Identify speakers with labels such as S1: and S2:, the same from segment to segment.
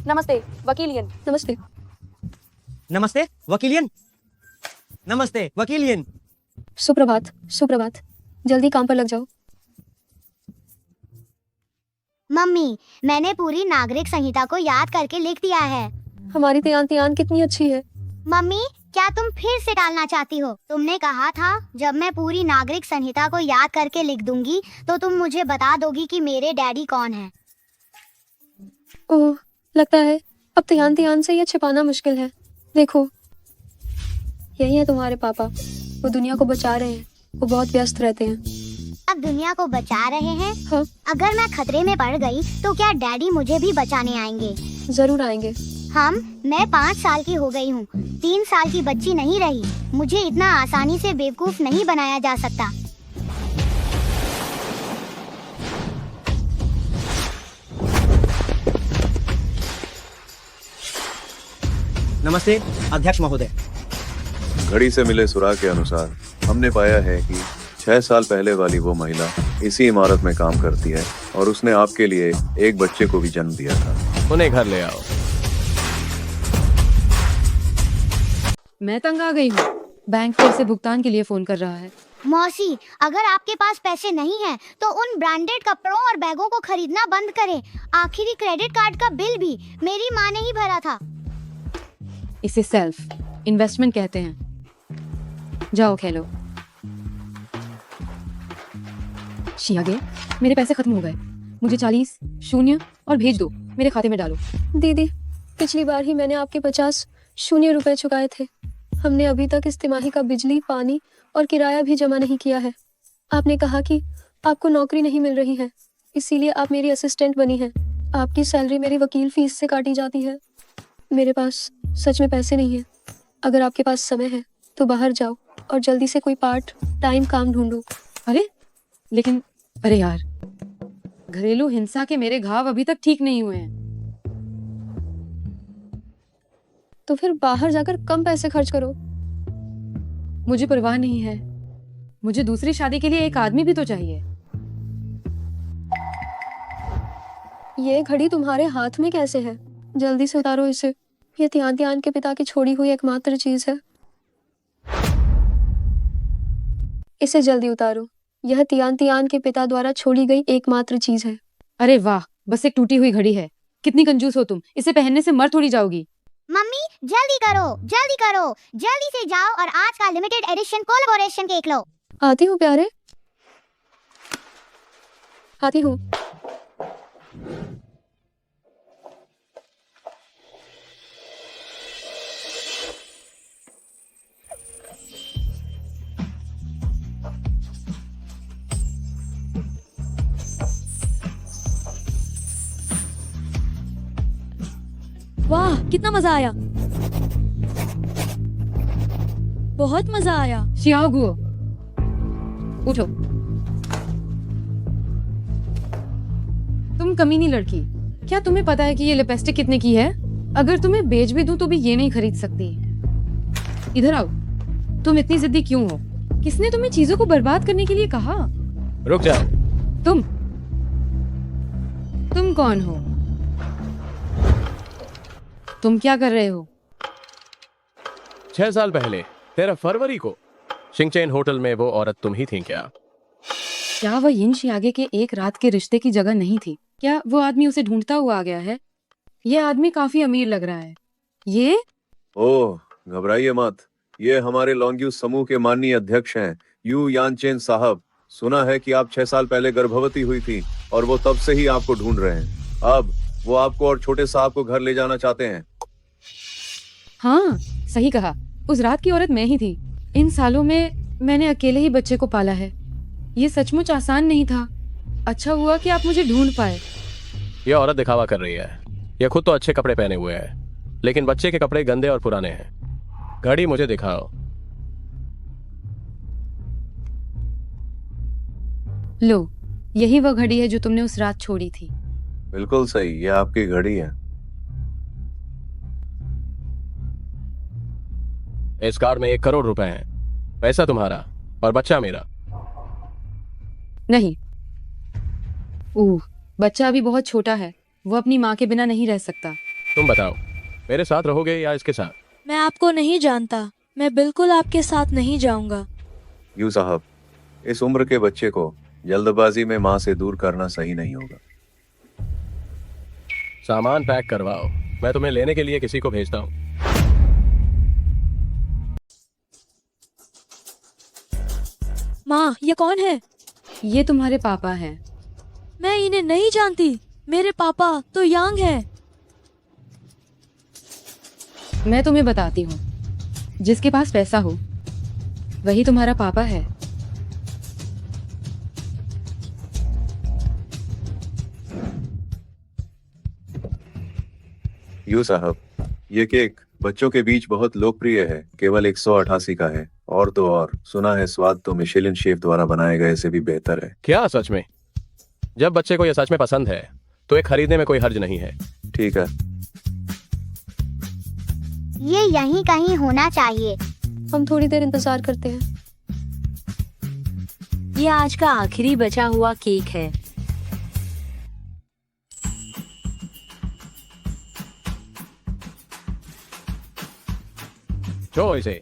S1: नमस्ते वकीलियन।
S2: नमस्ते।
S3: नमस्ते वकीलियन। नमस्ते वकीलियन।
S2: सुप्रभात। सुप्रभात। जल्दी काम पर लग जाओ।
S4: मम्मी, मैंने पूरी नागरिक संहिता को याद करके लिख दिया है।
S2: हमारी तियान कितनी अच्छी है।
S4: मम्मी, क्या तुम फिर से टालना चाहती हो? तुमने कहा था जब मैं पूरी नागरिक संहिता को याद करके लिख दूंगी तो तुम मुझे बता दोगी कि मेरे डैडी कौन है।
S2: ओह, लगता है अब तियान से ये छिपाना मुश्किल है। देखो, यही है तुम्हारे पापा। वो दुनिया को बचा रहे हैं। वो बहुत व्यस्त रहते हैं।
S4: अब दुनिया को बचा रहे हैं?
S2: हाँ।
S4: अगर मैं खतरे में पड़ गई तो क्या डैडी मुझे भी बचाने आएंगे?
S2: जरूर आएंगे।
S4: मैं 5 साल की हो गई हूँ, 3 साल की बच्ची नहीं रही। मुझे इतना आसानी से बेवकूफ नहीं बनाया जा सकता।
S3: नमस्ते अध्यक्ष महोदय।
S5: घड़ी से मिले सुराग के अनुसार हमने पाया है कि 6 साल पहले वाली वो महिला इसी इमारत में काम करती है और उसने आपके लिए एक बच्चे को भी जन्म दिया था।
S6: उन्हें घर ले आओ।
S7: मैं तंग आ गई हूँ। बैंक फिर से भुगतान के लिए फोन कर रहा है।
S4: मौसी, अगर आपके पास पैसे नहीं हैं, तो उन ब्रांडेड कपड़ों और बैगों को खरीदना बंद करें। आखिरी क्रेडिट कार्ड का बिल भी मेरी माँ ने ही भरा था।
S7: इसे सेल्फ इन्वेस्टमेंट कहते हैं। जाओ खेलो। शियागे, मेरे पैसे खत्म हो गए। मुझे 40 शून्य और भेज दो, मेरे खाते में डालो।
S2: दीदी, पिछली बार ही मैंने आपके 50 शून्य रुपए चुकाए थे। हमने अभी तक इस तिमाही का बिजली, पानी और किराया भी जमा नहीं किया है। आपने कहा कि आपको नौकरी नहीं मिल रही है, इसीलिए आप मेरी असिस्टेंट बनी हैं। आपकी सैलरी मेरी वकील फीस से काटी जाती है। मेरे पास सच में पैसे नहीं है। अगर आपके पास समय है तो बाहर जाओ और जल्दी से कोई पार्ट टाइम काम ढूंढो।
S7: अरे यार, घरेलू हिंसा के मेरे घाव अभी तक ठीक नहीं हुए हैं।
S2: तो फिर बाहर जाकर कम पैसे खर्च करो।
S7: मुझे परवाह नहीं है। मुझे दूसरी शादी के लिए एक आदमी भी तो चाहिए।
S2: ये घड़ी तुम्हारे हाथ में कैसे है? जल्दी से उतारो इसे। ये तियान के पिता की छोड़ी हुई एकमात्र चीज है। इसे जल्दी उतारो। यह तियान के पिता द्वारा छोड़ी गई एकमात्र चीज है।
S7: अरे वाह, बस एक टूटी हुई घड़ी है। कितनी कंजूस हो तुम। इसे पहनने से मर थोड़ी जाओगी।
S4: मम्मी, जल्दी करो, जल्दी करो, जल्दी से जाओ और आज का लिमिटेड एडिशन कोलैबोरेशन केक लो।
S2: आती हूँ प्यारे, आती हूँ।
S8: वाह, कितना मजा आया। बहुत मजा आया।
S7: शियागुओ, उठो। तुम कमीनी लड़की, क्या तुम्हें पता है कि ये लिपस्टिक कितने की है? अगर तुम्हें बेच भी दूं तो भी ये नहीं खरीद सकती। इधर आओ। तुम इतनी जिद्दी क्यों हो? किसने तुम्हें चीजों को बर्बाद करने के लिए कहा?
S6: रुक जाओ।
S7: तुम कौन हो? तुम क्या कर रहे हो?
S6: 6 साल पहले 13 फरवरी को शिंगचेन होटल में वो औरत तुम ही थी क्या?
S7: क्या वह यिन शियागे के एक रात के रिश्ते की जगह नहीं थी? क्या वो आदमी उसे ढूंढता हुआ आ गया है? ये आदमी काफी अमीर लग रहा है। ये
S5: ओह, घबराइए मत। ये हमारे लॉन्ग्यू समूह के माननीय अध्यक्ष हैं, यू यानचेन साहब। सुना है कि आप 6 साल पहले गर्भवती हुई थी और वो तब से ही आपको ढूंढ रहे हैं। अब वो आपको और छोटे साहब को घर ले जाना चाहते हैं।
S7: हाँ, सही कहा। उस रात की औरत मैं ही थी। इन सालों में मैंने अकेले ही बच्चे को पाला है। ये सचमुच आसान नहीं था। अच्छा हुआ कि आप मुझे ढूंढ पाए।
S6: ये औरत दिखावा कर रही है। ये खुद तो अच्छे कपड़े पहने हुए है, लेकिन बच्चे के कपड़े गंदे और पुराने हैं। घड़ी मुझे दिखाओ।
S7: लो, यही वह घड़ी है जो तुमने उस रात छोड़ी थी।
S5: बिल्कुल सही, ये आपकी घड़ी है।
S6: इस कार में 1 करोड़ रुपए हैं। पैसा तुम्हारा और बच्चा मेरा।
S7: नहीं। बच्चा अभी बहुत छोटा है। वो अपनी माँ के बिना नहीं रह सकता।
S6: तुम बताओ, मेरे साथ रहोगे या इसके साथ?
S8: मैं आपको नहीं जानता, मैं बिल्कुल आपके साथ नहीं जाऊंगा।
S5: यू साहब, इस उम्र के बच्चे को जल्दबाजी में माँ से दूर करना सही नहीं होगा।
S6: सामान पैक करवाओ, मैं तुम्हें लेने के लिए किसी को भेजता हूँ।
S8: माँ, ये कौन है?
S7: ये तुम्हारे पापा हैं।
S8: मैं इन्हें नहीं जानती। मेरे पापा तो यांग हैं।
S7: मैं तुम्हें बताती हूँ, जिसके पास पैसा हो वही तुम्हारा पापा है।
S5: यू साहब, ये केक बच्चों के बीच बहुत लोकप्रिय है, केवल 188 का है। और तो और सुना है स्वाद तो मिशेलिन शेफ द्वारा बनाए गए से भी बेहतर है।
S6: क्या सच में? जब बच्चे को यह सच में पसंद है तो ये खरीदने में कोई हर्ज नहीं है।
S5: ठीक है।
S4: ये यहीं कहीं होना चाहिए।
S2: हम थोड़ी देर इंतजार करते हैं।
S1: ये आज का आखिरी बचा हुआ केक है।
S6: छो इसे।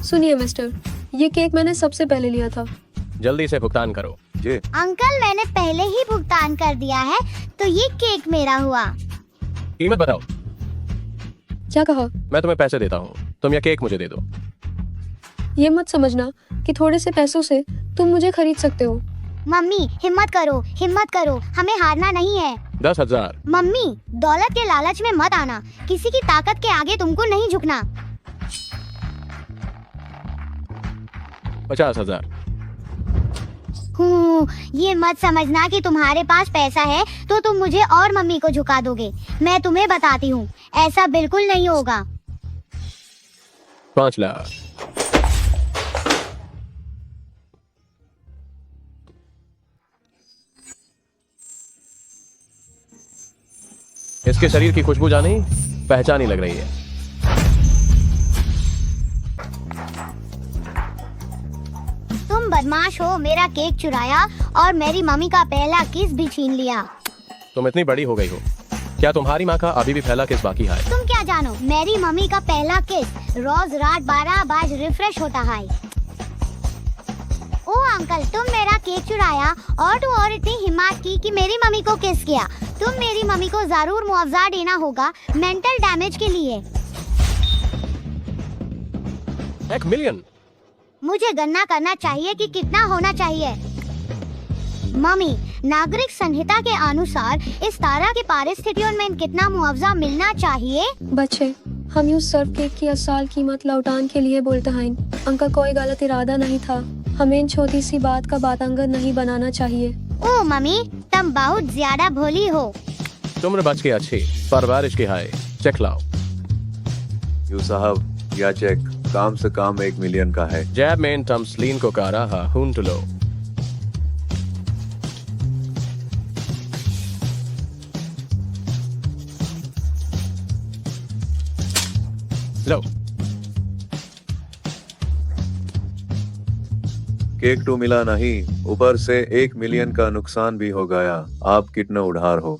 S2: सुनिए मिस्टर, ये केक मैंने सबसे पहले लिया था।
S6: जल्दी से भुगतान करो।
S5: जी।
S4: अंकल, मैंने पहले ही भुगतान कर दिया है, तो ये केक मेरा हुआ।
S6: कीमत बताओ।
S2: क्या कहा?
S6: मैं तुम्हें पैसे देता हूँ, तुम यह केक मुझे दे दो।
S2: ये मत समझना कि थोड़े से पैसों से तुम मुझे खरीद सकते हो।
S4: मम्मी, हिम्मत करो, हिम्मत करो, हमें हारना नहीं है।
S6: 10,000।
S4: मम्मी, दौलत के लालच में मत आना, किसी की ताकत के आगे तुमको नहीं झुकना।
S6: 50,000।
S4: ये मत समझना कि तुम्हारे पास पैसा है तो तुम मुझे और मम्मी को झुका दोगे। मैं तुम्हें बताती हूँ, ऐसा बिल्कुल नहीं होगा।
S6: 5 लाख। इसके शरीर की खुशबू जानी पहचानी लग रही है।
S4: तुम बदमाश हो, मेरा केक चुराया और मेरी मम्मी का पहला किस भी छीन लिया।
S6: तुम इतनी बड़ी हो गई हो, क्या तुम्हारी माँ का अभी भी पहला किस बाकी है?
S4: तुम क्या जानो, मेरी मम्मी का पहला किस रोज रात 12 बजे रिफ्रेश होता है। ओ अंकल, तुम मेरा केक चुराया और इतनी हिम्मत की कि मेरी मम्मी को किस किया। तुम मेरी मम्मी को जरूर मुआवजा देना होगा मेंटल डैमेज के लिए।
S6: 1 मिलियन।
S4: मुझे गणना करना चाहिए कि कितना होना चाहिए। मम्मी, नागरिक संहिता के अनुसार इस तरह की परिस्थितियों में कितना मुआवजा मिलना चाहिए?
S2: बच्चे, हम यूँ सर्व केक की असल कीमत लौटान के लिए बोलते हैं। अंकल, कोई गलत इरादा नहीं था। हमें इन छोटी सी बात का बातंगर नहीं बनाना चाहिए।
S4: ओ मम्मी, तुम बहुत ज्यादा भोली हो।
S6: तुमने बच के अच्छी परवरिश की है। चेक लाओ।
S5: यू साहब, यह चेक काम से काम 1 मिलियन का है।
S6: जैब में तमस्लीन को का रहा हूं तो लो। लो।
S5: केक तो मिला नहीं, ऊपर से 1 मिलियन का नुकसान भी हो गया। आप कितना उधार हो?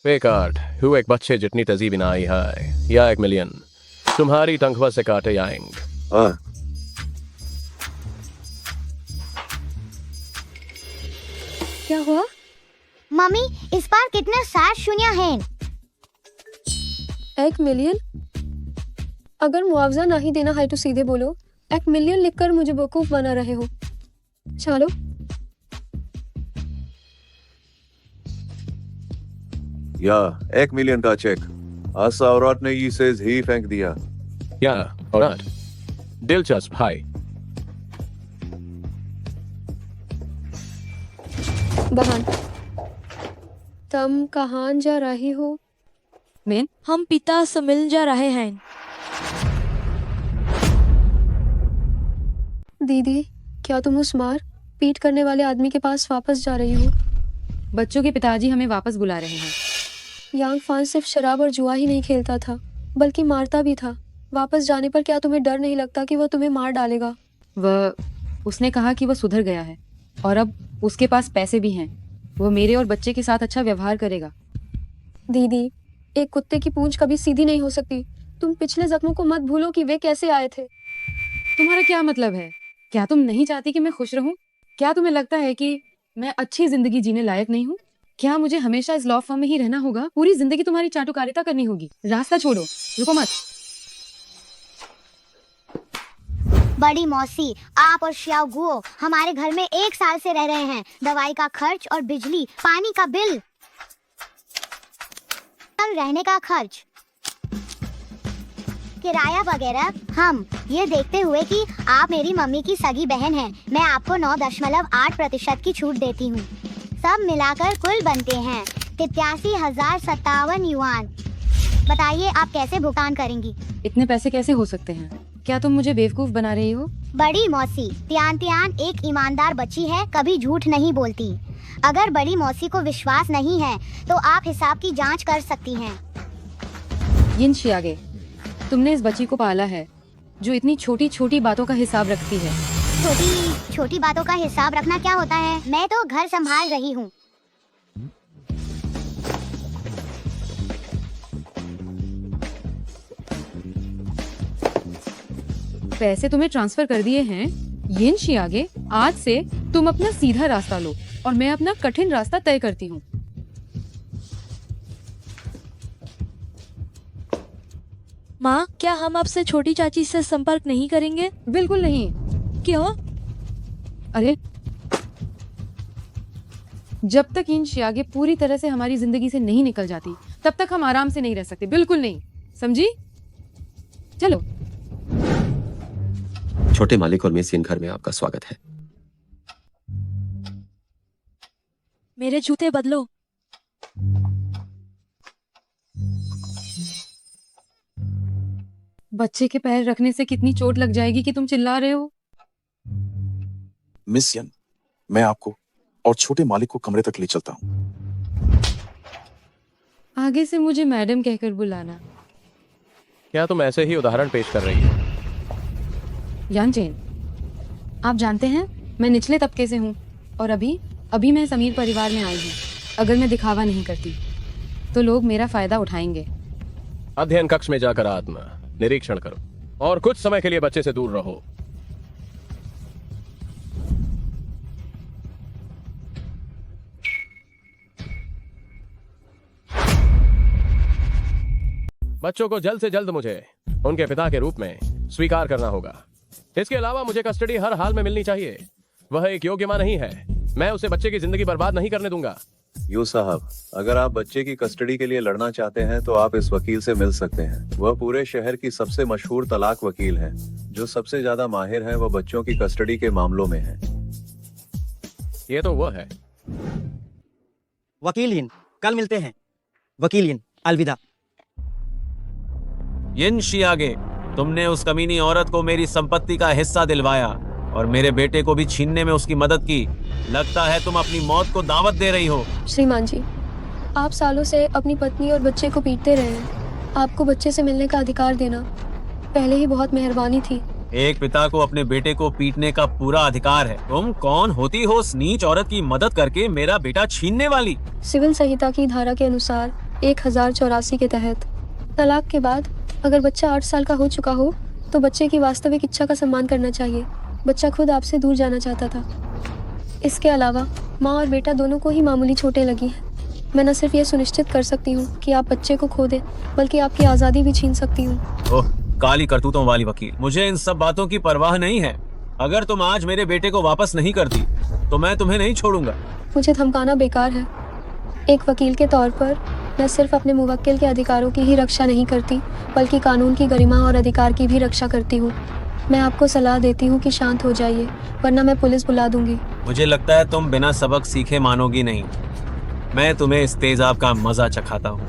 S6: बेकार हूँ, एक बच्चे जितनी तजीब ना आई है या 1 मिलियन तुम्हारी तनख्वाह से काटे जाएंगे।
S5: हाँ।
S2: क्या हुआ?
S4: मम्मी, इस बार कितने 7 शून्य हैं?
S2: 1 मिलियन? अगर मुआवजा नहीं देना है तो सीधे बोलो। 1 मिलियन लिखकर मुझे बेवकूफ बना रहे हो। चलो।
S5: या 1 मिलियन का चेक। आशा औरत ने इसे ही फेंक दिया।
S6: या औरत दिलचस्प भाई।
S2: बहन, तुम कहाँ जा रही हो?
S7: मेन,
S8: हम पिता से मिल जा रहे हैं।
S2: दीदी, क्या तुम उस मार पीट करने वाले आदमी के पास वापस जा रही हो?
S7: बच्चों के पिताजी हमें वापस बुला रहे हैं।
S2: यांग फान सिर्फ शराब और जुआ ही नहीं खेलता था, बल्कि मारता भी था। वापस जाने पर क्या तुम्हें डर नहीं लगता कि वो तुम्हें मार डालेगा?
S7: उसने कहा कि वो सुधर गया है और अब उसके पास पैसे भी हैं। वो मेरे और बच्चे के साथ अच्छा व्यवहार करेगा।
S2: दीदी, एक कुत्ते की पूंछ कभी सीधी नहीं हो सकती। तुम पिछले जख्मों को मत भूलो कि वे कैसे आए थे।
S7: तुम्हारा क्या मतलब है? क्या तुम नहीं चाहती कि मैं खुश रहूं? क्या तुम्हें लगता है कि मैं अच्छी जिंदगी जीने लायक नहीं हूँ? क्या मुझे हमेशा इस लॉ फर्म में ही रहना होगा? पूरी जिंदगी तुम्हारी चाटुकारिता करनी होगी? रास्ता छोड़ो, रुको मत।
S4: बड़ी मौसी, आप और श्याओ गुओ हमारे घर में 1 साल से रह रहे हैं। दवाई का खर्च और बिजली पानी का बिल और रहने का खर्च, किराया वगैरह। हम ये देखते हुए कि आप मेरी मम्मी की सगी बहन हैं, मैं आपको 9.8% की छूट देती हूँ। सब मिलाकर कुल बनते हैं 83,057 युआन। बताइए आप कैसे भुगतान करेंगी?
S7: इतने पैसे कैसे हो सकते हैं? क्या तुम मुझे बेवकूफ बना रही हो?
S4: बड़ी मौसी, तियान तियान एक ईमानदार बच्ची है, कभी झूठ नहीं बोलती। अगर बड़ी मौसी को विश्वास नहीं है तो आप हिसाब की जांच कर सकती हैं।
S7: यिन शियागे, तुमने इस बच्ची को पाला है जो इतनी छोटी छोटी बातों का हिसाब रखती है।
S4: छोटी छोटी बातों का हिसाब रखना क्या होता है? मैं तो घर संभाल रही हूँ।
S7: पैसे तुम्हें ट्रांसफर कर दिए हैं। यिन शियागे, आज से तुम अपना सीधा रास्ता लो और मैं अपना कठिन रास्ता तय करती हूँ।
S8: माँ, क्या हम आपसे छोटी चाची से संपर्क नहीं करेंगे?
S7: बिल्कुल नहीं।
S8: क्यों?
S7: अरे, जब तक इन शियागे पूरी तरह से हमारी जिंदगी से नहीं निकल जाती तब तक हम आराम से नहीं रह सकते। बिल्कुल नहीं, समझी? चलो।
S9: छोटे मालिक और मिस यिन घर में आपका स्वागत है।
S8: मेरे जूते बदलो।
S7: बच्चे के पैर रखने से कितनी चोट लग जाएगी कि तुम चिल्ला रहे हो?
S10: मिस यन, मैं आपको और छोटे मालिक को कमरे तक ले चलता हूँ।
S7: आगे से मुझे मैडम कहकर बुलाना।
S6: क्या तुम ऐसे ही उदाहरण पेश कर रही हो?
S7: यानचेन, आप जानते हैं मैं निचले तबके से हूँ और अभी मैं समीर परिवार में आई हूँ। अगर मैं दिखावा नहीं करती तो लोग मेरा फायदा उठाएंगे।
S6: अध्ययन कक्ष में जाकर आत्मा निरीक्षण करो और कुछ समय के लिए बच्चे से दूर रहो। बच्चों को जल्द से जल्द मुझे उनके पिता के रूप में स्वीकार करना होगा। इसके अलावा मुझे कस्टडी हर हाल में मिलनी चाहिए। वह एक योग्य मां नहीं है। मैं उसे बच्चे की जिंदगी बर्बाद नहीं करने दूंगा।
S5: यू साहब, अगर आप बच्चे की कस्टडी के लिए लड़ना चाहते हैं तो आप इस वकील से मिल सकते हैं। वह पूरे शहर की सबसे मशहूर तलाक वकील है। जो सबसे ज्यादा माहिर है वह बच्चों की कस्टडी के मामलों में है।
S6: ये तो वह है।
S3: वकील यिन, कल मिलते हैं। वकील यिन, अलविदा।
S11: यिन शियागे, तुमने उस कमीनी औरत को मेरी संपत्ति का हिस्सा दिलवाया और मेरे बेटे को भी छीनने में उसकी मदद की। लगता है तुम अपनी मौत को दावत दे रही हो।
S2: श्रीमान जी, आप सालों से अपनी पत्नी और बच्चे को पीटते रहे हैं। आपको बच्चे से मिलने का अधिकार देना पहले ही बहुत मेहरबानी थी।
S11: एक पिता को अपने बेटे को पीटने का पूरा अधिकार है। तुम कौन होती हो उस नीच औरत की मदद करके मेरा बेटा छीनने वाली?
S2: सिविल संहिता की धारा के अनुसार 1084 के तहत तलाक के बाद अगर बच्चा 8 साल का हो चुका हो तो बच्चे की वास्तविक इच्छा का सम्मान करना चाहिए। बच्चा खुद आपसे दूर जाना चाहता था। इसके अलावा माँ और बेटा दोनों को ही मामूली चोटें लगी हैं। मैं न सिर्फ ये सुनिश्चित कर सकती हूँ कि आप बच्चे को खो दें, बल्कि आपकी आज़ादी भी छीन सकती हूँ।
S11: ओह, काली करतूतों वाली वकील, मुझे इन सब बातों की परवाह नहीं है। अगर तुम आज मेरे बेटे को वापस नहीं करती तो मैं तुम्हें नहीं छोड़ूंगा।
S2: मुझे धमकाना बेकार है। एक वकील के तौर पर मैं सिर्फ अपने मुवक्किल के अधिकारों की ही रक्षा नहीं करती, बल्कि कानून की गरिमा और अधिकार की भी रक्षा करती हूँ। मैं आपको सलाह देती हूँ कि शांत हो जाइए, वरना मैं पुलिस बुला दूंगी।
S11: मुझे लगता है तुम बिना सबक सीखे मानोगी नहीं। मैं तुम्हें इस तेजाब का मजा चखाता हूँ।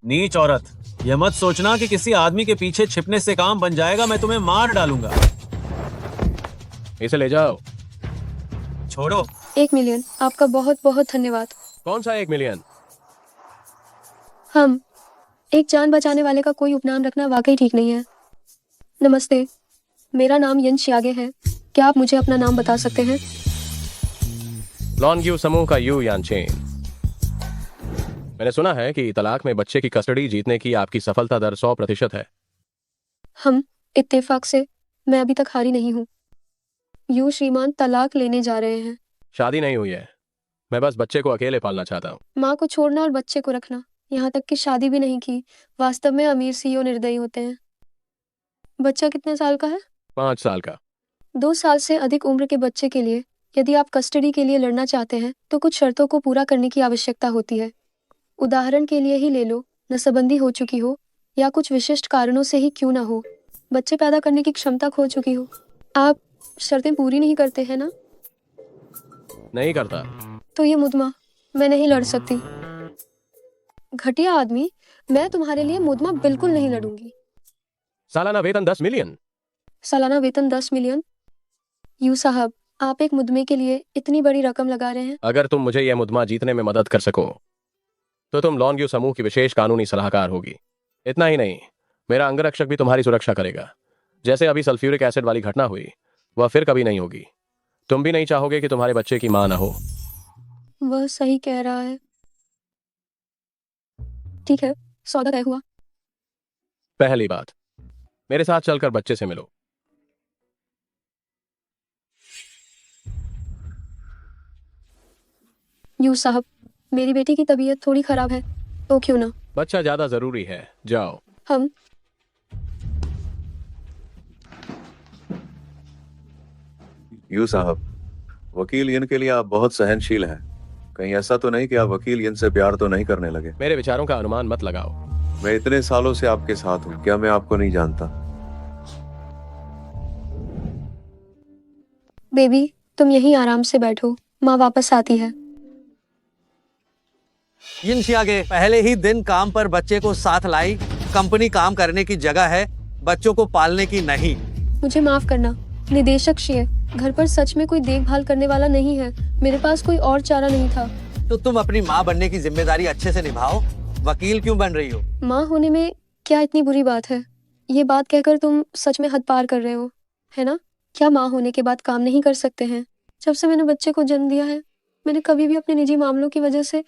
S11: नीच औरत, यह मत सोचना कि किसी आदमी के पीछे छिपने से काम बन जाएगा। मैं तुम्हें मार डालूंगा।
S6: इसे ले जाओ।
S11: छोड़ो।
S2: 1 मिलियन, आपका बहुत बहुत धन्यवाद।
S6: कौन सा 1 मिलियन?
S2: हम एक जान बचाने वाले का कोई उपनाम रखना वाकई ठीक नहीं है। नमस्ते, मेरा नाम यन शियागे है। क्या आप मुझे अपना नाम बता सकते हैं?
S6: लॉन्ग्यू समूह का यू यानचेन। मैंने सुना है कि तलाक में बच्चे की कस्टडी जीतने की आपकी सफलता दर 100% है।
S2: हम इत्तेफाक से मैं अभी तक हारी नहीं हूँ। यू श्रीमान तलाक लेने जा रहे हैं।
S6: शादी नहीं हुई है, मैं बस बच्चे को अकेले पालना चाहता हूँ।
S2: माँ को छोड़ना और बच्चे को रखना, यहाँ तक कि शादी भी नहीं की। वास्तव में अमीर सीईओ निर्दयी होते हैं। बच्चा कितने साल का है?
S6: 5 साल का।
S2: 2 साल से अधिक उम्र के बच्चे के लिए यदि आप कस्टडी के लिए लड़ना चाहते हैं तो कुछ शर्तों को पूरा करने की आवश्यकता होती है। उदाहरण के लिए ही ले लो, नसबंदी हो चुकी हो या कुछ विशिष्ट कारणों से ही क्यों ना हो, बच्चे पैदा करने की क्षमता खो चुकी हो। आप शर्तें पूरी नहीं करते हैं ना?
S6: नहीं करता।
S2: तो ये मुद्मा मैं नहीं लड़ सकती। घटिया आदमी, मैं तुम्हारे लिए मुद्मा बिल्कुल नहीं लड़ूंगी।
S6: सालाना वेतन 10 मिलियन।
S2: सालाना वेतन 10 मिलियन? यू साहब, आप एक मुद्दमे के लिए इतनी बड़ी रकम लगा रहे हैं।
S6: अगर तुम मुझे यह मुद्दा जीतने में मदद कर सको तो तुम लॉन्ग्यू समूह की विशेष कानूनी सलाहकार होगी। इतना ही नहीं, मेरा अंगरक्षक भी तुम्हारी सुरक्षा करेगा। जैसे अभी सल्फ्यूरिक एसिड वाली घटना हुई, वह फिर कभी नहीं होगी। तुम भी नहीं चाहोगे कि तुम्हारे बच्चे की मां ना हो।
S2: वह सही कह रहा है। ठीक है, सौदा तय हुआ।
S6: पहली बात, मेरे साथ चलकर बच्चे से मिलो।
S2: यू साहब, मेरी बेटी की तबीयत थोड़ी खराब है, तो क्यों ना?
S6: बच्चा ज्यादा जरूरी है, जाओ।
S2: हम
S5: यू साहब, वकील यन के लिए आप बहुत सहनशील हैं। कहीं ऐसा तो नहीं कि आप वकील यन से प्यार तो नहीं करने लगे?
S6: मेरे विचारों का अनुमान मत लगाओ।
S5: मैं इतने सालों से आपके साथ हूँ, क्या मैं आपको नहीं जानता?
S2: बेबी, तुम यहीं आराम से बैठो, माँ वापस आती है।
S3: यिन शियागे पहले ही दिन काम पर बच्चे को साथ लाई। कंपनी काम करने की जगह है, बच्चों को पालने की नहीं।
S2: मुझे माफ करना निदेशक शिए, घर पर सच में कोई देखभाल करने वाला नहीं है। मेरे पास कोई और चारा नहीं था।
S3: तो तुम अपनी माँ बनने की जिम्मेदारी अच्छे से निभाओ। वकील क्यों बन रही हो?
S2: माँ होने में क्या इतनी बुरी बात है? ये बात कहकर तुम सच में हद पार कर रहे हो, है ना? क्या माँ होने के बाद काम नहीं कर सकते हैं? जब से मैंने बच्चे को जन्म दिया है, मैंने कभी भी अपने निजी मामलों की वजह से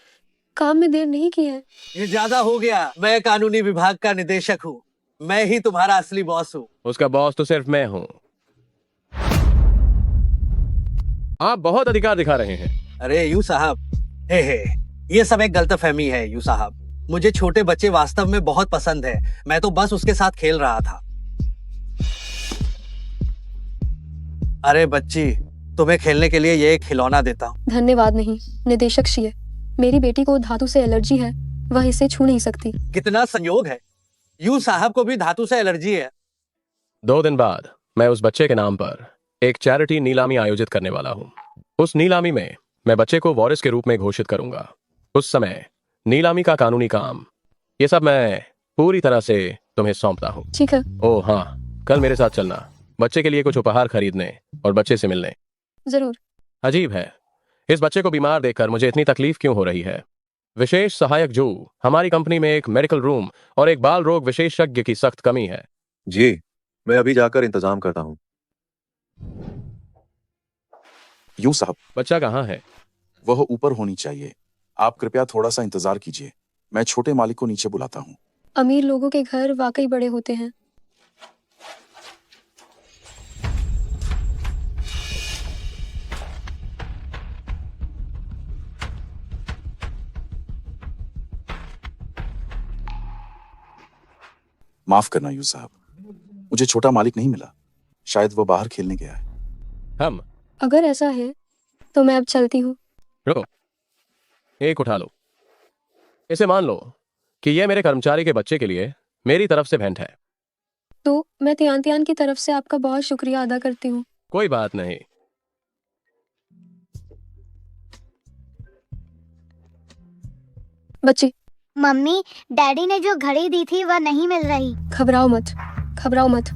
S2: काम में देर नहीं की है।
S3: ये ज्यादा हो गया। मैं कानूनी विभाग का निदेशक हूँ, मैं ही तुम्हारा असली बॉस हूँ।
S6: उसका बॉस तो सिर्फ मैं हूँ। आप बहुत अधिकार दिखा रहे हैं।
S3: अरे यू साहब, हे, ये सब एक गलतफहमी है यू साहब। मुझे छोटे बच्चे वास्तव में बहुत पसंद है, मैं तो बस उसके साथ खेल रहा था। अरे बच्ची, तुम्हें खेलने के लिए ये एक खिलौना देता हूँ।
S2: धन्यवाद नहीं निदेशक शिए, मेरी बेटी को धातु से एलर्जी है, वह इसे छू नहीं सकती।
S3: कितना संयोग है, यू साहब को भी धातु से एलर्जी है।
S6: 2 दिन बाद मैं उस बच्चे के नाम पर एक चैरिटी नीलामी आयोजित करने वाला हूँ। उस नीलामी में मैं बच्चे को वारिस के रूप में घोषित करूंगा। उस समय नीलामी का कानूनी काम, ये सब मैं पूरी तरह से तुम्हें सौंपता हूँ।
S2: ठीक है।
S6: ओह हाँ, कल मेरे साथ चलना, बच्चे के लिए कुछ उपहार खरीदने और बच्चे से मिलने।
S2: जरूर।
S6: अजीब है, इस बच्चे को बीमार देखकर मुझे इतनी तकलीफ क्यों हो रही है। विशेष सहायक जो हमारी कंपनी में एक मेडिकल रूम और एक बाल रोग विशेषज्ञ की सख्त कमी है।
S5: जी, मैं अभी जाकर इंतजाम करता हूँ।
S10: यू साहब,
S6: बच्चा कहाँ है?
S10: वह ऊपर होनी चाहिए। आप कृपया थोड़ा सा इंतजार कीजिए, मैं छोटे मालिक को नीचे बुलाता हूँ।
S2: अमीर लोगों के घर वाकई बड़े होते हैं।
S10: माफ करना यू साहब, मुझे छोटा मालिक नहीं मिला, शायद वो बाहर खेलने गया है।
S6: हम
S2: अगर ऐसा है तो मैं अब चलती हूँ।
S6: रुको, एक उठा लो। इसे मान लो कि यह मेरे कर्मचारी के बच्चे के लिए मेरी तरफ से भेंट है।
S2: तो मैं तियान तियान की तरफ से आपका बहुत शुक्रिया अदा करती हूँ।
S6: कोई बात नहीं।
S2: बच्ची,
S4: मम्मी, डैडी ने जो घड़ी दी थी वह नहीं मिल रही।
S2: घबराओ मत, घबराओ मत,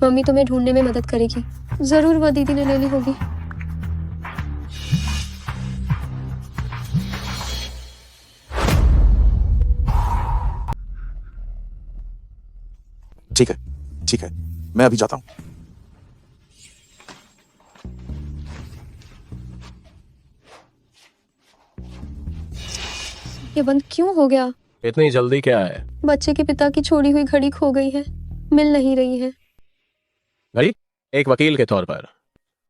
S2: मम्मी तुम्हें ढूंढने में मदद करेगी। जरूर वह दीदी ने ले ली होगी।
S10: ठीक है, ठीक है, मैं अभी जाता हूँ।
S2: ये बंद क्यों हो गया?
S6: इतनी जल्दी क्या है?
S2: बच्चे के पिता की छोड़ी हुई घड़ी खो गई है, मिल नहीं रही है।
S6: घड़ी? एक वकील के तौर पर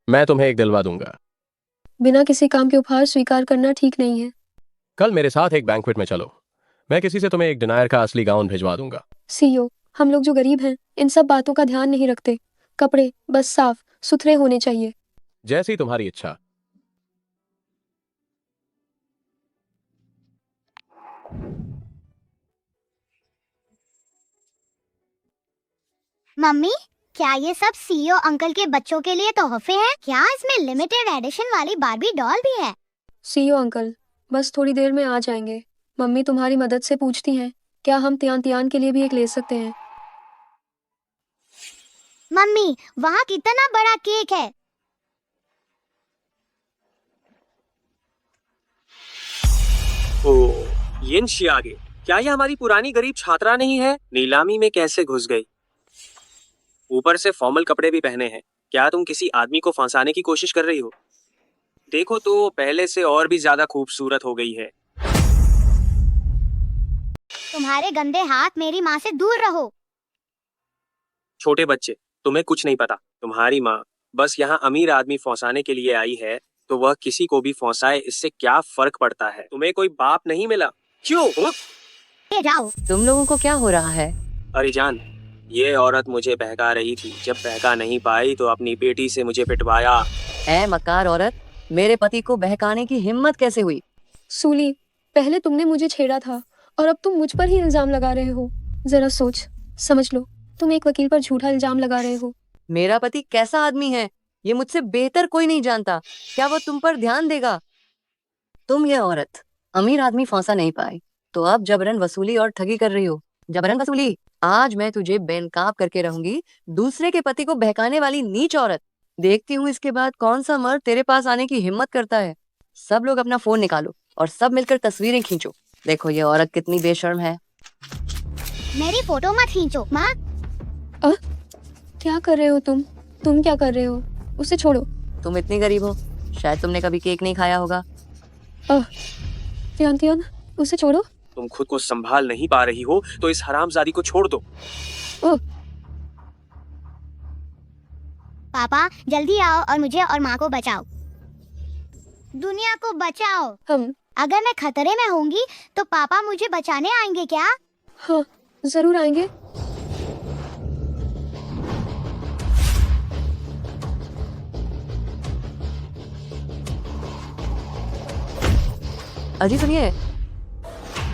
S6: मैं तुम्हें एक दिलवा दूंगा।
S2: बिना किसी काम के उपहार स्वीकार करना ठीक नहीं है।
S6: कल मेरे साथ एक बैंक्वेट में चलो, मैं किसी से तुम्हें एक डिनायर का असली गाउन भिजवा दूंगा।
S2: सीईओ, हम लोग जो गरीब हैं इन सब बातों का ध्यान नहीं रखते। कपड़े बस साफ सुथरे होने चाहिए।
S6: जैसी तुम्हारी इच्छा।
S4: मम्मी, क्या ये सब सीईओ अंकल के बच्चों के लिए तोहफे हैं? क्या इसमें लिमिटेड एडिशन वाली बारबी डॉल भी है?
S2: सीईओ अंकल बस थोड़ी देर में आ जाएंगे। मम्मी तुम्हारी मदद से पूछती हैं क्या हम तियान तियान के लिए भी एक ले सकते हैं।
S4: मम्मी, वहाँ कितना बड़ा केक है।
S12: ओह, यिन शियागे, क्या ये हमारी पुरानी गरीब छात्रा नहीं है? नीलामी में कैसे घुस गई? ऊपर से फॉर्मल कपड़े भी पहने हैं। क्या तुम किसी आदमी को फंसाने की कोशिश कर रही हो? देखो तो पहले से और भी ज्यादा खूबसूरत हो गई है।
S4: तुम्हारे गंदे हाथ मेरी माँ से दूर रहो।
S12: छोटे बच्चे, तुम्हें कुछ नहीं पता। तुम्हारी माँ बस यहाँ अमीर आदमी फंसाने के लिए आई है, तो वह किसी को भी फंसाए, इससे क्या फर्क पड़ता है? तुम्हें कोई बाप नहीं मिला क्यों?
S4: जाओ।
S1: तुम लोगों को क्या हो रहा है?
S12: अरे जान, ये औरत मुझे बहका रही थी। जब बहका नहीं पाई तो अपनी बेटी से मुझे पिटवाया।
S1: ऐ मकार औरत, मेरे पति को बहकाने की हिम्मत कैसे हुई?
S2: सूली, पहले तुमने मुझे छेड़ा था और अब तुम मुझ पर ही इल्जाम लगा रहे हो। जरा सोच समझ लो, तुम एक वकील पर झूठा इल्जाम लगा रहे हो।
S1: मेरा पति कैसा आदमी है ये मुझसे बेहतर कोई नहीं जानता। क्या वो तुम पर ध्यान देगा? तुम ये औरत अमीर आदमी फंसा नहीं पाई तो अब जबरन वसूली और ठगी कर रही हो। जबरन वसूली। आज मैं तुझे बेनकाब करके रहूंगी, दूसरे के पति को बहकाने वाली नीच औरत। देखती हूँ इसके बाद कौन सा मर्द तेरे पास आने की हिम्मत करता है। सब लोग अपना फोन निकालो और सब मिलकर तस्वीरें खींचो। देखो ये औरत कितनी बेशर्म है।
S4: मेरी फोटो मत खींचो माँ।
S2: क्या कर रहे हो तुम? तुम क्या कर रहे हो? उसे छोड़ो।
S1: तुम इतनी गरीब हो, शायद तुमने कभी केक नहीं खाया होगा।
S2: तियान तियान, उसे छोड़ो।
S12: तुम खुद को संभाल नहीं पा रही हो तो इस हरामजादी को छोड़ दो।
S4: पापा जल्दी आओ और मुझे और माँ को बचाओ। दुनिया को बचाओ। अगर मैं खतरे में होंगी तो पापा मुझे बचाने आएंगे क्या?
S2: हाँ, जरूर आएंगे।
S1: अजी सुनिए,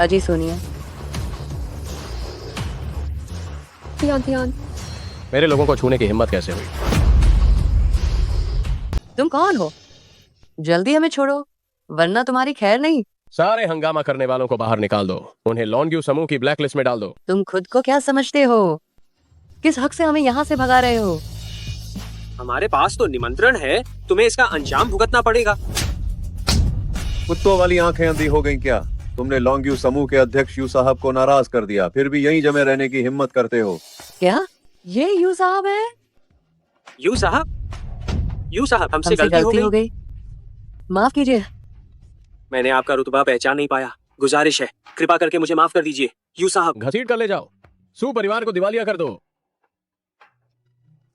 S1: अजी सुनिए।
S2: तियान तियान,
S6: मेरे लोगों को छूने की हिम्मत कैसे हुई?
S1: तुम कौन हो? जल्दी हमें छोड़ो वरना तुम्हारी खैर नहीं।
S6: सारे हंगामा करने वालों को बाहर निकाल दो। उन्हें लॉन्ग्यू समूह की ब्लैक लिस्ट में डाल दो।
S1: तुम खुद को क्या समझते हो? किस हक से हमें यहाँ से भगा रहे हो?
S12: हमारे पास तो निमंत्रण है, तुम्हें इसका अंजाम भुगतना पड़ेगा।
S5: कुत्तों वाली आंखें अंधी हो गई क्या? तुमने लॉन्ग्यू समूह के अध्यक्ष यू साहब को नाराज कर दिया, फिर भी यहीं जमे रहने की हिम्मत करते हो।
S1: क्या ये यू साहब है?
S12: यू साहब हमसे
S1: गलती हो गई, माफ कीजिए।
S12: मैंने आपका रुतबा पहचान नहीं पाया। गुजारिश है, कृपा करके मुझे माफ कर दीजिए। यू साहब,
S6: घसीट कर ले जाओ। सू परिवार को दिवालिया कर दो।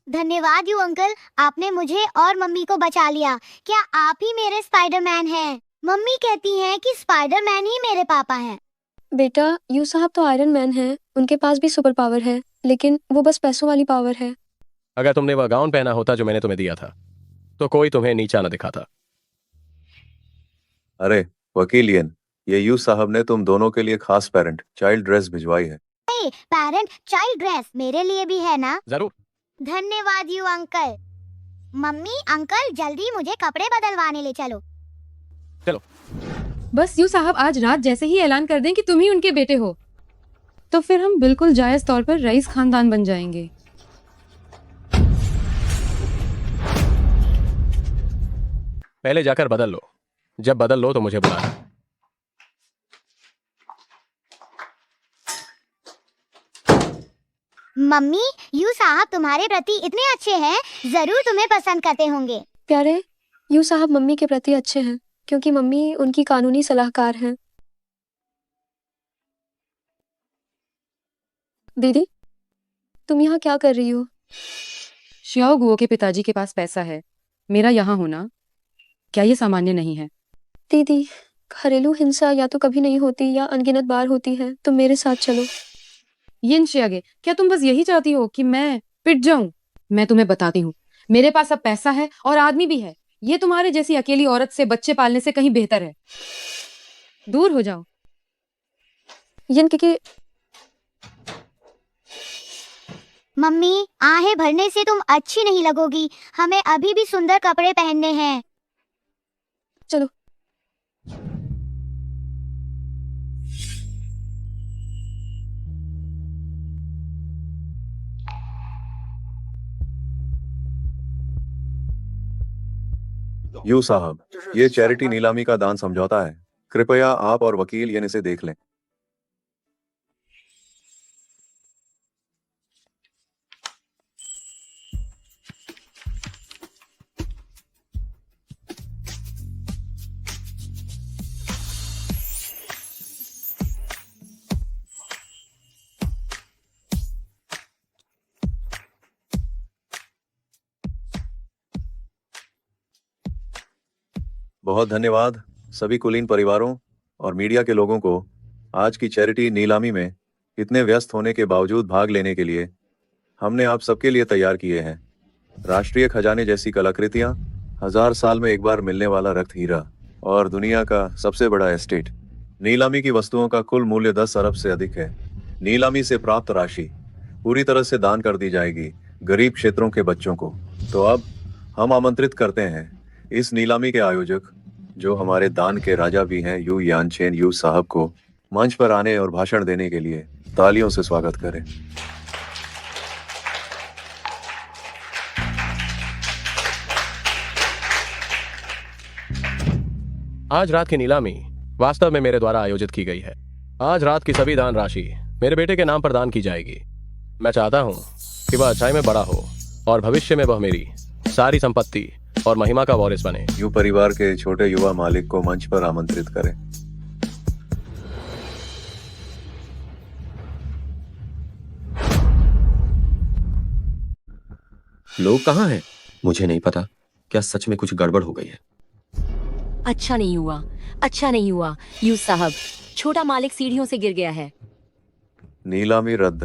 S4: धन्यवाद यू अंकल, आपने मुझे और मम्मी को बचा लिया। क्या आप ही मेरे स्पाइडरमैन हैं? मम्मी कहती हैं कि स्पाइडरमैन ही मेरे पापा हैं।
S2: बेटा, यू साहब तो आयरन मैन हैं, उनके पास भी सुपर पावर है, लेकिन वो बस पैसों वाली पावर है।
S6: अगर तुमने वह गाउन पहना होता जो मैंने तुम्हें दिया था तो कोई तुम्हें नीचा न दिखाता।
S5: अरे वकील यन, ये यू साहब ने तुम दोनों के लिए खास पेरेंट चाइल्ड ड्रेस भिजवाई है।
S4: पेरेंट चाइल्ड ड्रेस मेरे लिए भी है ना?
S6: जरूर।
S4: धन्यवाद यू अंकल। मम्मी अंकल जल्दी मुझे कपड़े बदलवाने ले चलो।
S6: चलो।
S7: बस यू साहब आज रात जैसे ही ऐलान कर दें कि तुम ही उनके बेटे हो तो फिर हम बिल्कुल जायज तौर पर रईस खानदान बन जाएंगे।
S6: पहले जाकर बदल लो, जब बदल लो तो मुझे बुलाना।
S4: मम्मी, यू साहब तुम्हारे प्रति इतने अच्छे हैं, जरूर तुम्हें पसंद करते होंगे।
S2: प्यारे, यू साहब मम्मी के प्रति अच्छे हैं क्योंकि मम्मी उनकी कानूनी सलाहकार हैं। दीदी, तुम यहाँ क्या कर रही हो?
S7: श्याओ गुओ के पिताजी के पास पैसा है, मेरा यहाँ होना क्या ये सामान्य नहीं है?
S2: दीदी, घरेलू हिंसा या तो कभी नहीं होती या अनगिनत बार होती है। तुम मेरे साथ चलो।
S7: यिन शियागे, क्या तुम बस यही चाहती हो कि मैं पिट जाऊं? मैं तुम्हें बताती हूँ, मेरे पास अब पैसा है और आदमी भी है। ये तुम्हारे जैसी अकेली औरत से बच्चे पालने से कहीं बेहतर है। दूर हो जाओ।
S2: यिन के
S4: मम्मी, आहें भरने से तुम अच्छी नहीं लगोगी, हमें अभी भी सुंदर कपड़े पहनने हैं।
S2: चलो।
S5: यू साहब, ये चैरिटी नीलामी का दान समझौता है। कृपया आप और वकील यन इसे देख लें। बहुत धन्यवाद सभी कुलीन परिवारों और मीडिया के लोगों को आज की चैरिटी नीलामी में इतने व्यस्त होने के बावजूद भाग लेने के लिए। हमने आप सबके लिए तैयार किए हैं राष्ट्रीय खजाने जैसी कलाकृतियां, 1000 साल में एक बार मिलने वाला रक्त हीरा और दुनिया का सबसे बड़ा एस्टेट। नीलामी की वस्तुओं का कुल मूल्य 10 अरब से अधिक है। नीलामी से प्राप्त राशि पूरी तरह से दान कर दी जाएगी गरीब क्षेत्रों के बच्चों को। तो अब हम आमंत्रित करते हैं इस नीलामी के आयोजक, जो हमारे दान के राजा भी हैं, यू यानचेन यू साहब को मंच पर आने और भाषण देने के लिए तालियों से स्वागत करें।
S6: आज रात की नीलामी वास्तव में मेरे द्वारा आयोजित की गई है। आज रात की सभी दान राशि मेरे बेटे के नाम पर दान की जाएगी। मैं चाहता हूं कि वह अच्छाई में बड़ा हो और भविष्य में वह मेरी सारी संपत्ति और महिमा का वारिस बने।
S5: यू परिवार के छोटे युवा मालिक को मंच पर आमंत्रित करें।
S9: लोग कहाँ हैं? मुझे नहीं पता। क्या सच में कुछ गड़बड़ हो गई है?
S1: अच्छा नहीं हुआ, अच्छा नहीं हुआ यू साहब, छोटा मालिक सीढ़ियों से गिर गया है।
S5: नीलामी रद्द।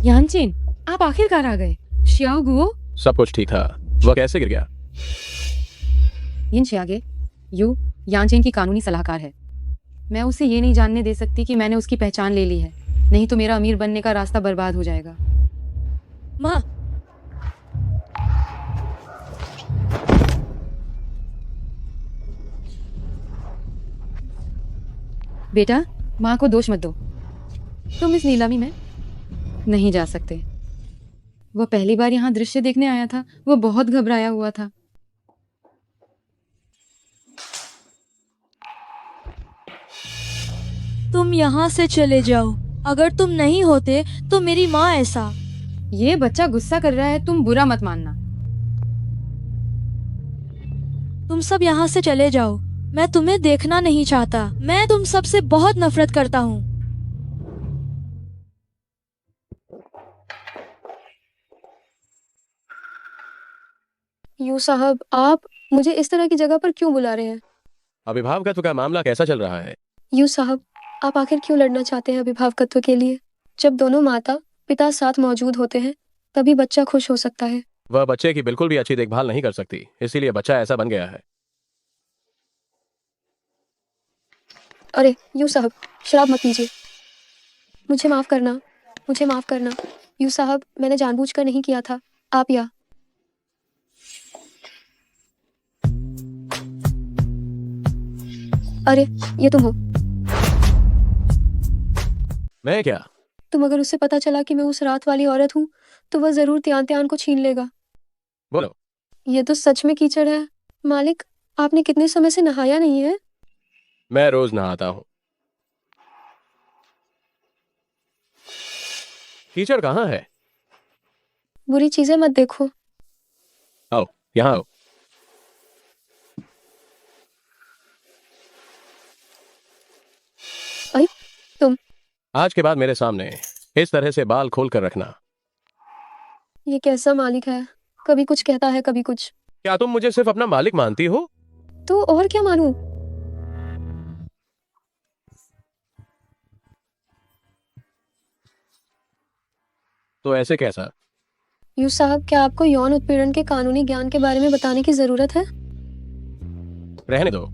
S7: यानचेन, आप आखिरकार आ गए। श्याओ गुओ,
S6: सब कुछ ठीक था, वह कैसे गिर गया?
S7: यिन शियागे, यू यानचेन की कानूनी सलाहकार है। मैं उसे ये नहीं जानने दे सकती कि मैंने उसकी पहचान ले ली है, नहीं तो मेरा अमीर बनने का रास्ता बर्बाद हो जाएगा।
S8: माँ,
S7: बेटा, माँ को दोष मत दो। तुम इस नीलामी में नहीं जा सकते। वह पहली बार यहाँ दृश्य देखने आया था, वो बहुत घबराया हुआ था।
S8: तुम यहाँ से चले जाओ। अगर तुम नहीं होते तो मेरी माँ ऐसा।
S7: ये बच्चा गुस्सा कर रहा है, तुम बुरा मत मानना।
S8: तुम सब यहाँ से चले जाओ। मैं तुम्हें देखना नहीं चाहता। मैं तुम सबसे बहुत नफरत करता हूँ।
S2: यू साहब, आप मुझे इस तरह की जगह पर क्यों बुला रहे हैं?
S6: अभिभावकत्व का मामला कैसा चल रहा है?
S2: यू साहब, आप आखिर क्यों लड़ना चाहते हैं अभिभावकत्व के लिए? जब दोनों माता पिता साथ मौजूद होते हैं तभी बच्चा खुश हो सकता है।
S6: वह बच्चे की बिल्कुल भी अच्छी देखभाल नहीं कर सकती, इसीलिए बच्चा ऐसा बन गया है।
S2: अरे यू साहब, शराब मत पीजिए। मुझे माफ करना, मुझे माफ करना। यू साहब, मैंने जानबूझकर नहीं किया था। आप या अरे ये तुम हो।
S6: मैं क्या?
S2: तुम अगर उससे पता चला कि मैं उस रात वाली औरत हूँ तो वह जरूर त्यान त्यान को छीन लेगा।
S6: बोलो।
S2: ये तो सच में कीचड़ है। मालिक, आपने कितने समय से नहाया नहीं है?
S6: मैं रोज नहाता हूँ। कीचड़ कहाँ है?
S2: बुरी चीजें मत देखो।
S6: आओ, यहाँ आओ।
S2: अरे तुम,
S6: आज के बाद मेरे सामने इस तरह से बाल खोल कर रखना।
S2: ये कैसा मालिक है, कभी कुछ कहता है कभी कुछ।
S6: क्या तुम मुझे सिर्फ अपना मालिक मानती हो?
S2: तो और क्या मानूं?
S6: तो ऐसे कैसा?
S2: यूं साहब, क्या आपको यौन उत्पीड़न के कानूनी ज्ञान के बारे में बताने की जरूरत है?
S6: रहने दो,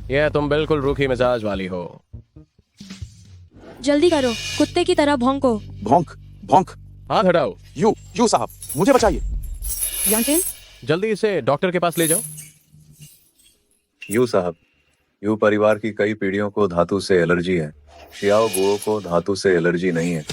S6: यह तुम बिल्कुल रूखी मिजाज वाली हो।
S8: जल्दी करो, कुत्ते की तरह भौंको।
S10: भौंक भौंक।
S6: हाथ हटाओ।
S10: यू साहब, मुझे बचाइए।
S7: यांचन,
S6: जल्दी इसे डॉक्टर के पास ले जाओ।
S5: यू साहब, यू परिवार की कई पीढ़ियों को धातु से एलर्जी है। शियाओ गुओ को धातु से एलर्जी नहीं है।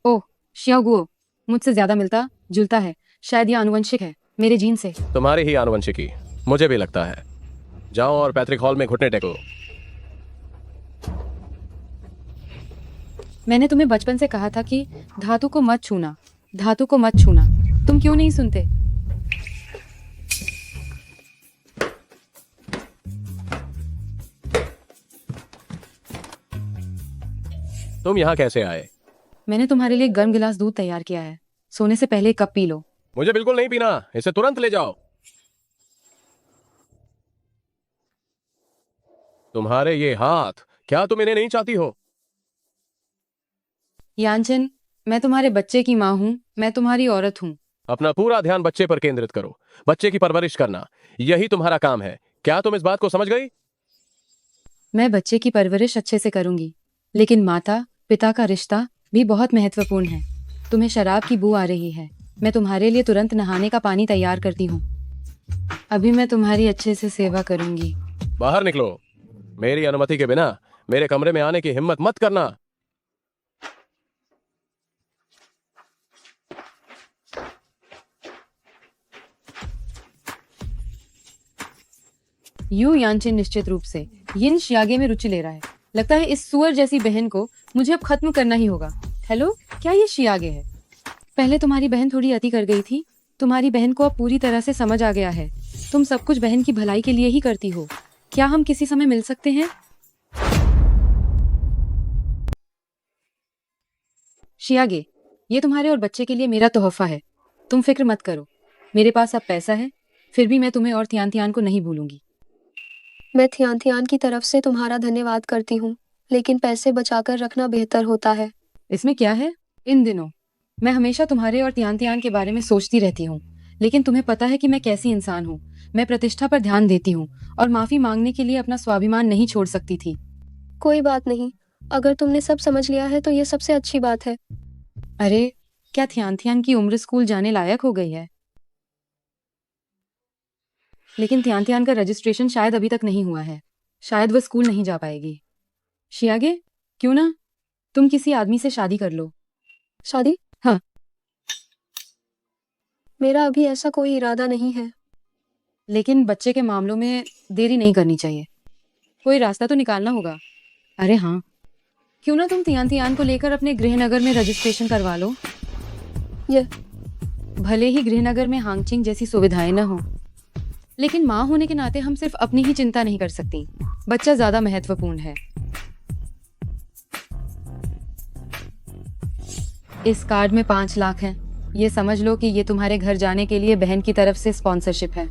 S7: ओह शियागुओ, मुझसे ज्यादा मिलता जुलता है। शायद यह आनुवंशिक है, मेरे जीन से।
S6: तुम्हारी ही आनुवंशिकी, मुझे भी लगता है। जाओ और पैतृक हॉल में घुटने टेको।
S7: मैंने तुम्हें बचपन से कहा था कि धातु को मत छूना, धातु को मत छूना। तुम क्यों नहीं सुनते?
S6: तुम यहाँ कैसे आए?
S7: मैंने तुम्हारे लिए गर्म गिलास दूध तैयार किया है। सोने से पहले एक कप पी लो।
S6: मुझे बिल्कुल नहीं पीना, इसे तुरंत ले जाओ। तुम्हारे ये हाथ, क्या तुम इन्हें नहीं चाहती हो?
S7: यांचन, मैं तुम्हारे बच्चे की माँ हूँ, मैं तुम्हारी औरत हूँ।
S6: अपना पूरा ध्यान बच्चे पर केंद्रित करो। बच्चे की परवरिश करना, यही तुम्हारा काम है। क्या तुम इस बात को समझ गई?
S7: मैं बच्चे की परवरिश अच्छे से करूंगी, लेकिन माता पिता का रिश्ता भी बहुत महत्वपूर्ण है। तुम्हें शराब की बू आ रही है, मैं तुम्हारे लिए तुरंत नहाने का पानी तैयार करती हूँ। अभी मैं तुम्हारी अच्छे से सेवा करूंगी।
S6: बाहर निकलो। मेरी अनुमति के बिना मेरे कमरे में आने की हिम्मत मत करना।
S7: यू यांचन निश्चित रूप से यिन शियागे में रुचि ले रहा है। लगता है इस सुअर जैसी बहन को मुझे अब खत्म करना ही होगा। हेलो, क्या ये शियागे है? पहले तुम्हारी बहन थोड़ी अति कर गई थी, तुम्हारी बहन को अब पूरी तरह से समझ आ गया है। तुम सब कुछ बहन की भलाई के लिए ही करती हो। क्या हम किसी समय मिल सकते हैं? शियागे, ये तुम्हारे और बच्चे के लिए मेरा तोहफा है। तुम फिक्र मत करो, मेरे पास अब पैसा है। फिर भी मैं तुम्हें और थियान को नहीं भूलूंगी।
S2: मैं थियान की तरफ से तुम्हारा धन्यवाद करती हूँ, लेकिन पैसे बचाकर रखना बेहतर होता है।
S7: इसमें क्या है? इन दिनों मैं हमेशा तुम्हारे और थियान के बारे में सोचती रहती हूँ, लेकिन तुम्हें पता है कि मैं कैसी इंसान हूँ। मैं प्रतिष्ठा पर ध्यान देती हूँ और माफी मांगने के लिए अपना स्वाभिमान नहीं छोड़ सकती थी।
S2: कोई बात नहीं, अगर तुमने सब समझ लिया है तो ये सबसे अच्छी बात है।
S7: अरे, क्या थियान की उम्र स्कूल जाने लायक हो गई है? लेकिन थियान का रजिस्ट्रेशन शायद अभी तक नहीं हुआ है। शायद वह स्कूल नहीं जा पाएगी। शियागे, क्यों ना तुम किसी आदमी से शादी कर लो?
S2: शादी?
S7: हाँ।
S2: मेरा अभी ऐसा कोई इरादा नहीं है।
S7: लेकिन बच्चे के मामलों में देरी नहीं करनी चाहिए। कोई रास्ता तो निकालना होगा। अरे हाँ, क्यों ना तुम थियान को लेकर अपने गृहनगर में रजिस्ट्रेशन करवा लो।
S2: ये
S7: भले ही गृहनगर में हांगचिंग जैसी सुविधाएं न हो, लेकिन माँ होने के नाते हम सिर्फ अपनी ही चिंता नहीं कर सकती। बच्चा ज्यादा महत्वपूर्ण है। इस कार्ड में 5 लाख हैं। ये समझ लो कि ये तुम्हारे घर जाने के लिए बहन की तरफ से स्पॉन्सरशिप है।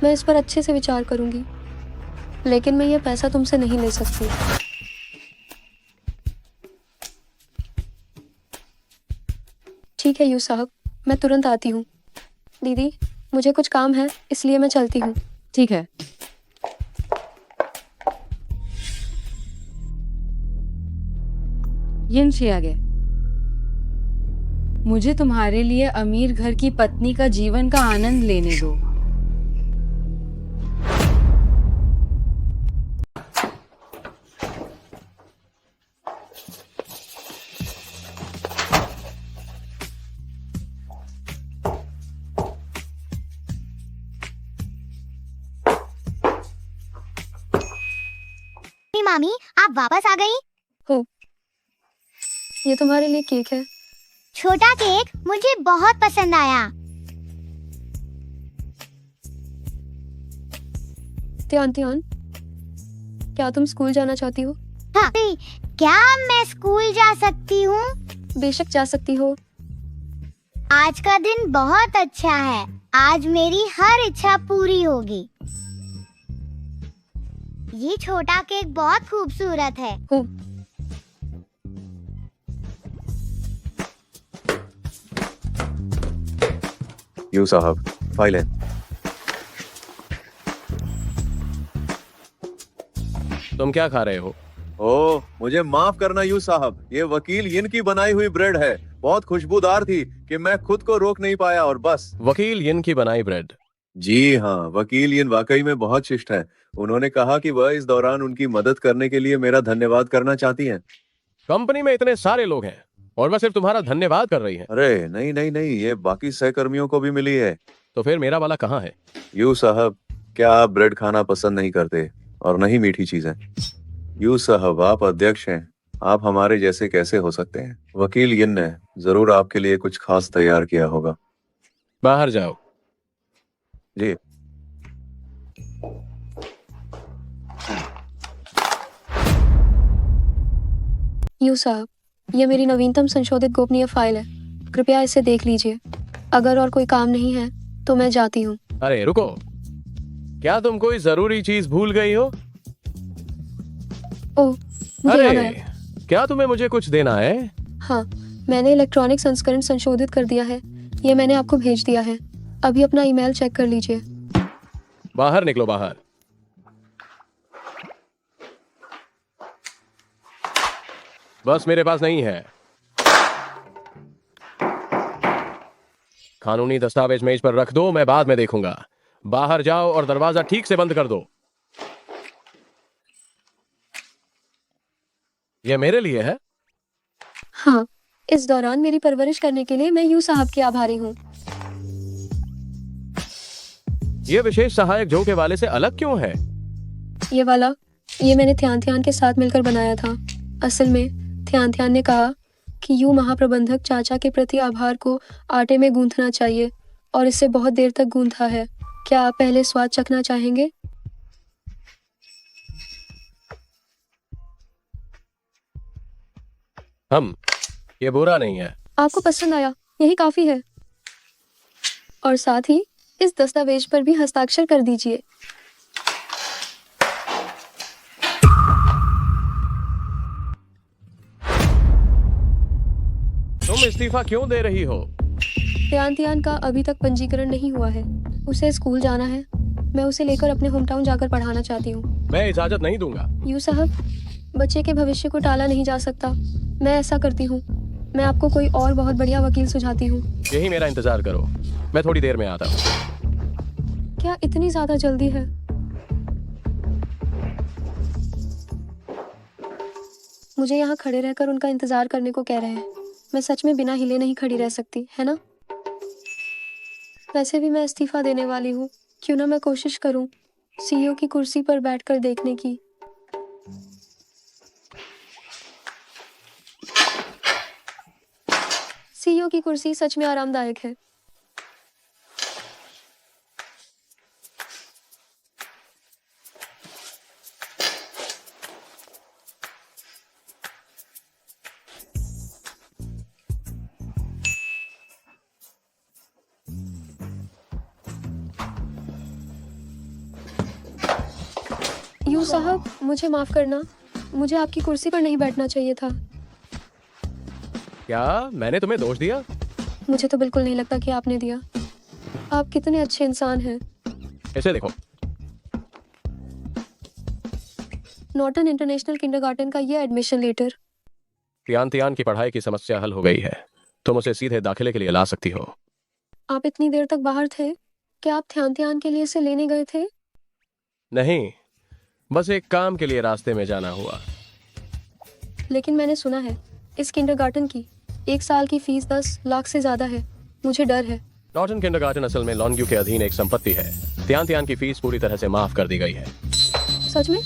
S2: मैं इस पर अच्छे से विचार करूंगी, लेकिन मैं ये पैसा तुमसे नहीं ले सकती। ठीक है यू साहब, मैं तुरंत आती हूँ। दीदी, मुझे कुछ काम है, इसलिए मैं चलती हूँ।
S7: ठीक है। यिन शियागे, मुझे तुम्हारे लिए अमीर घर की पत्नी का जीवन का आनंद लेने दो।
S4: मामी, आप वापस आ गई?
S2: हो, ये तुम्हारे लिए केक है।
S4: छोटा केक मुझे बहुत पसंद आया।
S2: त्यान त्यान, क्या तुम स्कूल जाना चाहती हो?
S4: हाँ, क्या मैं स्कूल जा सकती हूँ?
S2: बेशक जा सकती हो।
S4: आज का दिन बहुत अच्छा है। आज मेरी हर इच्छा पूरी होगी। ये छोटा केक बहुत खूबसूरत है।
S2: हो,
S5: यू साहब, फाइल है।
S6: तुम क्या खा रहे हो?
S5: ओह, मुझे माफ करना यू साहब, ये वकील यिन की बनाई हुई ब्रेड है। बहुत खुशबूदार थी कि मैं खुद को रोक नहीं पाया और बस।
S6: वकील यिन की बनाई ब्रेड?
S5: जी हाँ, वकील यिन वाकई में बहुत शिष्ट है। उन्होंने कहा कि वह इस दौरान उनकी मदद करने के लिए मेरा धन्यवाद करना चाहती हैं।
S6: कंपनी में इतने सारे लोग हैं और वह सिर्फ तुम्हारा धन्यवाद कर रही हैं।
S5: अरे नहीं नहीं नहीं, ये बाकी सहकर्मियों को भी मिली है।
S6: तो फिर मेरा वाला कहाँ है?
S5: यू साहब, क्या आप ब्रेड खाना पसंद नहीं करते और नहीं मीठी चीजें? यू साहब, आप अध्यक्ष हैं, आप हमारे जैसे कैसे हो सकते हैं? वकील यिन ने जरूर आपके लिए कुछ खास तैयार किया होगा।
S6: बाहर जाओ।
S5: जी।
S2: यू साहब, ये मेरी नवीनतम संशोधित गोपनीय फाइल है। कृपया इसे देख लीजिए। अगर और कोई काम नहीं है तो मैं जाती हूँ।
S6: अरे रुको, क्या तुम कोई जरूरी चीज भूल गई हो?
S2: ओह, मुझे याद
S6: अरे
S2: आया।
S6: क्या तुम्हें मुझे कुछ देना है?
S2: हाँ, मैंने इलेक्ट्रॉनिक संस्करण संशोधित कर दिया है। ये मैंने आपको भेज दिया है। अभी अपना ईमेल चेक कर लीजिए।
S6: बाहर निकलो, बाहर। बस मेरे पास नहीं है। कानूनी दस्तावेज मेज पर रख दो, मैं बाद में देखूंगा। बाहर जाओ और दरवाजा ठीक से बंद कर दो। ये मेरे लिए है?
S2: हाँ, इस दौरान मेरी परवरिश करने के लिए मैं यू साहब की आभारी हूँ।
S6: ये विशेष सहायक जो के वाले से अलग क्यों है?
S2: ये वाला, ये मैंने ध्यान ध्यान के साथ मिलकर बनाया था। असल में ध्यान ध्यान ने कहा कि यू महाप्रबंधक चाचा के प्रति आभार को आटे में गूंथना चाहिए और इसे बहुत देर तक गूंथा है। क्या आप पहले स्वाद चखना चाहेंगे?
S6: ये बुरा नहीं है।
S2: आपको पसंद आया, यही काफी है। और साथ ही इस दस्तावेज पर भी हस्ताक्षर कर दीजिए।
S6: तुम इस्तीफा क्यों दे रही हो?
S2: त्यान का अभी तक पंजीकरण नहीं हुआ है। उसे स्कूल जाना है। मैं उसे लेकर अपने होम टाउन जाकर पढ़ाना चाहती हूँ।
S6: मैं इजाजत नहीं दूंगा।
S2: यू साहब, बच्चे के भविष्य को टाला नहीं जा सकता। मैं ऐसा करती हूँ। मैं आपको कोई और बहुत बढ़िया वकील सुझाती हूँ।
S6: यही मेरा इंतजार करो, मैं थोड़ी देर में आता हूँ।
S2: क्या इतनी ज्यादा जल्दी है? मुझे यहाँ खड़े रहकर उनका इंतजार करने को कह रहे हैं। मैं सच में बिना हिले नहीं खड़ी रह सकती, है ना? वैसे भी मैं इस्तीफा देने वाली हूँ। क्यों ना मैं कोशिश करूँ सीईओ की कुर्सी पर बैठकर देखने की। सीईओ की कुर्सी सच में आरामदायक है। यू साहब, मुझे माफ करना। मुझे आपकी कुर्सी पर नहीं बैठना चाहिए था।
S6: क्या मैंने तुम्हें दोष दिया?
S2: मुझे तो बिल्कुल नहीं लगता कि आपने दिया। आप कितने अच्छे इंसान हैं।
S6: इसे देखो।
S2: नॉर्टन इंटरनेशनल किंडरगार्टन का ये एडमिशन लेटर।
S6: त्यान की पढ़ाई की समस्या हल हो गई है। तुम उसे सीधे दाखिले के लिए ला सकती हो।
S2: आप इतनी देर तक बाहर थे? क्या आप ध्यान के लिए इसे लेने गए थे?
S6: नहीं, बस एक काम के लिए रास्ते में जाना हुआ।
S2: लेकिन मैंने सुना है इस किंडरगार्टन की 1 साल की फीस 10 लाख से ज्यादा है। मुझे डर है।
S6: नॉर्टन किंडरगार्टन असल में लॉन्ग्यू के अधीन एक संपत्ति है। त्यान की फीस पूरी तरह से माफ कर दी गई है।
S2: सच में?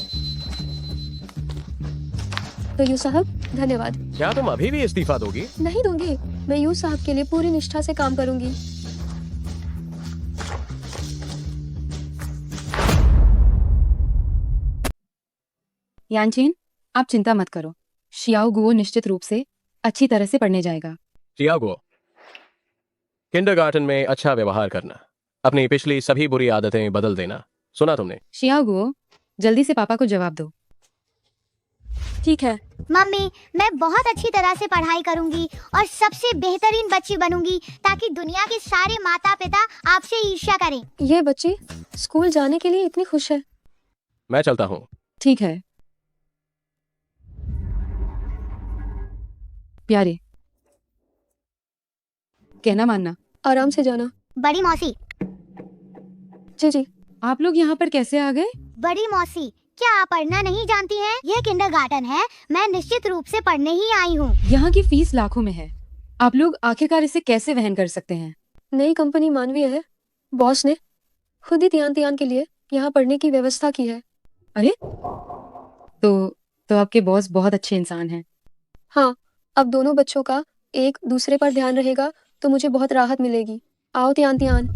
S2: तो यूँ साहब धन्यवाद।
S6: क्या तुम अभी भी इस्तीफा दोगी?
S2: नहीं दूंगी, मैं यूँ साहब के लिए पूरी निष्ठा से काम करूंगी।
S7: यानचेन, आप चिंता मत करो, शियाओ गुओ निश्चित रूप से अच्छी तरह से पढ़ने जाएगा।
S6: चियागो, किंडरगार्टन में अच्छा व्यवहार करना, अपनी पिछली सभी बुरी आदतें बदल देना, सुना तुमने?
S7: शियाओ गुओ, जल्दी से पापा को जवाब दो।
S8: ठीक है।
S4: मम्मी, मैं बहुत अच्छी तरह से पढ़ाई करूंगी और सबसे बेहतरीन बच्ची बनूंगी ताकि दुनिया के सारे माता पिता आपसे ईर्ष्या करें।
S2: ये बच्ची स्कूल जाने के लिए इतनी खुश है।
S6: मैं चलता हूँ।
S7: ठीक है प्यारे, कहना मानना।
S2: आराम से जाना।
S4: बड़ी मौसी।
S2: जी जी।
S7: आप लोग यहाँ पर कैसे आ गए?
S4: बड़ी मौसी, क्या आप पढ़ना नहीं जानती हैं? यह किंडरगार्टन है, मैं निश्चित रूप से पढ़ने ही आई हूँ।
S7: यहाँ की फीस लाखों में है, आप लोग आखिरकार इसे कैसे वहन कर सकते हैं?
S2: नई कंपनी मानवीय है, बॉस ने खुद ही तियान तियान के लिए यहाँ पढ़ने की व्यवस्था की है।
S7: अरे तो आपके बॉस बहुत अच्छे इंसान हैं।
S2: हाँ, अब दोनों बच्चों का एक दूसरे पर ध्यान रहेगा तो मुझे बहुत राहत मिलेगी। आओ तियान तियान,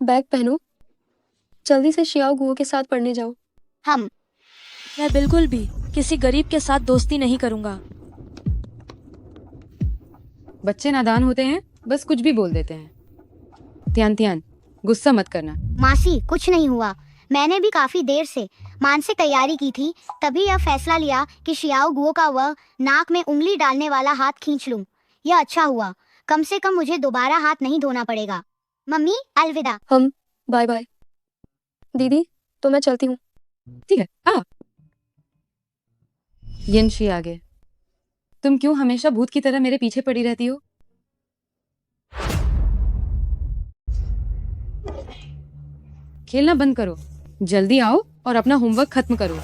S2: बैग पहनो, जल्दी से शियाओ गुओ के साथ पढ़ने जाओ।
S8: मैं बिल्कुल भी किसी गरीब के साथ दोस्ती नहीं करूंगा।
S7: बच्चे नादान होते हैं, बस कुछ भी बोल देते हैं। तियान तियान, गुस्सा मत करना।
S4: मासी, कुछ नहीं हुआ। मैंने भी काफी देर से मानसिक तैयारी की थी, तभी यह फैसला लिया कि शियाओ गुओ का वह नाक में उंगली डालने वाला हाथ खींच लूं। यह अच्छा हुआ, कम से कम मुझे दोबारा हाथ नहीं धोना पड़ेगा। मम्मी, अलविदा।
S2: हम बाय बाय। दीदी, तो मैं चलती हूँ।
S7: ठीक है, आ। यिनशी आ गए। तुम क्यों हमेशा भूत की तरह मेरे पीछे पड़ी रहती हो? खेलना बंद करो, जल्दी आओ और अपना होमवर्क खत्म करो।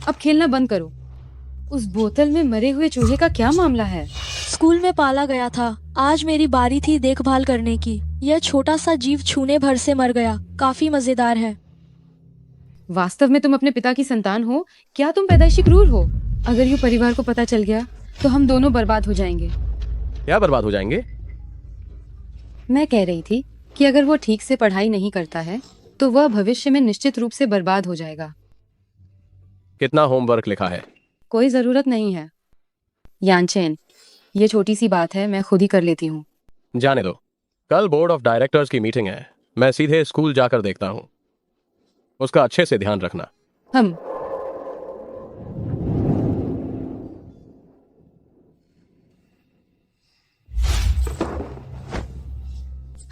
S7: अब खेलना बंद करो। उस बोतल में मरे हुए चूहे का क्या मामला है?
S8: स्कूल में पाला गया था, आज मेरी बारी थी देखभाल करने की। यह छोटा सा जीव छूने भर से मर गया, काफी मजेदार है।
S7: वास्तव में तुम अपने पिता की संतान हो? क्या तुम पैदाइशी क्रूर हो? अगर यूं परिवार को पता चल गया तो हम दोनों बर्बाद हो जाएंगे।
S6: क्या बर्बाद हो जाएंगे?
S7: मैं कह रही थी कि अगर वो ठीक से पढ़ाई नहीं करता है तो वह भविष्य में निश्चित रूप से बर्बाद हो जाएगा।
S6: कितना होमवर्क लिखा है?
S7: कोई जरूरत नहीं है यानचेन, ये छोटी सी बात है, मैं खुद ही कर लेती हूँ।
S6: जाने दो, कल बोर्ड ऑफ डायरेक्टर्स की मीटिंग है, मैं सीधे स्कूल जाकर देखता हूँ। उसका अच्छे से ध्यान रखना।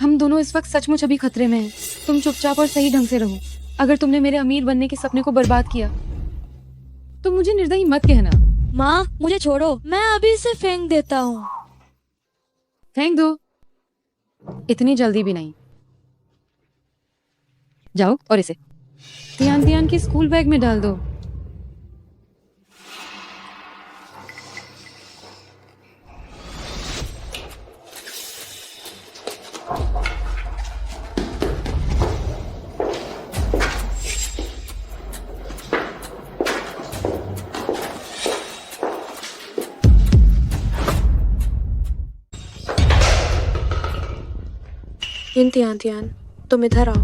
S7: हम दोनों इस वक्त सचमुच अभी खतरे में हैं। तुम चुपचाप और सही ढंग से रहो। अगर तुमने मेरे अमीर बनने के सपने को बर्बाद किया तो मुझे निर्दयी मत कहना।
S8: माँ, मुझे छोड़ो, मैं अभी इसे फेंक देता हूँ।
S7: फेंक दो, इतनी जल्दी भी नहीं। जाओ और इसे तियान तियान के स्कूल बैग में डाल दो।
S2: यिन तियान तियान, तुम इधर आओ।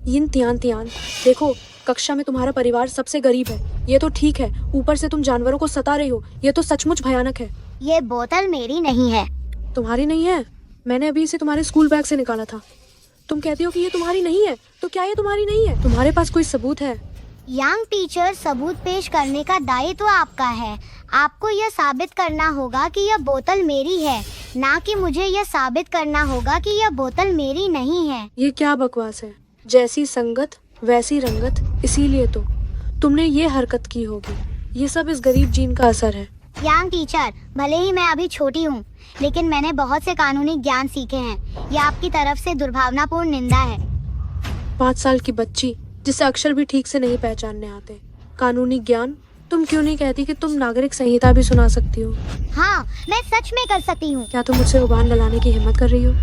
S2: यिन तियान तियान, देखो, कक्षा में तुम्हारा परिवार सबसे गरीब है, ये तो ठीक है, ऊपर से तुम जानवरों को सता रही हो, ये तो सचमुच भयानक है।
S4: ये बोतल मेरी नहीं है।
S2: तुम्हारी नहीं है? मैंने अभी इसे तुम्हारे स्कूल बैग से निकाला था। तुम कहती हो कि ये तुम्हारी नहीं है, तो क्या ये तुम्हारी नहीं है? तुम्हारे पास कोई सबूत है?
S4: यंग टीचर, सबूत पेश करने का दायित्व तो आपका है। आपको यह साबित करना होगा कि यह बोतल मेरी है, ना कि मुझे यह साबित करना होगा कि यह बोतल मेरी नहीं है।
S2: ये क्या बकवास है? जैसी संगत वैसी रंगत, इसीलिए तो तुमने ये हरकत की होगी। ये सब इस गरीब जीन का असर है।
S4: यंग टीचर, भले ही मैं अभी छोटी हूँ, लेकिन मैंने बहुत से कानूनी ज्ञान सीखे हैं। यह आपकी तरफ से दुर्भावनापूर्ण निंदा है।
S2: 5 साल की बच्ची जिसे अक्षर भी ठीक से नहीं पहचानने आते, कानूनी ज्ञान? तुम क्यों नहीं कहती कि तुम नागरिक संहिता भी सुना सकती हो?
S4: हाँ, मैं सच में कर सकती हूँ।
S2: क्या तुम मुझसे उबान डलाने की हिम्मत कर रही हो?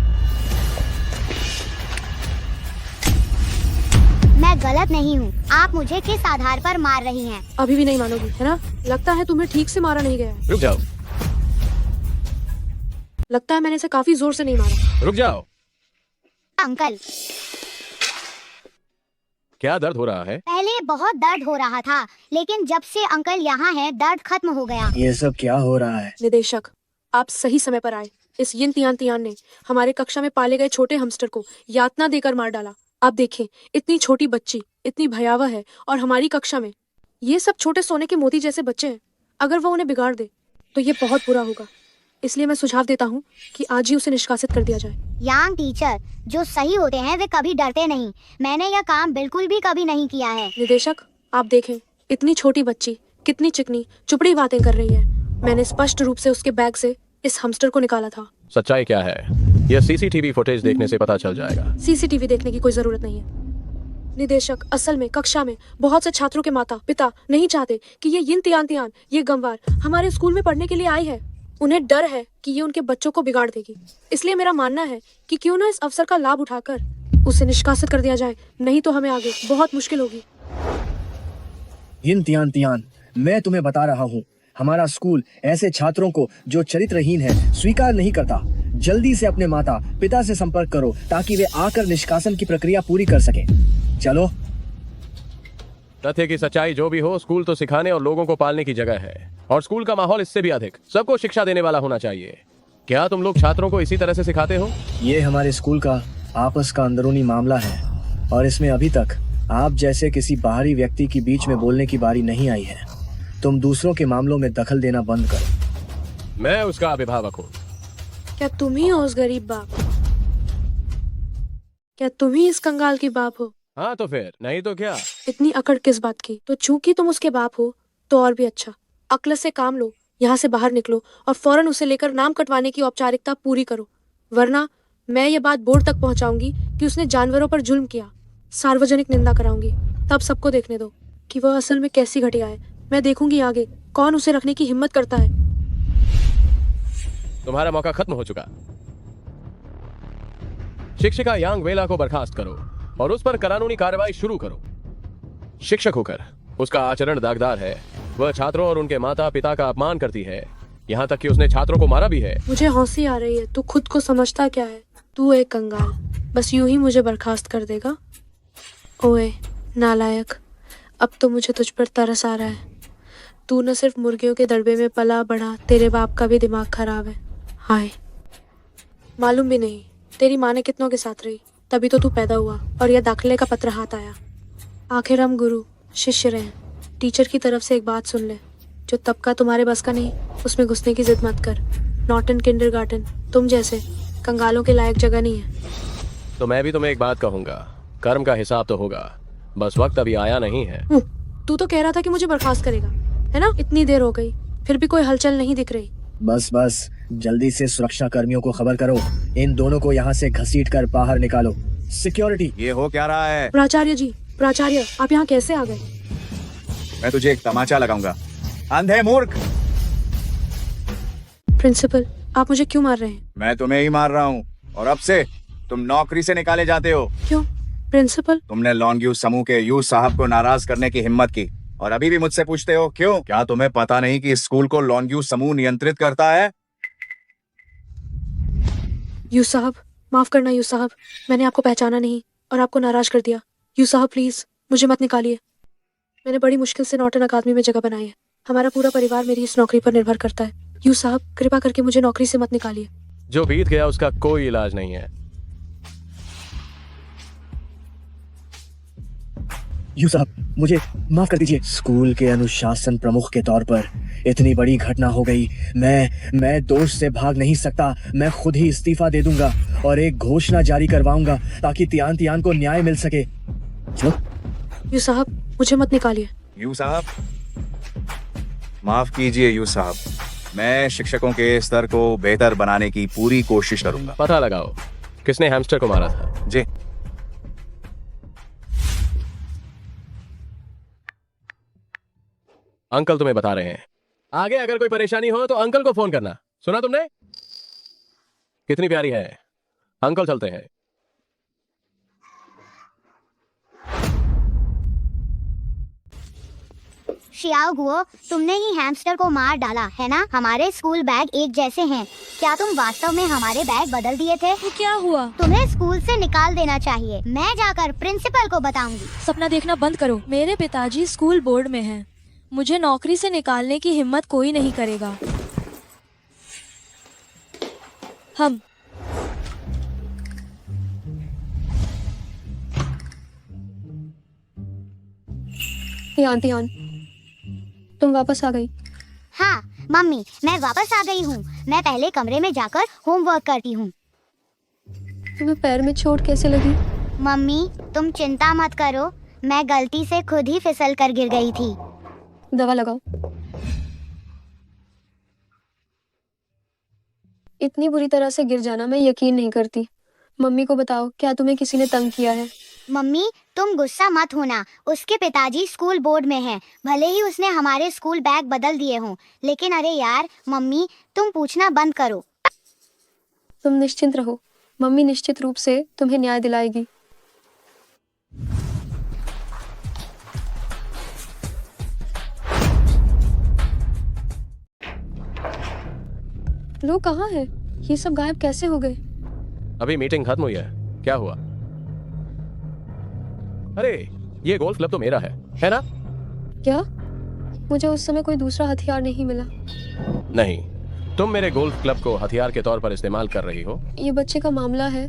S4: मैं गलत नहीं हूँ। आप मुझे किस आधार पर मार रही हैं?
S2: अभी भी नहीं मानोगी है ना? लगता है तुम्हें ठीक से मारा नहीं गया है।
S6: रुक जाओ,
S2: लगता है मैंने इसे काफी जोर से नहीं मारा।
S6: रुक जाओ।
S4: अंकल,
S6: क्या दर्द हो रहा है?
S4: पहले बहुत दर्द हो रहा था, लेकिन जब से अंकल यहाँ हैं दर्द खत्म हो गया।
S3: ये सब क्या हो रहा है?
S2: निदेशक, आप सही समय पर आए। इस यिन तियान तियान ने हमारे कक्षा में पाले गए छोटे हमस्टर को यातना देकर मार डाला। आप देखें, इतनी छोटी बच्ची इतनी भयावह है और हमारी कक्षा में ये सब छोटे सोने के मोती जैसे बच्चे हैं। अगर वो उन्हें बिगाड़ दे तो ये बहुत बुरा होगा। इसलिए मैं सुझाव देता हूँ कि आज ही उसे निष्कासित कर दिया जाए।
S4: यांग टीचर, जो सही होते हैं वे कभी डरते नहीं। मैंने यह काम बिल्कुल भी कभी नहीं किया है।
S2: निदेशक, आप देखें, इतनी छोटी बच्ची कितनी चिकनी चुपड़ी बातें कर रही है। मैंने स्पष्ट रूप से उसके बैग से इस हमस्टर को निकाला था।
S6: सच्चाई क्या है यह सीसीटीवी फुटेज देखने से पता चल जाएगा।
S2: सीसीटीवी देखने की कोई जरूरत नहीं है। निदेशक, असल में कक्षा में बहुत से छात्रों के माता पिता नहीं चाहते कि ये यिन तियान तियान, ये गंवार हमारे स्कूल में पढ़ने के लिए आई है। उन्हें डर है कि ये उनके बच्चों को बिगाड़ देगी। इसलिए मेरा मानना है कि क्यों ना इस अवसर का लाभ उठाकर उसे निष्कासित कर दिया जाए, नहीं तो हमें आगे बहुत मुश्किल होगी।
S3: यिन तियान तियान, मैं तुम्हें बता रहा हूँ, हमारा स्कूल ऐसे छात्रों को जो चरित्रहीन है स्वीकार नहीं करता। जल्दी से अपने माता पिता से संपर्क करो ताकि वे आकर निष्कासन की प्रक्रिया पूरी कर सके। चलो।
S6: तथ्य की सच्चाई जो भी हो, स्कूल तो सिखाने और लोगों को पालने की जगह है, और स्कूल का माहौल इससे भी अधिक सबको शिक्षा देने वाला होना चाहिए। क्या तुम लोग छात्रों को इसी तरह से सिखाते हो?
S3: ये हमारे स्कूल का आपस का अंदरूनी मामला है और इसमें अभी तक आप जैसे किसी बाहरी व्यक्ति की बीच में बोलने की बारी नहीं आई है। तुम दूसरों के मामलों में दखल देना बंद करो।
S6: मैं उसका अभिभावक हूँ।
S2: क्या तुम ही हो उस गरीब बाप? क्या तुम ही इस कंगाल की बाप हो?
S6: हाँ तो फिर, नहीं तो क्या?
S2: इतनी अकड़ किस बात की? तो चूंकि तुम उसके बाप हो तो और भी अच्छा। अक्ल से काम लो, यहाँ से बाहर निकलो और फौरन उसे लेकर नाम कटवाने की औपचारिकता पूरी करो, वरना मैं ये बात बोर्ड तक पहुँचाऊंगी कि उसने जानवरों पर जुल्म किया। सार्वजनिक निंदा कराऊंगी। तब सबको देखने दो कि वह असल में कैसी घटिया है। मैं देखूंगी आगे कौन उसे रखने की हिम्मत करता है।
S6: तुम्हारा मौका खत्म हो चुका। शिक्षिका यांग वेला को बर्खास्त करो और उस पर कानूनी कार्रवाई शुरू करो। शिक्षक होकर उसका आचरण दागदार है। वह छात्रों और उनके माता पिता का अपमान करती है, यहाँ तक कि उसने छात्रों को मारा भी है।
S2: मुझे हौंसी आ रही है। तू खुद को समझता क्या है? तू एक कंगाल, बस यूं ही मुझे बर्खास्त कर देगा? ओए नालायक, अब तो मुझे तुझ पर तरस आ रहा है। तू न सिर्फ मुर्गियों के दड़बे में पला बढ़ा, तेरे बाप का भी दिमाग खराब है। हाय, मालूम भी नहीं तेरी माँ ने कितनों के साथ रही, तभी तो तू पैदा हुआ और यह दाखिले का पत्र हाथ आया। आखिर हम गुरु शिष्य रहे। टीचर की तरफ से एक बात सुन ले, जो तबका तुम्हारे बस का नहीं उसमें घुसने की जिद मत कर। नॉट इन किंडरगार्टन तुम जैसे कंगालों के लायक जगह नहीं है।
S6: तो मैं भी तुम्हें एक बात कहूंगा, कर्म का हिसाब तो होगा, बस वक्त अभी आया नहीं है।
S2: तू तो कह रहा था कि मुझे बर्खास्त करेगा, है ना? इतनी देर हो गई फिर भी कोई हलचल नहीं दिख रही।
S3: बस बस, जल्दी से सुरक्षा कर्मियों को खबर करो। इन दोनों को यहाँ से घसीट कर बाहर निकालो। सिक्योरिटी।
S10: ये हो क्या रहा है?
S2: प्राचार्य जी, प्राचार्य आप यहाँ कैसे आ गए?
S10: मैं तुझे एक तमाचा लगाऊंगा, अंधे मूर्ख।
S2: प्रिंसिपल, आप मुझे क्यों मार रहे हैं?
S10: मैं तुम्हें ही मार रहा हूँ और अब से तुम नौकरी से निकाले जाते हो।
S2: क्यों प्रिंसिपल?
S10: तुमने लॉन्ग समूह के यू साहब को नाराज करने की हिम्मत की और अभी भी मुझसे पूछते हो क्यों? क्या तुम्हें पता नहीं कि इस स्कूल को लॉन्ग समूह नियंत्रित करता है?
S2: यू साहब, माफ करना यू साहब, मैंने आपको पहचाना नहीं और आपको नाराज कर दिया। यू साहब प्लीज मुझे मत निकालिए। मैंने बड़ी मुश्किल से नॉटन अकादमी में जगह बनाई है। हमारा पूरा परिवार मेरी इस नौकरी पर निर्भर करता है। यू साहब कृपा करके मुझे नौकरी से मत निकालिए।
S6: जो बीत गया उसका कोई इलाज नहीं है।
S3: यू साहब मुझे माफ कर दीजिए। स्कूल के अनुशासन प्रमुख के तौर पर इतनी बड़ी घटना हो गई। मैं दोष से भाग नहीं सकता। मैं खुद ही इस्तीफा दे दूंगा और एक घोषणा जारी करवाऊंगा ताकि तियान तियान को न्याय मिल सके। चलो।
S2: यू साहब मुझे मत निकालिए।
S10: यू साहब माफ कीजिए यू साहब, मैं शिक्षकों के स्तर को बेहतर बनाने की पूरी कोशिश करूंगा।
S6: पता लगाओ किसने हैमस्टर को मारा था।
S10: जी।
S6: अंकल तुम्हें बता रहे हैं, आगे अगर कोई परेशानी हो तो अंकल को फोन करना। सुना तुमने? कितनी प्यारी है। अंकल चलते हैं।
S4: शियाओ गुओ, तुमने ही हैमस्टर को मार डाला है ना? हमारे स्कूल बैग एक जैसे हैं। क्या तुम वास्तव में हमारे बैग बदल दिए थे?
S8: तो क्या हुआ?
S4: तुम्हें स्कूल से निकाल देना चाहिए। मैं जाकर प्रिंसिपल को बताऊंगी।
S8: सपना देखना बंद करो। मेरे पिताजी स्कूल बोर्ड में हैं। मुझे नौकरी से निकालने की हिम्मत कोई नहीं करेगा। हम
S2: तियान, तुम वापस आ गई।
S4: हाँ मम्मी, मैं वापस आ गई हूँ। मैं पहले कमरे में जाकर होमवर्क करती हूँ।
S2: तुम्हें पैर में चोट कैसे लगी?
S4: मम्मी तुम चिंता मत करो, मैं गलती से खुद ही फिसल कर गिर गई थी।
S2: दवा लगाओ। इतनी बुरी तरह से गिर जाना मैं यकीन नहीं करती। मम्मी को बताओ, क्या तुम्हें किसी ने तंग किया है?
S4: मम्मी तुम गुस्सा मत होना, उसके पिताजी स्कूल बोर्ड में हैं। भले ही उसने हमारे स्कूल बैग बदल दिए हों, लेकिन अरे यार मम्मी, तुम पूछना बंद करो।
S2: तुम निश्चिंत रहो, मम्मी निश्चित रूप से तुम्हें न्याय दिलाएगी। लोग कहाँ हैं? ये सब गायब कैसे हो गए?
S6: अभी मीटिंग खत्म हुई है। क्या हुआ? अरे ये गोल्फ क्लब तो मेरा है ना?
S2: क्या? मुझे उस समय कोई दूसरा हथियार नहीं मिला।
S6: नहीं, तुम मेरे गोल्फ क्लब को हथियार के तौर पर इस्तेमाल कर रही हो।
S2: ये बच्चे का मामला है।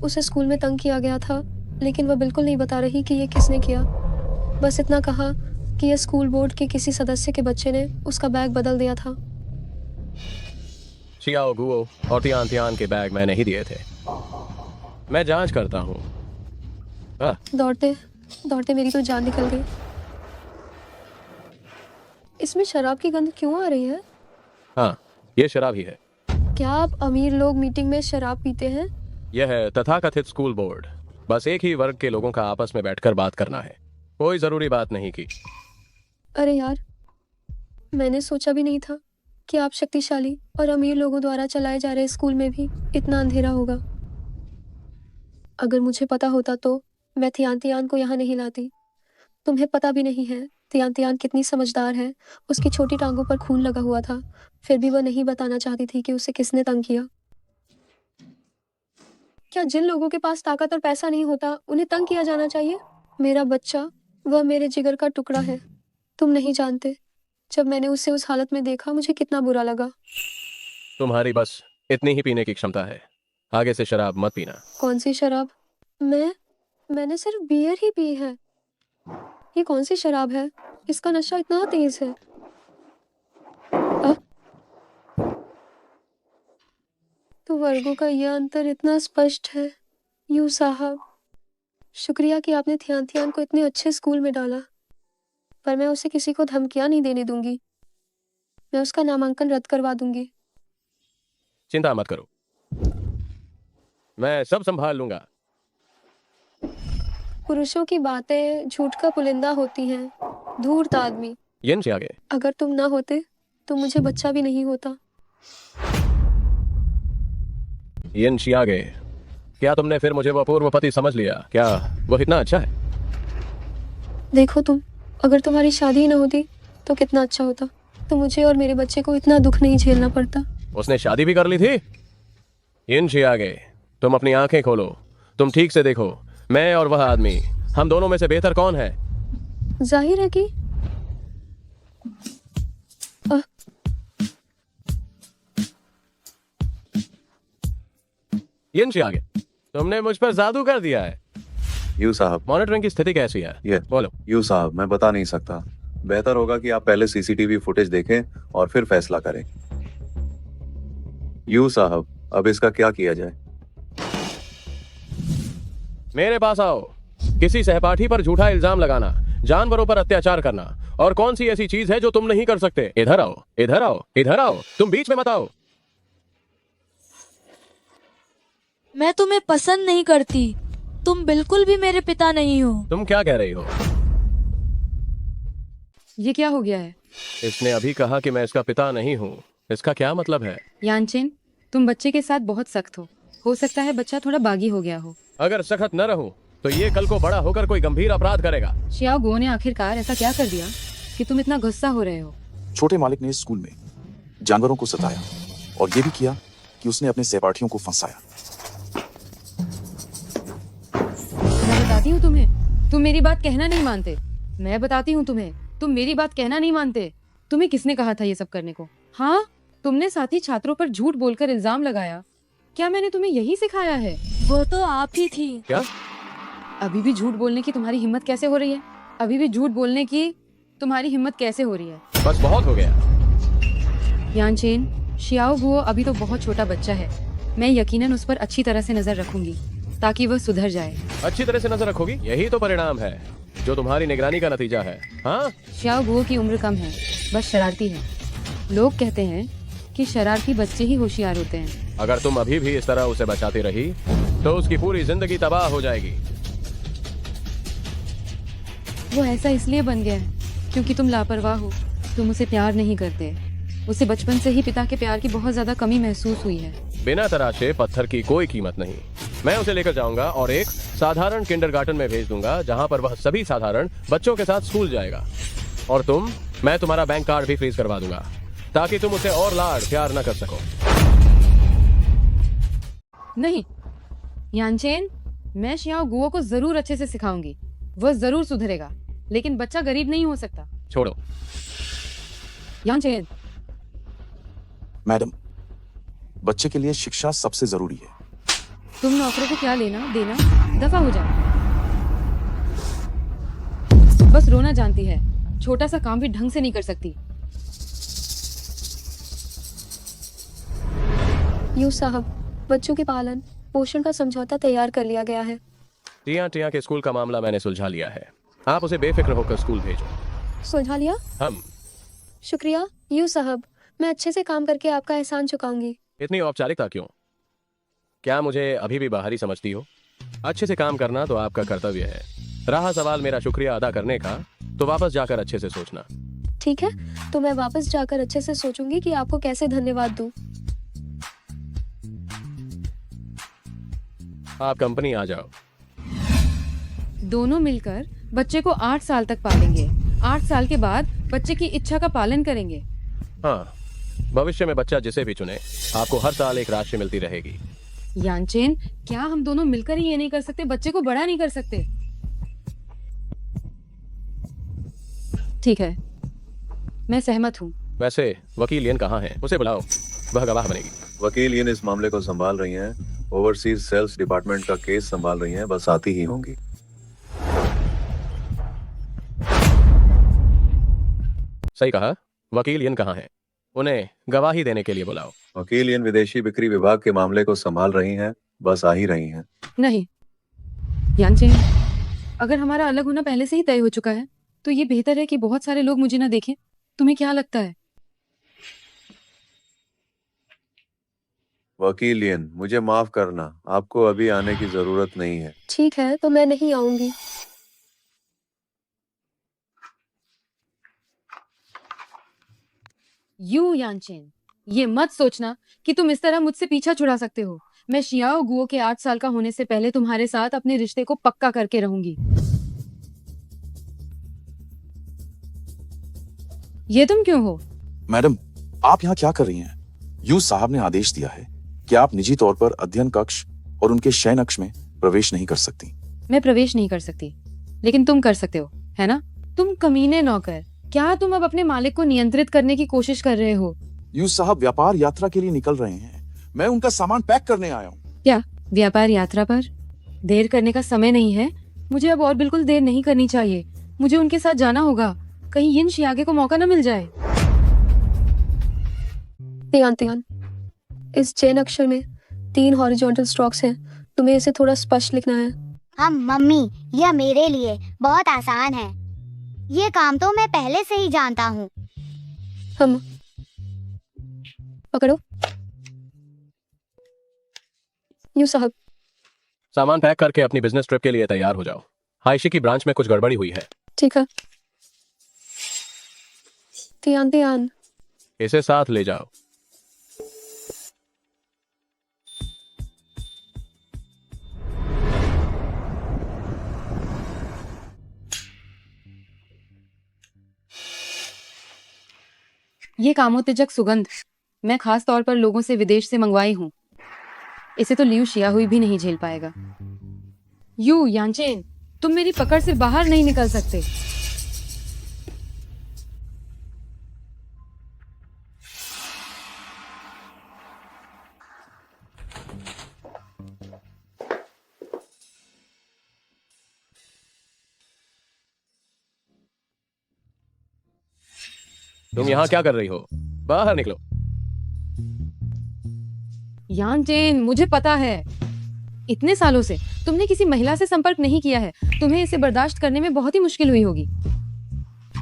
S2: उसे स्कूल में तंग किया गया था, लेकिन वह बिल्कुल नहीं बता रही कि ये किसने किया। बस इतना कहा कि ये स्कूल बोर्ड के किसी सदस्य के बच्चे ने उसका बैग बदल दिया था।
S6: शियाओ गुओ और तियान के बैग मैंने ही दिए थे। मैं जांच करता हूँ।
S2: दौड़ते दौड़ते मेरी तो जान निकल गई। इसमें शराब की गंध क्यों आ रही है?
S6: हाँ, ये शराब ही है।
S2: क्या आप अमीर लोग मीटिंग में शराब पीते हैं?
S6: यह है तथाकथित स्कूल बोर्ड। बस एक ही वर्ग के लोगों का आपस में बैठकर बात करना है। कोई जरूरी बात नहीं की।
S2: अरे यार, मैंने सोचा भी नहीं था कि आप शक्तिशाली और अमीर लोगों द्वारा चलाए जा रहे स्कूल में भी इतना अंधेरा होगा। अगर मुझे पता होता तो मैं तियान को यहाँ नहीं लाती। तुम्हें पता भी नहीं है तियान कितनी समझदार है। उसकी छोटी टांगों पर खून लगा हुआ था, फिर भी वह नहीं बताना चाहती थी कि उसे किसने तंग किया। क्या जिन लोगों के पास ताकत और पैसा नहीं होता उन्हें तंग किया जाना चाहिए? मेरा बच्चा, वह मेरे जिगर का टुकड़ा है। तुम नहीं जानते, जब मैंने उसे उस हालत में देखा मुझे कितना बुरा लगा।
S6: तुम्हारी बस इतनी ही पीने की क्षमता है। आगे से शराब मत पीना।
S2: कौन सी शराब? मैंने सिर्फ बियर ही पी है। ये कौन सी शराब है? इसका नशा इतना तेज है। तो वर्गों का यह अंतर इतना स्पष्ट है। यू साहब, शुक्रिया कि आपने तियान को इतने अच्छे स्कूल में डाला, पर मैं उसे किसी को धमकियां नहीं देने दूंगी। मैं उसका नामांकन रद्द करवा दूंगी।
S6: चिंता मत करो, मैं सब संभाल लूंगा।
S2: पुरुषों की बातें झूठ का पुलिंदा होती हैं। धूर्त आदमी।
S6: यिन शियागे,
S2: अगर तुम ना होते तो मुझे बच्चा भी नहीं होता।
S6: यिन शियागे, क्या तुमने फिर मुझे वो अपूर्व पति समझ लिया? क्या वो इतना अच्छा है?
S2: देखो तुम, अगर तुम्हारी शादी ही न होती तो कितना अच्छा होता। तो मुझे और मेरे बच्चे को इतना दुख नहीं झेलना पड़ता।
S6: उसने शादी भी कर ली थी? यिन शियागे, तुम अपनी आंखें खोलो। तुम ठीक से देखो, मैं और वह आदमी, हम दोनों में से बेहतर कौन है?
S2: जाहिर है कि
S6: यिन शियागे, तुमने मुझ पर जादू कर दिया है।
S5: यू साहब,
S6: मॉनिटरिंग की स्थिति कैसी है?
S5: ये
S6: बोलो।
S5: यू साहब, मैं बता नहीं सकता। बेहतर होगा कि आप पहले सीसीटीवी फुटेज देखें और फिर फैसला करें। यू साहब, अब इसका क्या किया जाए?
S6: मेरे पास आओ। किसी सहपाठी पर झूठा इल्जाम लगाना, जानवरों पर अत्याचार करना, और कौन सी ऐसी चीज है जो तुम नहीं कर सकते? इधर आओ, इधर आओ, इधर आओ। तुम बीच में मत आओ।
S8: मैं तुम्हें पसंद नहीं करती। तुम बिल्कुल भी मेरे पिता नहीं हो।
S6: तुम क्या कह रही हो?
S7: ये क्या हो गया है?
S6: इसने अभी कहा कि मैं इसका पिता नहीं हूँ। इसका क्या मतलब है?
S7: यानचेन, तुम बच्चे के साथ बहुत सख्त हो सकता है बच्चा थोड़ा बागी हो गया हो।
S6: अगर सख्त न रहूं तो ये कल को बड़ा होकर कोई गंभीर अपराध करेगा।
S7: शियाओ गुओ ने आखिरकार ऐसा क्या कर दिया? कि तुम इतना गुस्सा हो रहे हो।
S13: छोटे मालिक ने स्कूल में जानवरों को सताया और ये भी किया कि उसने अपने सहपाठियों को फंसाया।
S7: मैं बताती हूँ तुम्हें, तुम मेरी बात कहना नहीं मानते। मैं बताती हूँ तुम्हें, तुम मेरी बात कहना नहीं मानते। तुम्हें किसने कहा था ये सब करने को? हाँ, तुमने साथी छात्रों पर झूठ बोलकर इल्जाम लगाया। क्या मैंने तुम्हें यही सिखाया है?
S8: वो तो आप ही थी।
S6: क्या?
S7: अभी भी झूठ बोलने की तुम्हारी हिम्मत कैसे हो रही है? अभी भी झूठ बोलने की तुम्हारी हिम्मत कैसे हो रही है?
S6: बस बहुत हो गया।
S7: यानचेन, शियाओ गुओ अभी तो बहुत छोटा बच्चा है। मैं यकीनन उस पर अच्छी तरह से नजर रखूंगी ताकि वह सुधर जाए।
S6: अच्छी तरह से नजर रखोगी? यही तो परिणाम है जो तुम्हारी निगरानी का नतीजा है। हाँ,
S7: शियाओ गुओ की उम्र कम है, बस शरारती है। लोग कहते हैं कि शरारती बच्चे ही होशियार होते हैं।
S6: अगर तुम अभी भी इस तरह उसे बचाती रही तो उसकी पूरी जिंदगी तबाह हो जाएगी।
S7: वो ऐसा इसलिए बन गया है क्योंकि तुम लापरवाह हो। तुम उसे प्यार नहीं करते। उसे बचपन से ही पिता के प्यार की बहुत ज्यादा कमी महसूस हुई है।
S6: बिना तराशे पत्थर की कोई कीमत नहीं। मैं उसे लेकर जाऊंगा और एक साधारण किंडरगार्टन में भेज दूंगा जहां पर वह सभी साधारण बच्चों के साथ स्कूल जाएगा। और मैं तुम्हारा बैंक कार्ड भी फ्रीज करवा दूंगा ताकि तुम उसे और लाड प्यार न कर सको।
S7: नहीं यानचेन, मैं शियाओ गुओ को जरूर अच्छे से सिखाऊंगी। वह जरूर सुधरेगा, लेकिन बच्चा गरीब नहीं हो सकता।
S6: छोड़ो।
S7: यानचेन,
S13: मैडम, बच्चे के लिए शिक्षा सबसे जरूरी है।
S7: तुम नौकरों को क्या लेना देना, दफा हो जाओ। बस रोना जानती है, छोटा सा काम भी ढंग से नहीं कर सकती।
S2: यूं साहब, बच्चों के पालन पोषण का समझौता तैयार कर लिया गया है।
S6: टिया के स्कूल का मामला मैंने सुलझा लिया है। आप उसे बेफिक्र होकर स्कूल भेजो।
S2: सुलझा लिया?
S6: हम
S2: शुक्रिया यूं साहब, मैं अच्छे से काम करके आपका एहसान चुकाऊंगी।
S6: इतनी औपचारिकता क्यों? क्या मुझे अभी भी बाहरी समझती हो? अच्छे से काम करना तो आपका कर्तव्य है। रहा सवाल मेरा शुक्रिया अदा करने का, तो वापस जाकर अच्छे से सोचना।
S2: ठीक है, तो मैं वापस जाकर अच्छे से सोचूंगी कि आपको कैसे धन्यवाद दूं।
S6: आप कंपनी आ जाओ।
S7: दोनों मिलकर बच्चे को 8 साल तक पालेंगे। 8 साल के बाद बच्चे की इच्छा का पालन करेंगे।
S6: हाँ, भविष्य में बच्चा जिसे भी चुने आपको हर साल एक राशि मिलती रहेगी।
S7: यानचेन, क्या हम दोनों मिलकर ही ये नहीं कर सकते? बच्चे को बड़ा नहीं कर सकते? ठीक है, मैं सहमत हूँ।
S6: वैसे वकील यन कहाँ है? उसे बुलाओ, वह गवाह बनेगी।
S5: वकील यन इस मामले को संभाल रही हैं। ओवरसीज सेल्स डिपार्टमेंट का केस संभाल रही हैं, बस आती ही होंगी।
S6: सही कहा। वकील यन कहाँ है? उन्हें गवाही देने के लिए बुलाओ।
S5: वकील यन विदेशी बिक्री विभाग के मामले को संभाल रही हैं, बस आ ही रही हैं।
S7: नहीं यानचेन, अगर हमारा अलग होना पहले से ही तय हो चुका है तो ये बेहतर है कि बहुत सारे लोग मुझे ना देखें। तुम्हें क्या लगता है?
S5: वकील यन, मुझे माफ करना, आपको अभी आने की जरूरत नहीं है।
S2: ठीक है, तो मैं नहीं आऊंगी।
S7: यू यानचेन, ये मत सोचना कि तुम इस तरह मुझसे पीछा छुड़ा सकते हो। मैं शियाओ गुओ के 8 साल का होने से पहले तुम्हारे साथ अपने रिश्ते को पक्का करके रहूंगी। ये तुम क्यों हो?
S13: मैडम, आप यहाँ क्या कर रही हैं? यू साहब ने आदेश दिया है कि आप निजी तौर पर अध्ययन कक्ष और उनके शयन कक्ष में प्रवेश नहीं कर सकती।
S7: मैं प्रवेश नहीं कर सकती, लेकिन तुम कर सकते हो, है ना? तुम कमीने नौकर, क्या तुम अब अपने मालिक को नियंत्रित करने की कोशिश कर रहे हो?
S13: यू साहब व्यापार यात्रा के लिए निकल रहे हैं। मैं उनका सामान पैक करने आया हूँ।
S7: क्या व्यापार यात्रा पर? देर करने का समय नहीं है। मुझे अब और बिल्कुल देर नहीं करनी चाहिए। मुझे उनके साथ जाना होगा, कहीं यिन शियागे को मौका न मिल जाए।
S2: तियान, इस चेन अक्षर में 3 हॉरिजॉन्टल स्ट्रोक्स हैं। तुम्हें इसे थोड़ा स्पष्ट लिखना है।
S4: हम मम्मी, यह मेरे लिए बहुत आसान है। ये काम तो मैं पहले से ही जानता हूँ।
S2: हम पकड़ो। यूं साहब,
S6: सामान पैक करके अपनी बिजनेस ट्रिप के लिए तैयार हो जाओ। हाइशी की ब्रांच में कुछ गड़बड़ी हुई है।
S2: ठीक है। तियान,
S6: इसे साथ ले जाओ।
S7: ये कामोत्तेजक सुगंध मैं खास तौर पर लोगों से विदेश से मंगवाई हूँ। इसे तो लियू शिया हुई भी नहीं झेल पाएगा। यू यांचेन, तुम मेरी पकड़ से बाहर नहीं निकल सकते।
S6: तुम यहाँ क्या कर रही हो? बाहर निकलो।
S7: यांचेन, मुझे पता है इतने सालों से तुमने किसी महिला से संपर्क नहीं किया है। तुम्हें इसे बर्दाश्त करने में बहुत ही मुश्किल हुई होगी।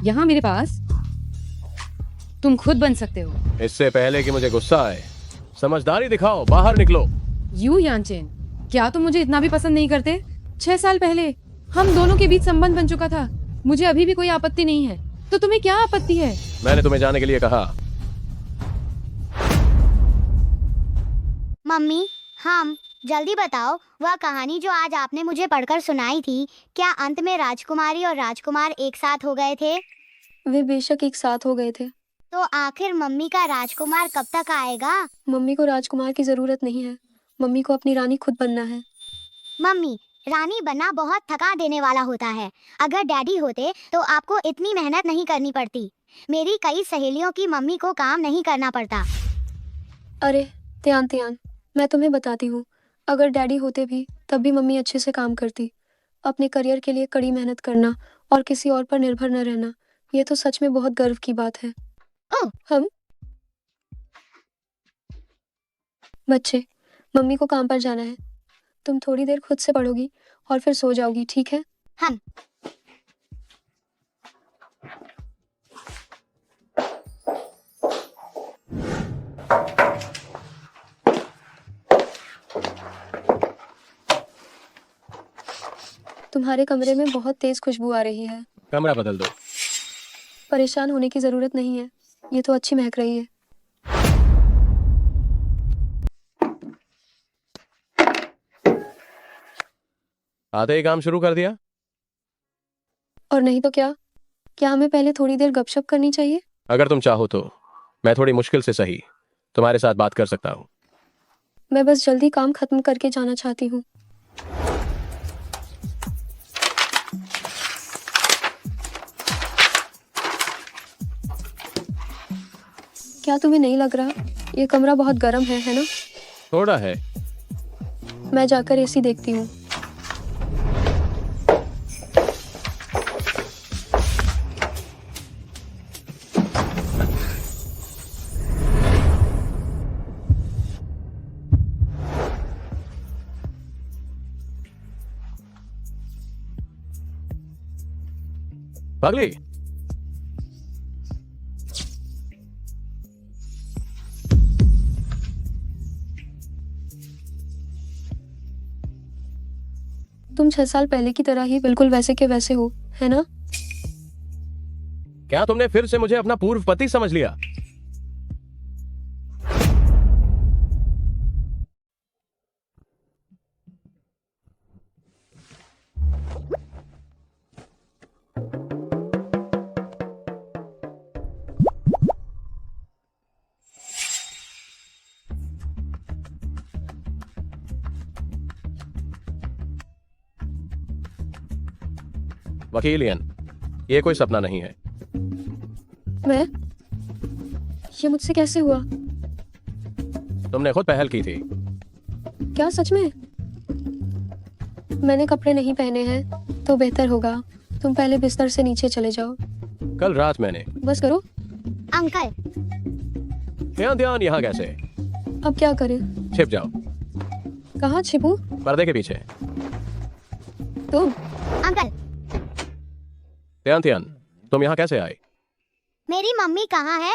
S7: यहाँ मेरे पास तुम खुद बन सकते हो।
S6: इससे पहले कि मुझे गुस्सा आए, समझदारी दिखाओ, बाहर निकलो।
S7: यू यांचेन, क्या तुम मुझे इतना भी पसंद नहीं करते? 6 साल पहले हम दोनों के बीच संबंध बन चुका था। मुझे अभी भी कोई आपत्ति नहीं है, तो तुम्हें क्या आपत्ति है?
S6: मैंने तुम्हें जाने के लिए कहा।
S4: मम्मी, हम जल्दी बताओ, वह कहानी जो आज आपने मुझे पढ़कर सुनाई थी, क्या अंत में राजकुमारी और राजकुमार एक साथ हो गए थे?
S2: वे बेशक एक साथ हो गए थे।
S4: तो आखिर मम्मी का राजकुमार कब तक आएगा?
S2: मम्मी को राजकुमार की जरूरत नहीं है। मम्मी को अपनी रानी खुद बनना है।
S4: मम्मी, रानी बनना बहुत थका देने वाला होता है। अगर डैडी होते तो आपको इतनी मेहनत नहीं करनी पड़ती। मेरी कई सहेलियों की मम्मी को काम नहीं करना पड़ता।
S2: अरे त्यान त्यान, मैं तुम्हें बताती हूँ, अगर डैडी होते भी तब भी मम्मी अच्छे से काम करती। अपने करियर के लिए कड़ी मेहनत करना और किसी और पर निर्भर न रहना, ये तो सच में बहुत गर्व की बात है।
S4: ओह,
S2: हम बच्चे, मम्मी को काम पर जाना है। तुम थोड़ी देर खुद से पढ़ोगी और फिर सो जाओगी, ठीक है?
S4: हम
S2: तुम्हारे कमरे में बहुत तेज खुशबू आ रही है।
S6: कमरा बदल दो।
S2: परेशान होने की जरूरत नहीं है, ये तो अच्छी महक रही है।
S6: आधे ही काम शुरू कर दिया।
S2: और नहीं तो क्या? क्या हमें पहले थोड़ी देर गपशप करनी चाहिए?
S6: अगर तुम चाहो तो मैं थोड़ी मुश्किल से सही तुम्हारे साथ बात कर सकता हूँ।
S2: मैं बस जल्दी काम खत्म करके जाना चाहती हूँ। क्या तुम्हें नहीं लग रहा ये कमरा बहुत गर्म है ना?
S6: थोड़ा है।
S2: मैं जाकर एसी देखती हूँ।
S6: पगली,
S2: तुम 6 साल पहले की तरह ही बिल्कुल वैसे के वैसे हो, है ना?
S6: क्या तुमने फिर से मुझे अपना पूर्व पति समझ लिया? वकील इयन, ये कोई सपना नहीं है।
S2: मैं? ये मुझसे कैसे हुआ?
S6: तुमने खुद पहल की थी।
S2: क्या सच में? मैंने कपड़े नहीं पहने हैं तो बेहतर होगा तुम पहले बिस्तर से नीचे चले जाओ।
S6: कल रात मैंने।
S2: बस करो।
S4: अंकल,
S6: ध्यान ध्यान, यहाँ कैसे?
S2: अब क्या करें?
S6: छिप जाओ।
S2: कहाँ छिपूं?
S6: पर्दे के पीछे।
S2: तुम?
S4: अंकल,
S6: ध्यान ध्यान, तुम यहाँ कैसे आए?
S4: मेरी मम्मी कहाँ है?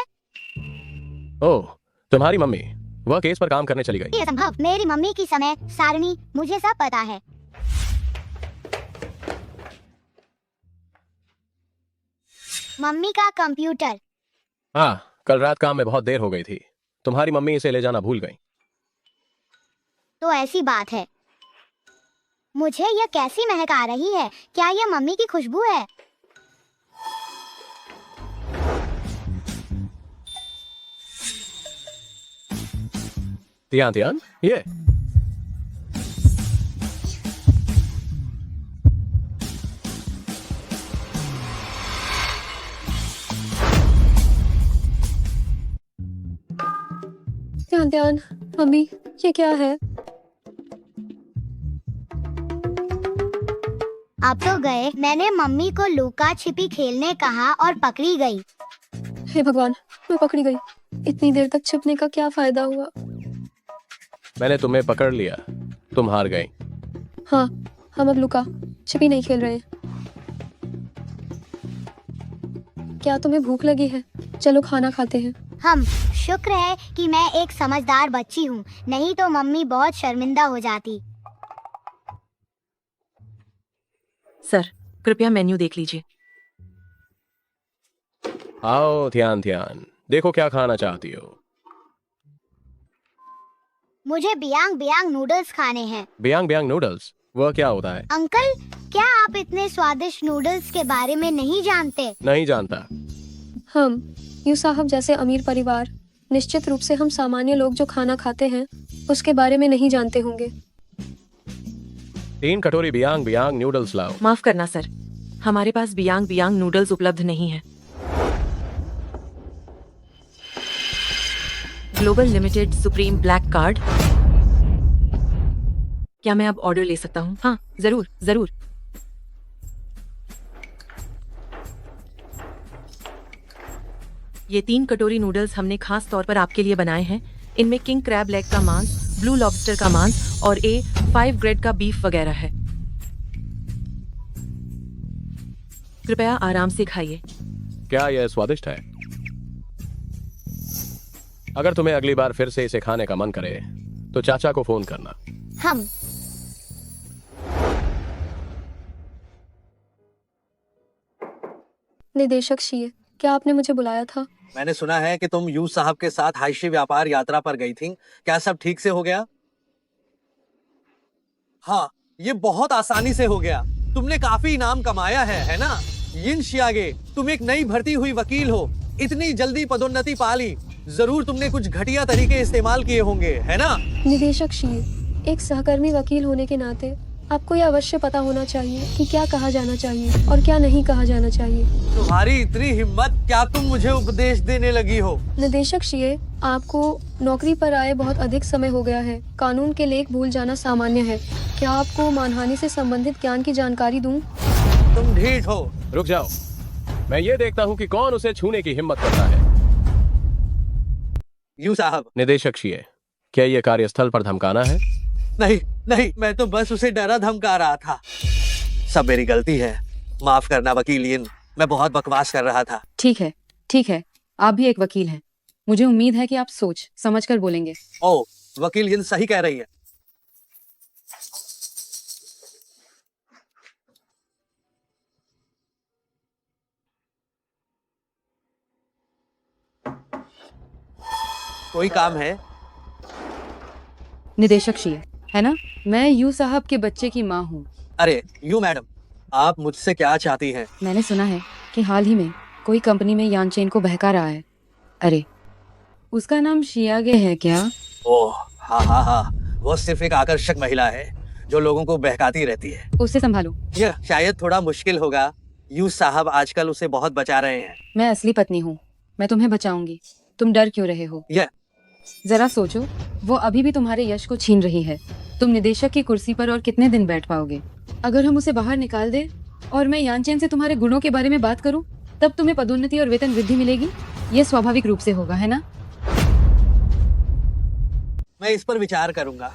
S6: ओह, तुम्हारी मम्मी वह केस पर काम करने चली गई।
S4: ये संभव? मेरी मम्मी की समय सारणी मुझे सब पता है। मम्मी का कंप्यूटर।
S6: हाँ, कल रात काम में बहुत देर हो गई थी। तुम्हारी मम्मी इसे ले जाना भूल गई।
S4: तो ऐसी बात है। मुझे यह कैसी महक आ रही है? क्या यह मम्मी की खुशबू है?
S6: ध्यान ध्यान, ये
S2: ध्यान ध्यान, मम्मी ये क्या है?
S4: अब तो गए। मैंने मम्मी को लुका छिपी खेलने कहा और पकड़ी गई।
S2: हे भगवान, मैं पकड़ी गई। इतनी देर तक छिपने का क्या फायदा हुआ?
S6: मैंने तुम्हें पकड़ लिया, तुम हार गई।
S2: हाँ, हम अब लुका छिपी नहीं खेल रहे। क्या तुम्हें भूख लगी है? चलो खाना खाते हैं।
S4: हम शुक्र है कि मैं एक समझदार बच्ची हूँ, नहीं तो मम्मी बहुत शर्मिंदा हो जाती।
S14: सर, कृपया मेन्यू देख लीजिए।
S6: आओ ध्यान ध्यान, देखो क्या खाना चाहती हो।
S4: मुझे बियांग बियांग नूडल्स खाने हैं।
S6: बियांग बियांग नूडल्स, वह क्या होता है?
S4: अंकल, क्या आप इतने स्वादिष्ट नूडल्स के बारे में नहीं जानते?
S6: नहीं जानता।
S2: हम यूं साहब जैसे अमीर परिवार, निश्चित रूप से हम सामान्य लोग जो खाना खाते हैं उसके बारे में नहीं जानते होंगे।
S6: 3 कटोरी बियांग बियांग नूडल्स लाओ।
S14: माफ करना सर, हमारे पास बियांग बियांग नूडल्स उपलब्ध नहीं है। Global limited supreme black card. क्या मैं अब ऑर्डर ले सकता हूँ? हाँ, जरूर जरूर। ये 3 कटोरी नूडल्स हमने खास तौर पर आपके लिए बनाए हैं। इनमें किंग क्रैब लेग का मांस, ब्लू लॉबस्टर का मांस और A5 ग्रेड का बीफ वगैरह है। कृपया आराम से खाइए।
S6: क्या यह स्वादिष्ट है? अगर तुम्हें अगली बार फिर से इसे खाने का मन करे तो चाचा को फोन करना।
S4: हम
S2: निदेशक शीए, क्या आपने मुझे बुलाया था?
S12: मैंने सुना है कि तुम यू साहब के साथ हायशी व्यापार यात्रा पर गई थी। क्या सब ठीक से हो गया? हाँ, ये बहुत आसानी से हो गया। तुमने काफी इनाम कमाया है ना? यिन शियागे, तुम एक नई भर्ती हुई वकील हो। इतनी जल्दी पदोन्नति पा ली। जरूर तुमने कुछ घटिया तरीके इस्तेमाल किए होंगे, है ना?
S2: निदेशक शीए, एक सहकर्मी वकील होने के नाते आपको यह अवश्य पता होना चाहिए कि क्या कहा जाना चाहिए और क्या नहीं कहा जाना चाहिए।
S12: तुम्हारी इतनी हिम्मत, क्या तुम मुझे उपदेश देने लगी हो?
S2: निदेशक शीए, आपको नौकरी पर आए बहुत अधिक समय हो गया है। कानून के लेख भूल जाना सामान्य है। क्या आपको मानहानि से संबंधित ज्ञान की जानकारी दूं?
S12: तुम ढीठ हो।
S6: रुक जाओ, मैं ये देखता हूँ कि कौन उसे छूने की हिम्मत करता है।
S12: यू साहब।
S6: निदेशक शीए, क्या ये कार्यस्थल पर धमकाना है?
S12: नहीं नहीं, मैं तो बस उसे डरा धमका रहा था। सब मेरी गलती है, माफ करना वकील यिन। मैं बहुत बकवास कर रहा था।
S7: ठीक है, ठीक है, आप भी एक वकील हैं। मुझे उम्मीद है कि आप सोच समझ कर बोलेंगे।
S12: ओ, वकील यिन सही कह रही है। कोई काम है?
S7: निदेशक शीए, है ना? मैं यू साहब के बच्चे की माँ हूँ।
S12: अरे यू मैडम, आप मुझसे क्या चाहती हैं?
S7: मैंने सुना है कि हाल ही में कोई कंपनी में यानचेन को बहका रहा है। अरे, उसका नाम शियागे है क्या?
S12: ओह हाँ हाँ हाँ, वो सिर्फ एक आकर्षक महिला है जो लोगों को बहकाती रहती है।
S7: उसे संभालो।
S12: यह शायद थोड़ा मुश्किल होगा। यू साहब आजकल उसे बहुत बचा रहे हैं।
S7: मैं असली पत्नी हूँ, मैं तुम्हें बचाऊंगी। तुम डर क्यों रहे हो?
S12: जरा
S7: सोचो, वो अभी भी तुम्हारे यश को छीन रही है। तुम निदेशक की कुर्सी पर और कितने दिन बैठ पाओगे? अगर हम उसे बाहर निकाल दे और मैं यानचेन से तुम्हारे गुणों के बारे में बात करूं, तब तुम्हें पदोन्नति और वेतन वृद्धि मिलेगी। ये स्वाभाविक रूप से होगा, है ना?
S12: मैं इस पर विचार करूंगा।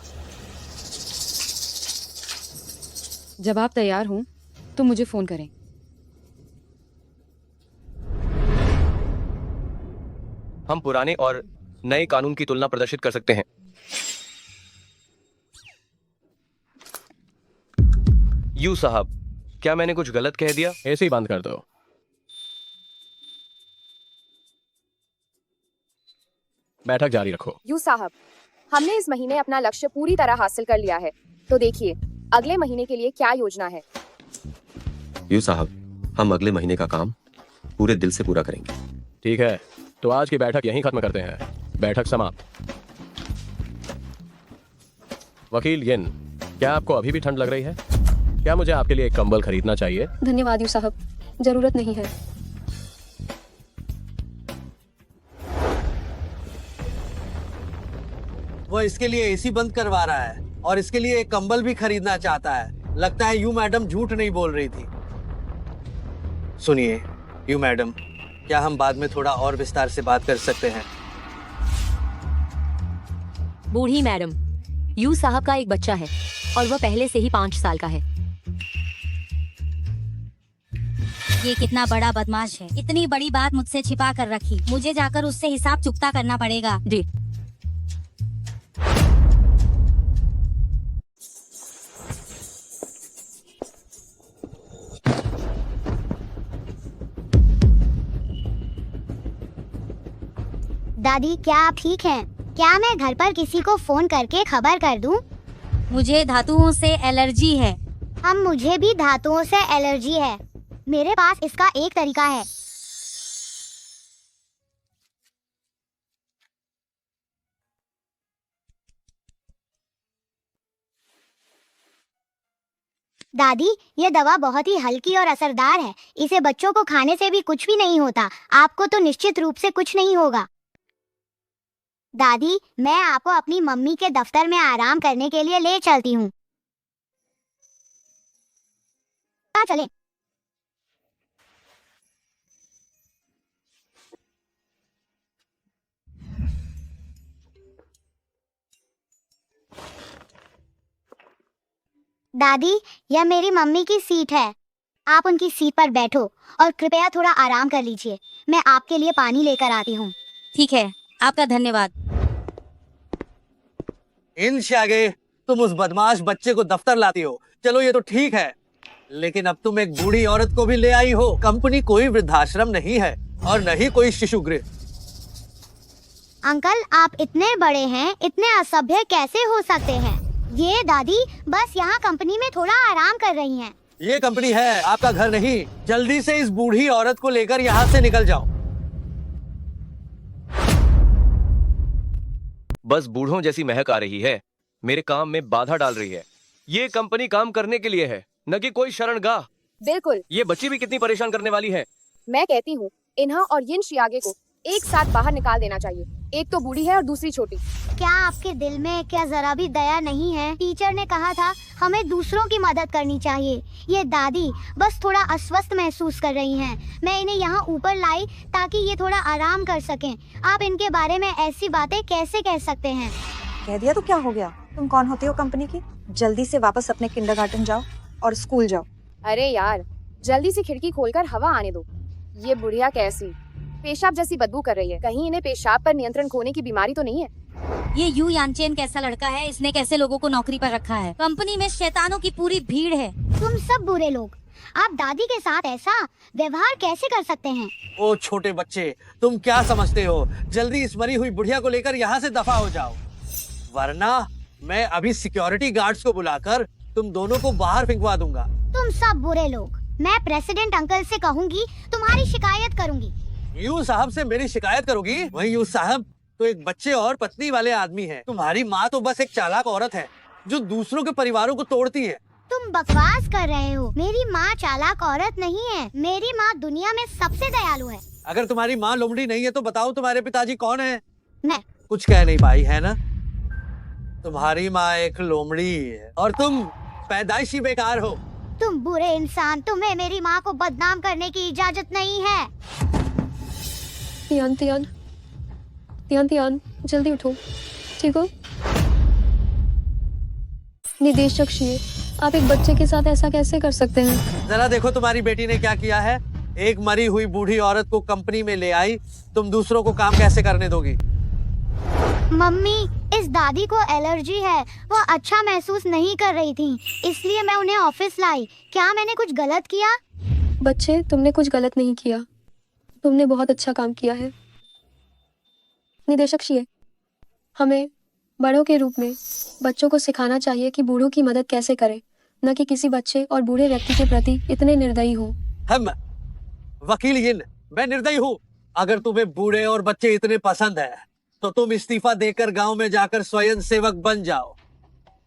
S7: जब आप तैयार हों तो मुझे फोन करें।
S6: हम पुराने और नए कानून की तुलना प्रदर्शित कर सकते हैं। यू साहब, क्या मैंने कुछ गलत कह दिया? ऐसे ही बंद कर दो। बैठक जारी रखो।
S15: यू साहब, हमने इस महीने अपना लक्ष्य पूरी तरह हासिल कर लिया है। तो देखिए, अगले महीने के लिए क्या योजना है?
S9: यू साहब, हम अगले महीने का काम पूरे दिल से पूरा करेंगे।
S6: ठीक है, तो आज की बैठक यहीं खत्म करते हैं। बैठक समाप्त। वकील यिन, क्या आपको अभी भी ठंड लग रही है? क्या मुझे आपके लिए एक कंबल खरीदना चाहिए?
S2: धन्यवाद यू साहब, जरूरत नहीं है।
S16: वो इसके लिए एसी बंद करवा रहा है और इसके लिए एक कंबल भी खरीदना चाहता है। लगता है यू मैडम झूठ नहीं बोल रही थी। सुनिए यू मैडम, क्या हम बाद में थोड़ा और विस्तार से बात कर सकते हैं?
S1: बूढ़ी मैडम, यू साहब का एक बच्चा है और वह पहले से ही 5 साल का है।
S4: ये कितना बड़ा बदमाश है, इतनी बड़ी बात मुझसे छिपा कर रखी। मुझे जाकर उससे हिसाब चुकता करना पड़ेगा।
S1: जी।
S4: दादी क्या आप ठीक हैं? क्या मैं घर पर किसी को फोन करके खबर कर दूं? मुझे धातुओं से एलर्जी है। मुझे भी धातुओं से एलर्जी है। मेरे पास इसका एक तरीका है। दादी ये दवा बहुत ही हल्की और असरदार है। इसे बच्चों को खाने से भी कुछ भी नहीं होता। आपको तो निश्चित रूप से कुछ नहीं होगा। दादी मैं आपको अपनी मम्मी के दफ्तर में आराम करने के लिए ले चलती हूँ। चलें। दादी यह मेरी मम्मी की सीट है। आप उनकी सीट पर बैठो और कृपया थोड़ा आराम कर लीजिए। मैं आपके लिए पानी लेकर आती हूँ। ठीक है, आपका धन्यवाद।
S16: इन शागे, तुम उस बदमाश बच्चे को दफ्तर लाती हो, चलो ये तो ठीक है, लेकिन अब तुम एक बूढ़ी औरत को भी ले आई हो। कंपनी कोई वृद्धाश्रम नहीं है और न ही कोई शिशु गृह।
S4: अंकल आप इतने बड़े हैं, इतने असभ्य कैसे हो सकते हैं? ये दादी बस यहाँ कंपनी में थोड़ा आराम कर रही हैं।
S16: ये कंपनी है, आपका घर नहीं। जल्दी से इस बूढ़ी औरत को लेकर यहाँ से निकल जाओ।
S6: बस बूढ़ों जैसी महक आ रही है, मेरे काम में बाधा डाल रही है। ये कंपनी काम करने के लिए है, न कि कोई शरणगाह।
S15: बिल्कुल।
S6: ये बच्ची भी कितनी परेशान करने वाली है।
S15: मैं कहती हूँ इन्हा और यिन शियागे को एक साथ बाहर निकाल देना चाहिए। एक तो बूढ़ी है और दूसरी छोटी।
S4: क्या आपके दिल में क्या जरा भी दया नहीं है? टीचर ने कहा था हमें दूसरों की मदद करनी चाहिए। ये दादी बस थोड़ा अस्वस्थ महसूस कर रही हैं। मैं इन्हें यहाँ ऊपर लाई ताकि ये थोड़ा आराम कर सकें। आप इनके बारे में ऐसी बातें कैसे कह सकते हैं?
S17: कह दिया तो क्या हो गया? तुम कौन होती हो कंपनी की? जल्दी से वापस अपने किंडरगार्टन जाओ और स्कूल जाओ।
S15: अरे यार जल्दी से खिड़की खोलकर हवा आने दो। ये बुढ़िया कैसी पेशाब जैसी बदबू कर रही है। कहीं इन्हें पेशाब पर नियंत्रण खोने की बीमारी तो नहीं है?
S4: ये यू यानचेन कैसा लड़का है? इसने कैसे लोगों को नौकरी पर रखा है? कंपनी में शैतानों की पूरी भीड़ है। तुम सब बुरे लोग, आप दादी के साथ ऐसा व्यवहार कैसे कर सकते हैं?
S16: ओ छोटे बच्चे, तुम क्या समझते हो? जल्दी इस मरी हुई बुढ़िया को लेकर यहाँ से दफा हो जाओ, वरना मैं अभी सिक्योरिटी गार्ड्स को बुलाकर तुम दोनों को बाहर फेंकवा दूंगा।
S4: तुम सब बुरे लोग। मैं प्रेसिडेंट अंकल से कहूँगी, तुम्हारी शिकायत करूँगी।
S16: यू साहब से मेरी शिकायत करोगी? वही यू साहब तो एक बच्चे और पत्नी वाले आदमी हैं। तुम्हारी माँ तो बस एक चालाक औरत है जो दूसरों के परिवारों को तोड़ती है।
S4: तुम बकवास कर रहे हो। मेरी माँ चालाक औरत नहीं है। मेरी माँ दुनिया में सबसे दयालु है।
S16: अगर तुम्हारी माँ लोमड़ी नहीं है तो बताओ तुम्हारे पिताजी कौन है?
S4: मैं।
S16: कुछ कह नहीं पाई है ना? तुम्हारी माँ एक लोमड़ी है और तुम पैदाइशी बेकार हो।
S4: तुम बुरे इंसान, तुम्हें मेरी माँ को बदनाम करने की इजाजत नहीं है।
S2: तियान तियान तियान तियान जल्दी उठो, ठीक हो? निदेशक शी, आप एक बच्चे के साथ ऐसा कैसे कर सकते हैं?
S16: जरा देखो तुम्हारी बेटी ने क्या किया है। एक मरी हुई बूढ़ी औरत को कंपनी में ले आई। तुम दूसरों को काम कैसे करने दोगी?
S4: मम्मी इस दादी को एलर्जी है। वो अच्छा महसूस नहीं कर रही थी, इसलिए मैं उन्हें ऑफिस लाई। क्या मैंने कुछ गलत किया?
S2: बच्चे तुमने कुछ गलत नहीं किया, तुमने बहुत अच्छा काम किया है। निदेशक शी, हमें बड़ों के रूप में बच्चों को सिखाना चाहिए कि बूढ़ों की मदद कैसे करें, न कि किसी बच्चे और बूढ़े व्यक्ति के प्रति इतने निर्दयी हों।
S16: हम वकील यिन, मैं निर्दयी हूँ। अगर तुम्हें बूढ़े और बच्चे इतने पसंद है तो तुम इस्तीफा देकर गांव में जाकर स्वयं सेवक बन जाओ।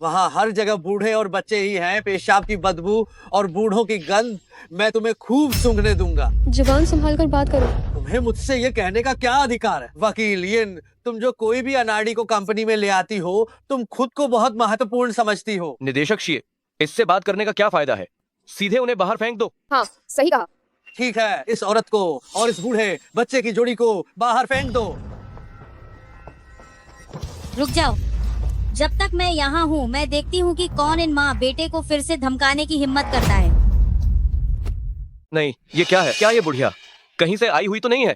S16: वहाँ हर जगह बूढ़े और बच्चे ही हैं, पेशाब की बदबू और बूढ़ों की गंध मैं तुम्हें खूब सूंघने दूंगा।
S2: जुबान संभाल कर बात करो।
S16: तुम्हें मुझसे ये कहने का क्या अधिकार है? वकील यिन, तुम जो कोई भी अनाड़ी को कंपनी में ले आती हो, तुम खुद को बहुत महत्वपूर्ण समझती हो।
S6: निदेशक शीए, इससे बात करने का क्या फायदा है? सीधे उन्हें बाहर फेंक दो।
S15: हाँ सही कहा।
S16: ठीक है, इस औरत को और इस बूढ़े बच्चे की जोड़ी को बाहर फेंक दो।
S4: रुक जाओ, जब तक मैं यहाँ हूँ मैं देखती हूँ कि कौन इन माँ बेटे को फिर से धमकाने की हिम्मत करता है।
S6: नहीं, ये क्या है? क्या ये बुढ़िया कहीं से आई हुई तो नहीं है?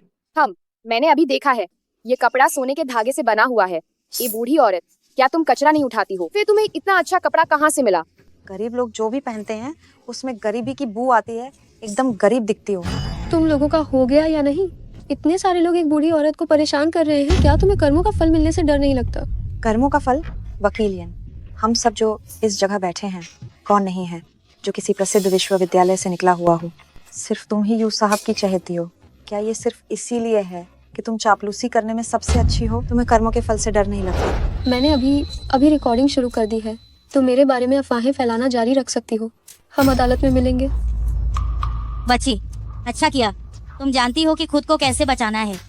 S15: मैंने अभी देखा है, ये कपड़ा सोने के धागे से बना हुआ है। ये बूढ़ी औरत, क्या तुम कचरा नहीं उठाती हो? फिर तुम्हें इतना अच्छा कपड़ा कहाँ से मिला?
S17: गरीब लोग जो भी पहनते हैं उसमें गरीबी की बू आती है, एकदम गरीब दिखती हो।
S2: तुम लोगों का हो गया या नहीं? इतने सारे लोग एक बूढ़ी औरत को परेशान कर रहे हैं, क्या तुम्हें कर्मों का फल मिलने से डर नहीं लगता?
S17: कर्मों का फल? वकील यिन, हम सब जो इस जगह बैठे हैं, कौन नहीं है जो किसी प्रसिद्ध विश्वविद्यालय से निकला हुआ हो? सिर्फ तुम ही यूसुफ साहब की चहेती हो। क्या ये सिर्फ इसीलिए है कि तुम चापलूसी करने में सबसे अच्छी हो? तुम्हें कर्मों के फल से डर नहीं लगता?
S2: मैंने अभी रिकॉर्डिंग शुरू कर दी है, तो मेरे बारे में अफवाहें फैलाना जारी रख सकती हो। हम अदालत में मिलेंगे।
S4: बच्ची, अच्छा किया। तुम जानती हो कि खुद को कैसे बचाना है,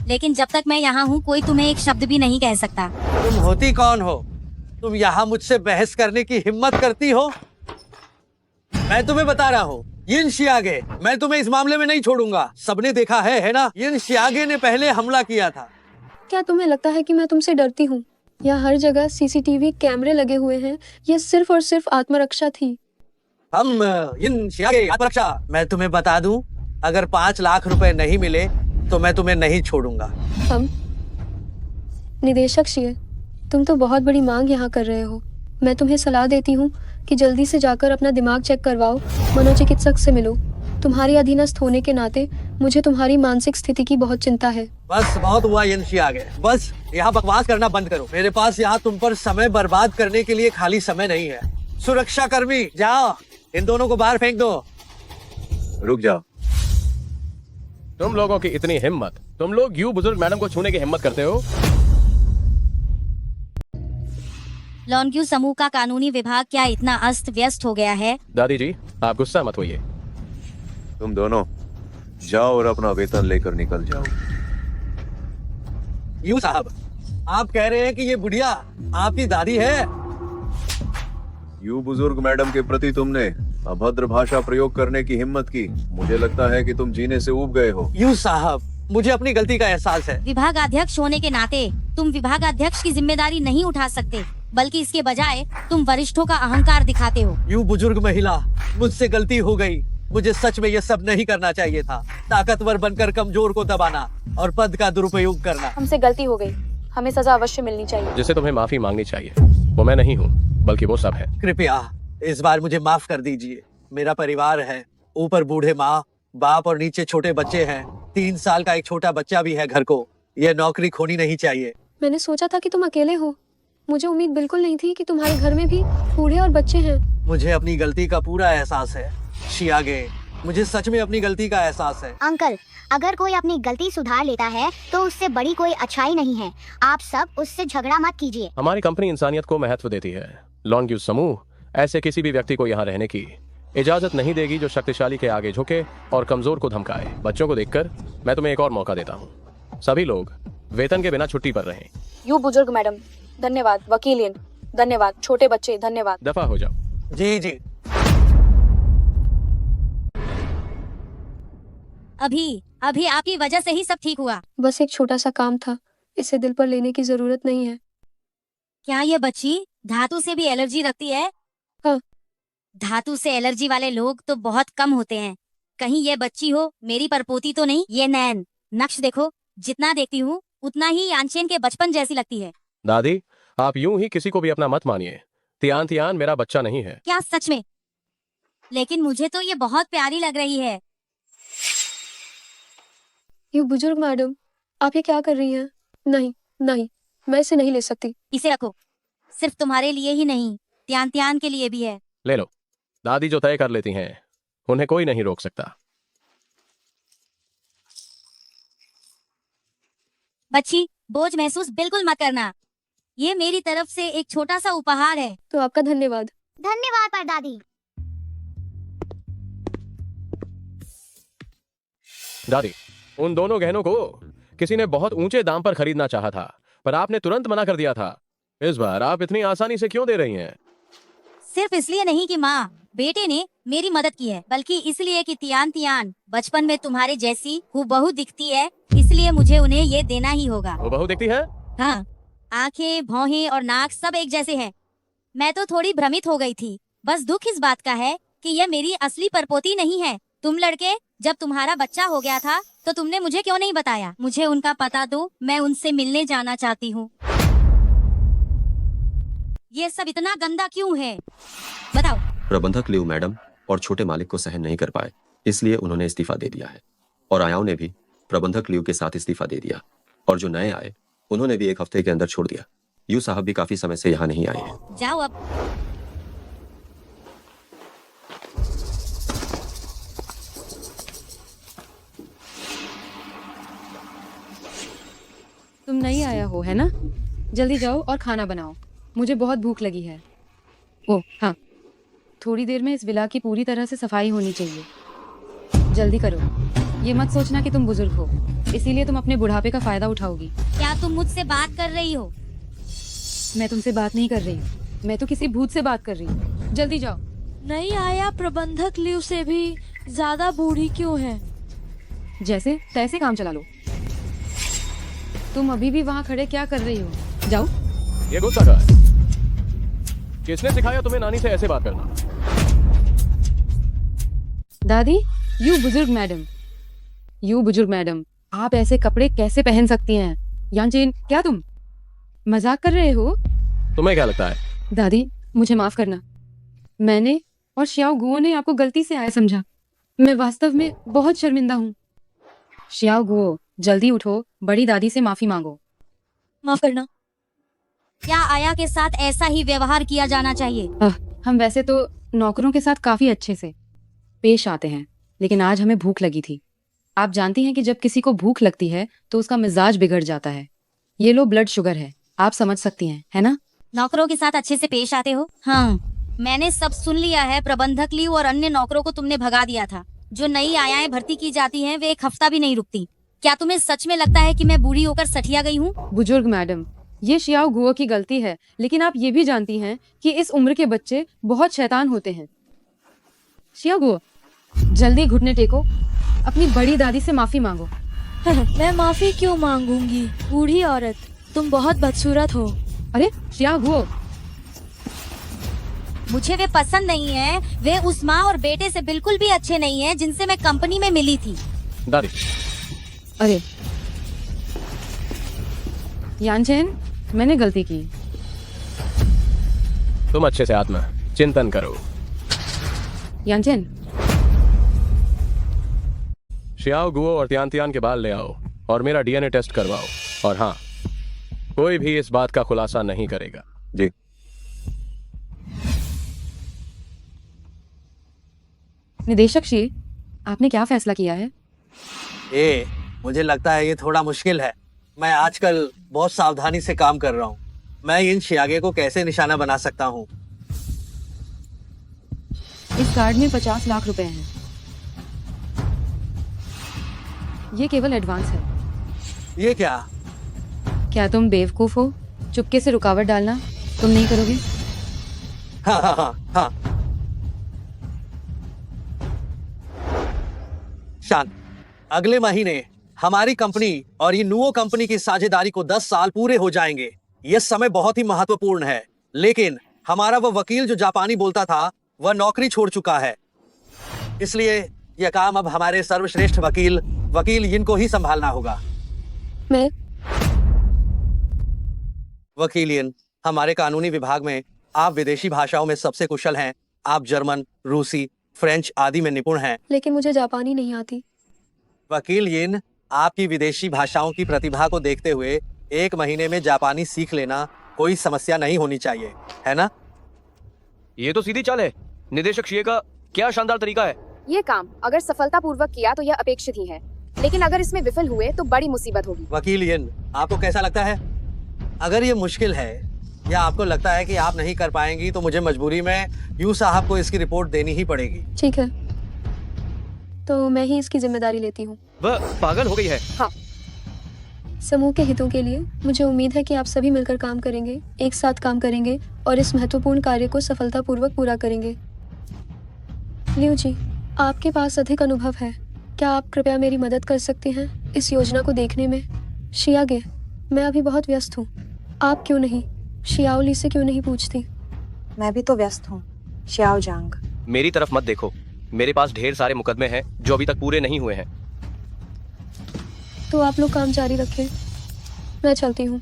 S4: लेकिन जब तक मैं यहाँ हूँ कोई तुम्हें एक शब्द भी नहीं कह सकता।
S16: तुम होती कौन हो? तुम यहाँ मुझसे बहस करने की हिम्मत करती हो? मैं तुम्हें बता रहा हूँ, यिन शियागे, मैं तुम्हें इस मामले में नहीं छोड़ूंगा। सबने देखा है ना? यिन शियागे ने पहले हमला किया था।
S2: क्या तुम्हें लगता है कि मैं तुमसे डरती हूँ? यहाँ हर जगह सीसीटीवी कैमरे लगे हुए हैं। यह सिर्फ और सिर्फ आत्मरक्षा थी।
S16: हम यिन शियागे आत्मरक्षा। मैं तुम्हें बता दूं, अगर 5 लाख रुपए नहीं मिले तो मैं तुम्हें नहीं छोड़ूंगा।
S2: हम निदेशक शिए, तुम तो बहुत बड़ी मांग यहाँ कर रहे हो। मैं तुम्हें सलाह देती हूँ कि जल्दी से जाकर अपना दिमाग चेक करवाओ, मनोचिकित्सक से मिलो। तुम्हारी अधीनस्थ होने के नाते मुझे तुम्हारी मानसिक स्थिति की बहुत चिंता है।
S16: बस बहुत हुआ यिन शियागे, बस यहाँ बकवास करना बंद करो। मेरे पास यहाँ तुम पर समय बर्बाद करने के लिए खाली समय नहीं है। सुरक्षा कर्मी, जाओ इन दोनों को बाहर फेंक दो।
S5: रुक जाओ।
S6: तुम लोगों की इतनी हिम्मत, तुम लोग यूं बुजुर्ग मैडम को छूने की हिम्मत करते हो?
S4: लॉन्ग्यू समूह का कानूनी विभाग क्या इतना अस्त व्यस्त हो गया है?
S6: दादी जी, आप गुस्सा मत होइए।
S5: तुम दोनों जाओ और अपना वेतन लेकर निकल जाओ।
S16: यूं साहब, आप कह रहे हैं कि ये बुढ़िया आपकी दादी है?
S5: यू बुजुर्ग मैडम के प्रति तुमने अभद्र भाषा प्रयोग करने की हिम्मत की। मुझे लगता है कि तुम जीने से ऊब गए हो।
S16: यूं साहब, मुझे अपनी गलती का एहसास है।
S4: विभागाध्यक्ष होने के नाते तुम विभागाध्यक्ष की जिम्मेदारी नहीं उठा सकते, बल्कि इसके बजाय तुम वरिष्ठों का अहंकार दिखाते हो।
S16: यूं बुजुर्ग महिला, मुझसे गलती हो गई। मुझे सच में ये सब नहीं करना चाहिए था। ताकतवर बनकर कमजोर को दबाना और पद का दुरुपयोग करना।
S15: हमसे गलती हो गई, हमें सजा अवश्य मिलनी चाहिए।
S6: जिसे तुम्हें माफी मांगनी चाहिए वो मैं नहीं हूँ, बल्कि वो सब है।
S16: कृपया इस बार मुझे माफ कर दीजिए। मेरा परिवार है, ऊपर बूढ़े माँ बाप और नीचे छोटे बच्चे हैं। 3 साल का एक छोटा बच्चा भी है घर को। ये नौकरी खोनी नहीं चाहिए।
S2: मैंने सोचा था कि तुम अकेले हो। मुझे उम्मीद बिल्कुल नहीं थी कि तुम्हारे घर में भी बूढ़े और बच्चे हैं।
S16: मुझे अपनी गलती का पूरा एहसास है शियागे, मुझे सच में अपनी गलती का एहसास है।
S4: अंकल, अगर कोई अपनी गलती सुधार लेता है तो उससे बड़ी कोई अच्छाई नहीं है। आप सब उससे झगड़ा मत कीजिए।
S6: हमारी कंपनी इंसानियत को महत्व देती है। लॉन्ग्यू समूह ऐसे किसी भी व्यक्ति को यहाँ रहने की इजाजत नहीं देगी जो शक्तिशाली के आगे झुके और कमजोर को धमकाए। बच्चों को देखकर मैं तुम्हें एक और मौका देता हूँ। सभी लोग वेतन के बिना छुट्टी पर रहें।
S15: यू बुजुर्ग मैडम धन्यवाद। वकील यिन धन्यवाद। छोटे बच्चे धन्यवाद।
S6: दफा हो जाओ।
S16: जी जी।
S4: अभी आपकी वजह से ही सब ठीक हुआ।
S2: बस एक छोटा सा काम था, इसे दिल पर लेने की जरूरत नहीं है।
S4: क्या ये बच्ची धातु से भी एलर्जी रखती है?
S2: हाँ।
S4: धातु से एलर्जी वाले लोग तो बहुत कम होते हैं। कहीं ये बच्ची हो, मेरी परपोती तो नहीं? ये नैन नक्श देखो, जितना देखती हूँ उतना ही यानचेन के बचपन जैसी लगती है।
S6: दादी, आप यूं ही किसी को भी अपना मत मानिए। तियान तियान मेरा बच्चा नहीं है।
S4: क्या सच में? लेकिन मुझे तो ये बहुत प्यारी लग रही है।
S2: ये बुजुर्ग मैडम, आप ये क्या कर रही हैं? नहीं नहीं, मैं इसे नहीं ले सकती।
S4: इसे रखो, सिर्फ तुम्हारे लिए ही नहीं, त्यान त्यान के लिए भी है।
S6: ले लो। दादी जो तय कर लेती हैं उन्हें कोई नहीं रोक सकता।
S4: बच्ची, बोझ महसूस बिल्कुल मत करना। ये मेरी तरफ से एक छोटा सा उपहार है।
S2: तो आपका धन्यवाद।
S4: धन्यवाद परदादी।
S6: दादी, उन दोनों गहनों को किसी ने बहुत ऊंचे दाम पर खरीदना चाहा था, पर आपने तुरंत मना कर दिया था। इस बार आप इतनी आसानी से क्यों दे रही हैं?
S4: सिर्फ इसलिए नहीं कि माँ बेटे ने मेरी मदद की है, बल्कि इसलिए कि तियान तियान बचपन में तुम्हारे जैसी हूबहू दिखती है, इसलिए मुझे उन्हें ये देना ही होगा।
S6: हूबहू दिखती है?
S4: हाँ, आंखें, भौहें और नाक सब एक जैसे हैं। मैं तो थोड़ी भ्रमित हो गई थी। बस दुख इस बात का है कि यह मेरी असली परपोती नहीं है। तुम लड़के, जब तुम्हारा बच्चा हो गया था तो तुमने मुझे क्यों नहीं बताया? मुझे उनका पता दो, मैं उनसे मिलने जाना चाहती हूँ। ये सब इतना गंदा क्यों है, बताओ।
S9: प्रबंधक लियू मैडम और छोटे मालिक को सहन नहीं कर पाए, इसलिए उन्होंने इस्तीफा दे दिया है। और आयाओं ने भी प्रबंधक लियू के साथ इस्तीफा दे दिया, और जो नए आए उन्होंने भी 1 हफ्ते के अंदर छोड़ दिया। यू साहब भी काफी समय से यहाँ नहीं आए हैं।
S4: जाओ अब।
S7: तुम नहीं आया हो, है ना? जल्दी जाओ और खाना बनाओ, मुझे बहुत भूख लगी है। ओह हाँ, थोड़ी देर में इस विला की पूरी तरह से सफाई होनी चाहिए। जल्दी करो, ये मत सोचना कि तुम बुजुर्ग हो, इसीलिए तुम अपने बुढ़ापे का फायदा उठाओगी।
S4: क्या तुम मुझसे बात कर रही हो?
S7: मैं तुमसे बात नहीं कर रही हूँ, मैं तो किसी भूत से बात कर रही हूँ। जल्दी जाओ।
S8: नहीं आया प्रबंधक लियू से भी ज्यादा बूढ़ी क्यों है?
S7: जैसे तैसे काम चला लो। तुम अभी भी वहाँ खड़े क्या कर रही हो? जाओ।
S6: ये गुस्सा का है। किसने सिखाया तुम्हें नानी से ऐसे बात करना?
S7: दादी, यू बुजुर्ग मैडम, आप ऐसे कपड़े कैसे पहन सकती हैं? यांचेन, क्या तुम मजाक कर रहे हो?
S6: तुम्हें क्या लगता है?
S7: दादी, मुझे माफ करना। मैंने और श्याओ गुओ ने आपको गलती से आया समझा। मैं वास्तव में बहुत शर्मिंदा हूँ। श्याओ गुओ, जल्दी उठो, बड़ी दादी से माफी मांगो।
S8: माफ करना।
S4: क्या आया के साथ ऐसा ही व्यवहार किया जाना चाहिए?
S7: हम वैसे तो नौकरों के साथ काफी अच्छे से पेश आते हैं, लेकिन आज हमें भूख लगी थी। आप जानती हैं कि जब किसी को भूख लगती है तो उसका मिजाज बिगड़ जाता है। ये लो ब्लड शुगर है, आप समझ सकती हैं, है ना?
S4: नौकरों के साथ अच्छे से पेश आते हो? हाँ, मैंने सब सुन लिया है। प्रबंधक लियू और अन्य नौकरों को तुमने भगा दिया था। जो नई आयाएं भर्ती की जाती हैं, वे 1 हफ्ता भी नहीं रुकती। क्या तुम्हें सच में लगता है कि मैं बूढ़ी होकर सठिया गई हूँ?
S7: बुजुर्ग मैडम, ये श्याओ गुओ की गलती है, लेकिन आप ये भी जानती हैं कि इस उम्र के बच्चे बहुत शैतान होते हैं। श्याओ गुओ, जल्दी घुटने टेको, अपनी बड़ी दादी से माफी मांगो।
S8: मैं माफी क्यों मांगूंगी? बूढ़ी औरत, तुम बहुत बदसूरत हो।
S7: अरे श्याओ गुओ,
S4: मुझे वे पसंद नहीं है। वे उस माँ और बेटे से बिल्कुल भी अच्छे नहीं हैं जिनसे मैं कंपनी में मिली थी।
S6: दादी,
S7: अरे यांचेन, मैंने गलती की।
S6: तुम अच्छे से आत्मा चिंतन करो।
S7: यांचेन,
S6: श्याओ गुओ और तियान तियान के बाल ले आओ और मेरा डीएनए टेस्ट करवाओ। और हाँ, कोई भी इस बात का खुलासा नहीं करेगा।
S5: जी।
S7: निदेशक श्री, आपने क्या फैसला किया है?
S16: मुझे लगता है ये थोड़ा मुश्किल है। मैं आजकल बहुत सावधानी से काम कर रहा हूँ। मैं इन शियागे को कैसे निशाना बना सकता हूँ?
S7: इस कार्ड में 50 लाख रुपए हैं। ये केवल एडवांस है।
S16: ये क्या?
S7: क्या तुम बेवकूफ हो? चुपके से रुकावट डालना तुम नहीं करोगे?
S16: हाँ हाँ हाँ हाँ। शांत। अगले महीने हमारी कंपनी और ये नुओ कंपनी की साझेदारी को 10 साल पूरे हो जाएंगे। यह समय बहुत ही महत्वपूर्ण है, लेकिन हमारा वह वकील जो जापानी बोलता था वह नौकरी छोड़ चुका है। इसलिए यह काम अब हमारे सर्वश्रेष्ठ वकील यिन को ही संभालना होगा।
S2: मैं
S16: वकील यिन, हमारे कानूनी विभाग में आप विदेशी भाषाओं में सबसे कुशल हैं। आप जर्मन, रूसी, फ्रेंच आदि में निपुण हैं।
S2: लेकिन मुझे जापानी नहीं आती।
S16: वकील यिन, आपकी विदेशी भाषाओं की प्रतिभा को देखते हुए 1 महीने में जापानी सीख लेना कोई समस्या नहीं होनी चाहिए, है ना?
S6: ये तो सीधी चाल है। निदेशक शिए का क्या शानदार तरीका है।
S15: ये काम अगर सफलतापूर्वक किया तो यह अपेक्षित ही है, लेकिन अगर इसमें विफल हुए तो बड़ी मुसीबत होगी।
S16: वकील यिन, आपको कैसा लगता है? अगर ये मुश्किल है या आपको लगता है कि आप नहीं कर पाएंगी तो मुझे मजबूरी में यू साहब को इसकी रिपोर्ट देनी ही पड़ेगी।
S2: ठीक है, तो मैं ही इसकी जिम्मेदारी लेती हूँ।
S6: वह पागल हो गई है।
S2: हाँ, समूह के हितों के लिए मुझे उम्मीद है कि आप सभी मिलकर काम करेंगे, एक साथ काम करेंगे और इस महत्वपूर्ण कार्य को सफलतापूर्वक पूरा करेंगे। लियो जी, आपके पास अधिक अनुभव है, क्या आप कृपया मेरी मदद कर सकते हैं इस योजना को देखने में? शियागे, मैं अभी बहुत व्यस्त हूँ, आप क्यों नहीं शियाओली से क्यों नहीं पूछती?
S17: मैं भी तो व्यस्त हूँ श्याओ जांग।
S6: मेरी तरफ मत देखो, मेरे पास ढेर सारे मुकदमे हैं जो अभी तक पूरे नहीं हुए हैं।
S2: तो आप लोग काम जारी रखें, मैं चलती हूँ।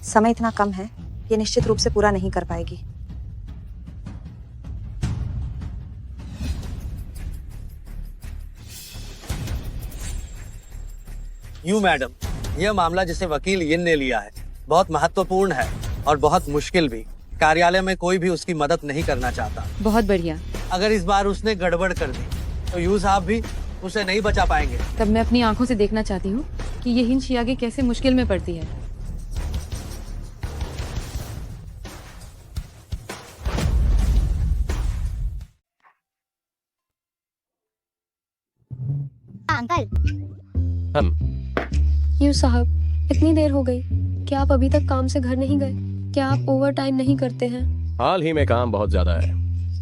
S17: समय इतना कम है, ये निश्चित रूप से पूरा नहीं कर पाएगी।
S16: यू मैडम, यह मामला जिसे वकील यिन ने लिया है बहुत महत्वपूर्ण है और बहुत मुश्किल भी। कार्यालय में कोई भी उसकी मदद नहीं करना चाहता।
S7: बहुत बढ़िया।
S16: अगर इस बार उसने गड़बड़ कर दी तो यू साहब भी उसे नहीं बचा पाएंगे।
S7: तब मैं अपनी आंखों से देखना चाहती हूँ कि ये हिन शियागे कैसे मुश्किल में पड़ती है।
S4: अंकल।
S2: यू साहब, इतनी देर हो गई, क्या आप अभी तक काम से घर नहीं गए? क्या आप ओवर टाइम नहीं करते हैं?
S6: हाल ही में काम बहुत ज्यादा है,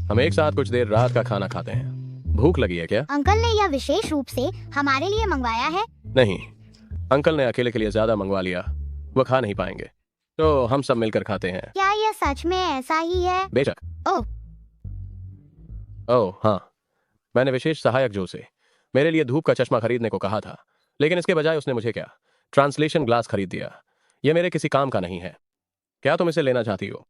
S6: हम एक साथ कुछ देर रात का खाना खाते हैं। भूख लगी है क्या?
S4: अंकल ने यह विशेष रूप से हमारे लिए मंगवाया है।
S6: नहीं, अंकल ने अकेले के लिए ज्यादा मंगवा लिया, वो खा नहीं पाएंगे, तो हम सब मिलकर खाते हैं।
S4: क्या यह सच में ऐसा ही है?
S6: बेशक।
S4: ओह,
S6: ओह हाँ, मैंने विशेष सहायक जो से मेरे लिए धूप का चश्मा खरीदने को कहा था, लेकिन इसके बजाय उसने मुझे क्या ट्रांसलेशन ग्लास खरीद दिया। यह मेरे किसी काम का नहीं है। क्या तुम इसे लेना चाहती हो?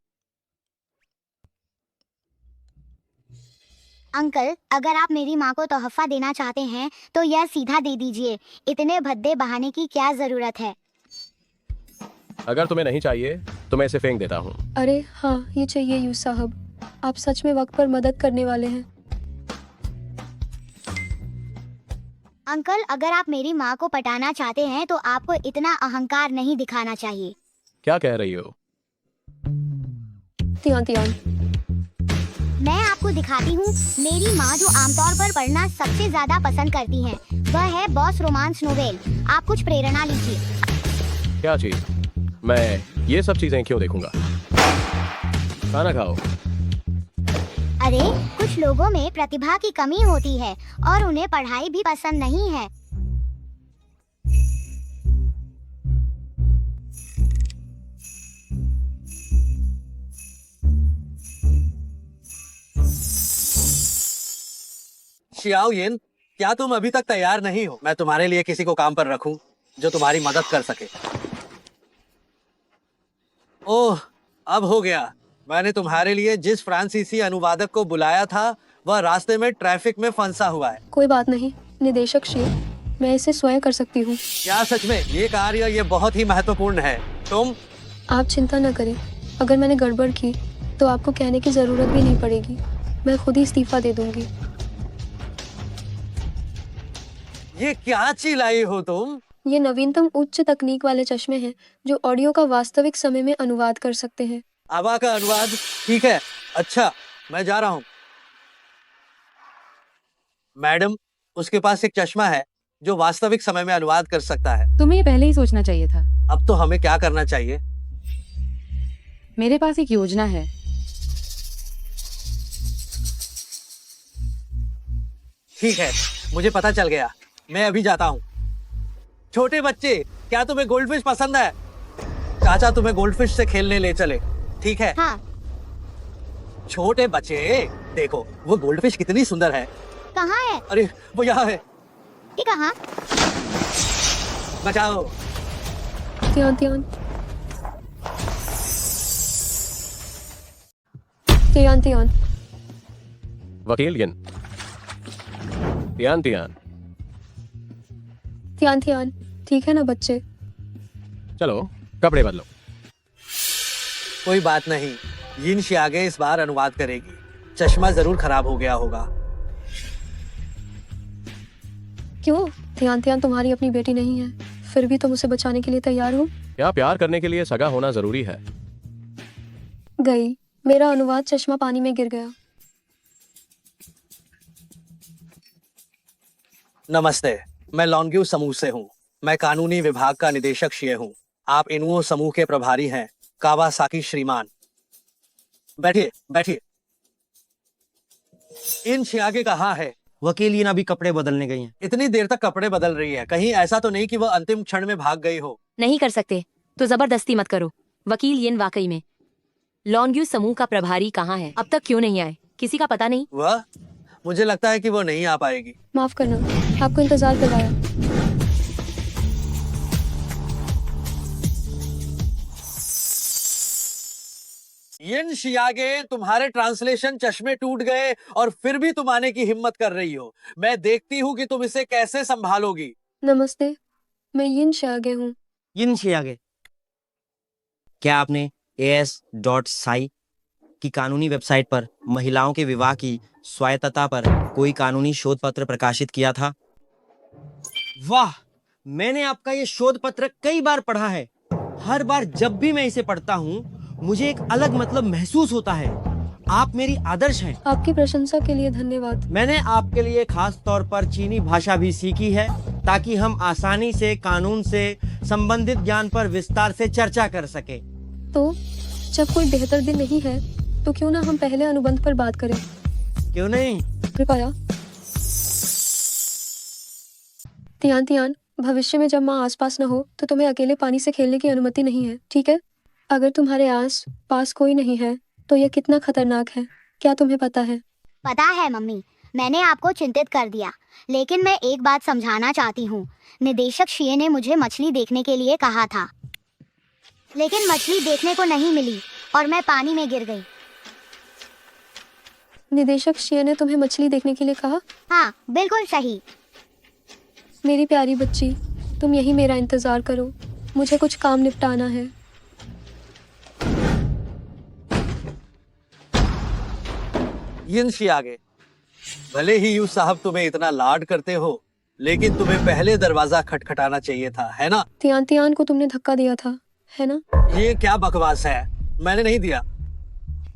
S4: अंकल, अगर आप मेरी माँ को तोहफा देना चाहते हैं तो यह सीधा दे दीजिए, इतने भद्दे बहाने की क्या जरूरत है?
S6: अगर तुम्हें नहीं चाहिए तो मैं इसे फेंक देता हूँ।
S2: अरे हाँ, ये चाहिए यू साहब, आप सच में वक्त पर मदद करने वाले हैं।
S4: अंकल, अगर आप मेरी माँ को पटाना चाहते हैं तो आपको इतना अहंकार नहीं दिखाना चाहिए।
S6: क्या कह रही हो?
S2: तियान तियान,
S4: मैं आपको दिखाती हूँ मेरी माँ जो आमतौर पर पढ़ना सबसे ज्यादा पसंद करती हैं, वह है बॉस रोमांस नोवेल। आप कुछ प्रेरणा लीजिए।
S6: क्या चीज? मैं ये सब चीजें क्यों देखूंगा? खाना खाओ।
S4: अरे, कुछ लोगों में प्रतिभा की कमी होती है और उन्हें पढ़ाई भी पसंद नहीं है।
S16: शियाओ यिन, क्या तुम अभी तक तैयार नहीं हो? मैं तुम्हारे लिए किसी को काम पर रखूं जो तुम्हारी मदद कर सके। ओह, अब हो गया। मैंने तुम्हारे लिए जिस फ्रांसीसी अनुवादक को बुलाया था वह रास्ते में ट्रैफिक में फंसा हुआ है।
S2: कोई बात नहीं निदेशक श्री, मैं इसे स्वयं कर सकती हूँ।
S16: क्या सच में? ये कार्य ये बहुत ही महत्वपूर्ण है। तुम?
S2: आप चिंता न करें, अगर मैंने गड़बड़ की तो आपको कहने की जरूरत भी नहीं पड़ेगी, मैं खुद ही इस्तीफा दे दूंगी।
S16: ये क्या चिल्लाई हो तुम?
S2: ये नवीनतम उच्च तकनीक वाले चश्मे हैं जो ऑडियो का वास्तविक समय में अनुवाद कर सकते हैं।
S16: आवा का अनुवाद? ठीक है, अच्छा, मैं जा रहा हूँ। मैडम, उसके पास एक चश्मा है जो वास्तविक समय में अनुवाद कर सकता है।
S7: तुम्हें ये पहले ही सोचना चाहिए था।
S16: अब तो हमें क्या करना चाहिए?
S7: मेरे पास एक योजना है।
S16: ठीक है, मुझे पता चल गया, मैं अभी जाता हूँ। छोटे बच्चे, क्या तुम्हें गोल्डफिश पसंद है? चाचा तुम्हें गोल्डफिश से खेलने ले चले, ठीक है?
S4: हाँ।
S16: छोटे बच्चे, देखो वो गोल्डफिश कितनी सुंदर है।
S4: कहाँ है?
S16: अरे वो यहाँ है।
S4: ये कहाँ?
S16: बचाओ।
S2: Tian Tian, Tian Tian.
S6: वकील Yin. Tian Tian.
S2: Tian Tian, ठीक है ना बच्चे?
S6: चलो कपड़े बदलो।
S16: कोई बात नहीं, यिन शियागे इस बार अनुवाद करेगी। चश्मा जरूर खराब हो गया होगा।
S2: क्यों? तियान तियान तुम्हारी अपनी बेटी नहीं है, फिर भी तुम उसे बचाने के लिए तैयार हो।
S6: क्या प्यार करने के लिए सगा होना जरूरी है?
S2: गई। मेरा अनुवाद चश्मा पानी में गिर गया।
S16: नमस्ते, मैं लॉन्ग्यू समूह से हूँ। मैं कानूनी विभाग का निदेशक शिए हूँ। आप इनुओ समूह के प्रभारी हैं, कावासाकी श्रीमान। बैठिए बैठिए। इन शियागे कहाँ है?
S12: वकील ये अभी कपड़े बदलने गई हैं।
S16: इतनी देर तक कपड़े बदल रही है, कहीं ऐसा तो नहीं कि वह अंतिम क्षण में भाग गई हो?
S18: नहीं कर सकते तो जबरदस्ती मत करो। वकील येन वाकई में लॉन्ग्यू समूह का प्रभारी कहाँ है? अब तक क्यों नहीं आए? किसी का पता नहीं।
S16: वह मुझे लगता है कि वो नहीं आ पाएगी।
S2: माफ करना, आपको इंतजार करवाया।
S16: यिन शियागे, तुम्हारे ट्रांसलेशन चश्मे टूट गए और फिर भी तुम आने की हिम्मत कर रही हो। मैं देखती हूँ कि तुम इसे कैसे संभालोगी।
S2: नमस्ते, मैं यिन शियागे हूँ।
S12: यिन शियागे, क्या आपने AS.साई की कानूनी वेबसाइट पर महिलाओं के विवाह की स्वायत्तता पर कोई कानूनी शोध पत्र प्रकाशित किया था? वाह, मैंने आपका ये शोध पत्र कई बार पढ़ा है। हर बार जब भी मैं इसे पढ़ता हूँ मुझे एक अलग मतलब महसूस होता है। आप मेरी आदर्श हैं।
S2: आपकी प्रशंसा के लिए धन्यवाद।
S12: मैंने आपके लिए खास तौर पर चीनी भाषा भी सीखी है ताकि हम आसानी से कानून से संबंधित ज्ञान पर विस्तार से चर्चा कर सके।
S2: तो जब कोई बेहतर दिन नहीं है तो क्यों ना हम पहले अनुबंध पर बात करें?
S12: क्यों नहीं?
S2: कृपया। तियान तियान, भविष्य में जब माँ आसपास न हो तो तुम्हें अकेले पानी से खेलने की अनुमति नहीं है, ठीक है? अगर तुम्हारे आस पास कोई नहीं है तो यह कितना खतरनाक है, क्या तुम्हें पता है?
S4: पता है मम्मी, मैंने आपको चिंतित कर दिया, लेकिन मैं एक बात समझाना चाहती हूँ। निदेशक शिए ने मुझे मछली देखने के लिए कहा था, लेकिन मछली देखने को नहीं मिली और मैं पानी में गिर गई।
S2: निदेशक शिए ने तुम्हें मछली देखने के लिए कहा?
S4: हाँ, बिल्कुल सही।
S2: मेरी प्यारी बच्ची, तुम यही मेरा इंतजार करो, मुझे कुछ काम निपटाना है।
S16: यिन शियागे, भले ही यू साहब तुम्हें इतना लाड करते हो, लेकिन तुम्हें पहले दरवाजा खटखटाना चाहिए था, है ना?
S2: तियान तियान को तुमने धक्का दिया था, है ना?
S16: ये क्या बकवास है? मैंने नहीं दिया।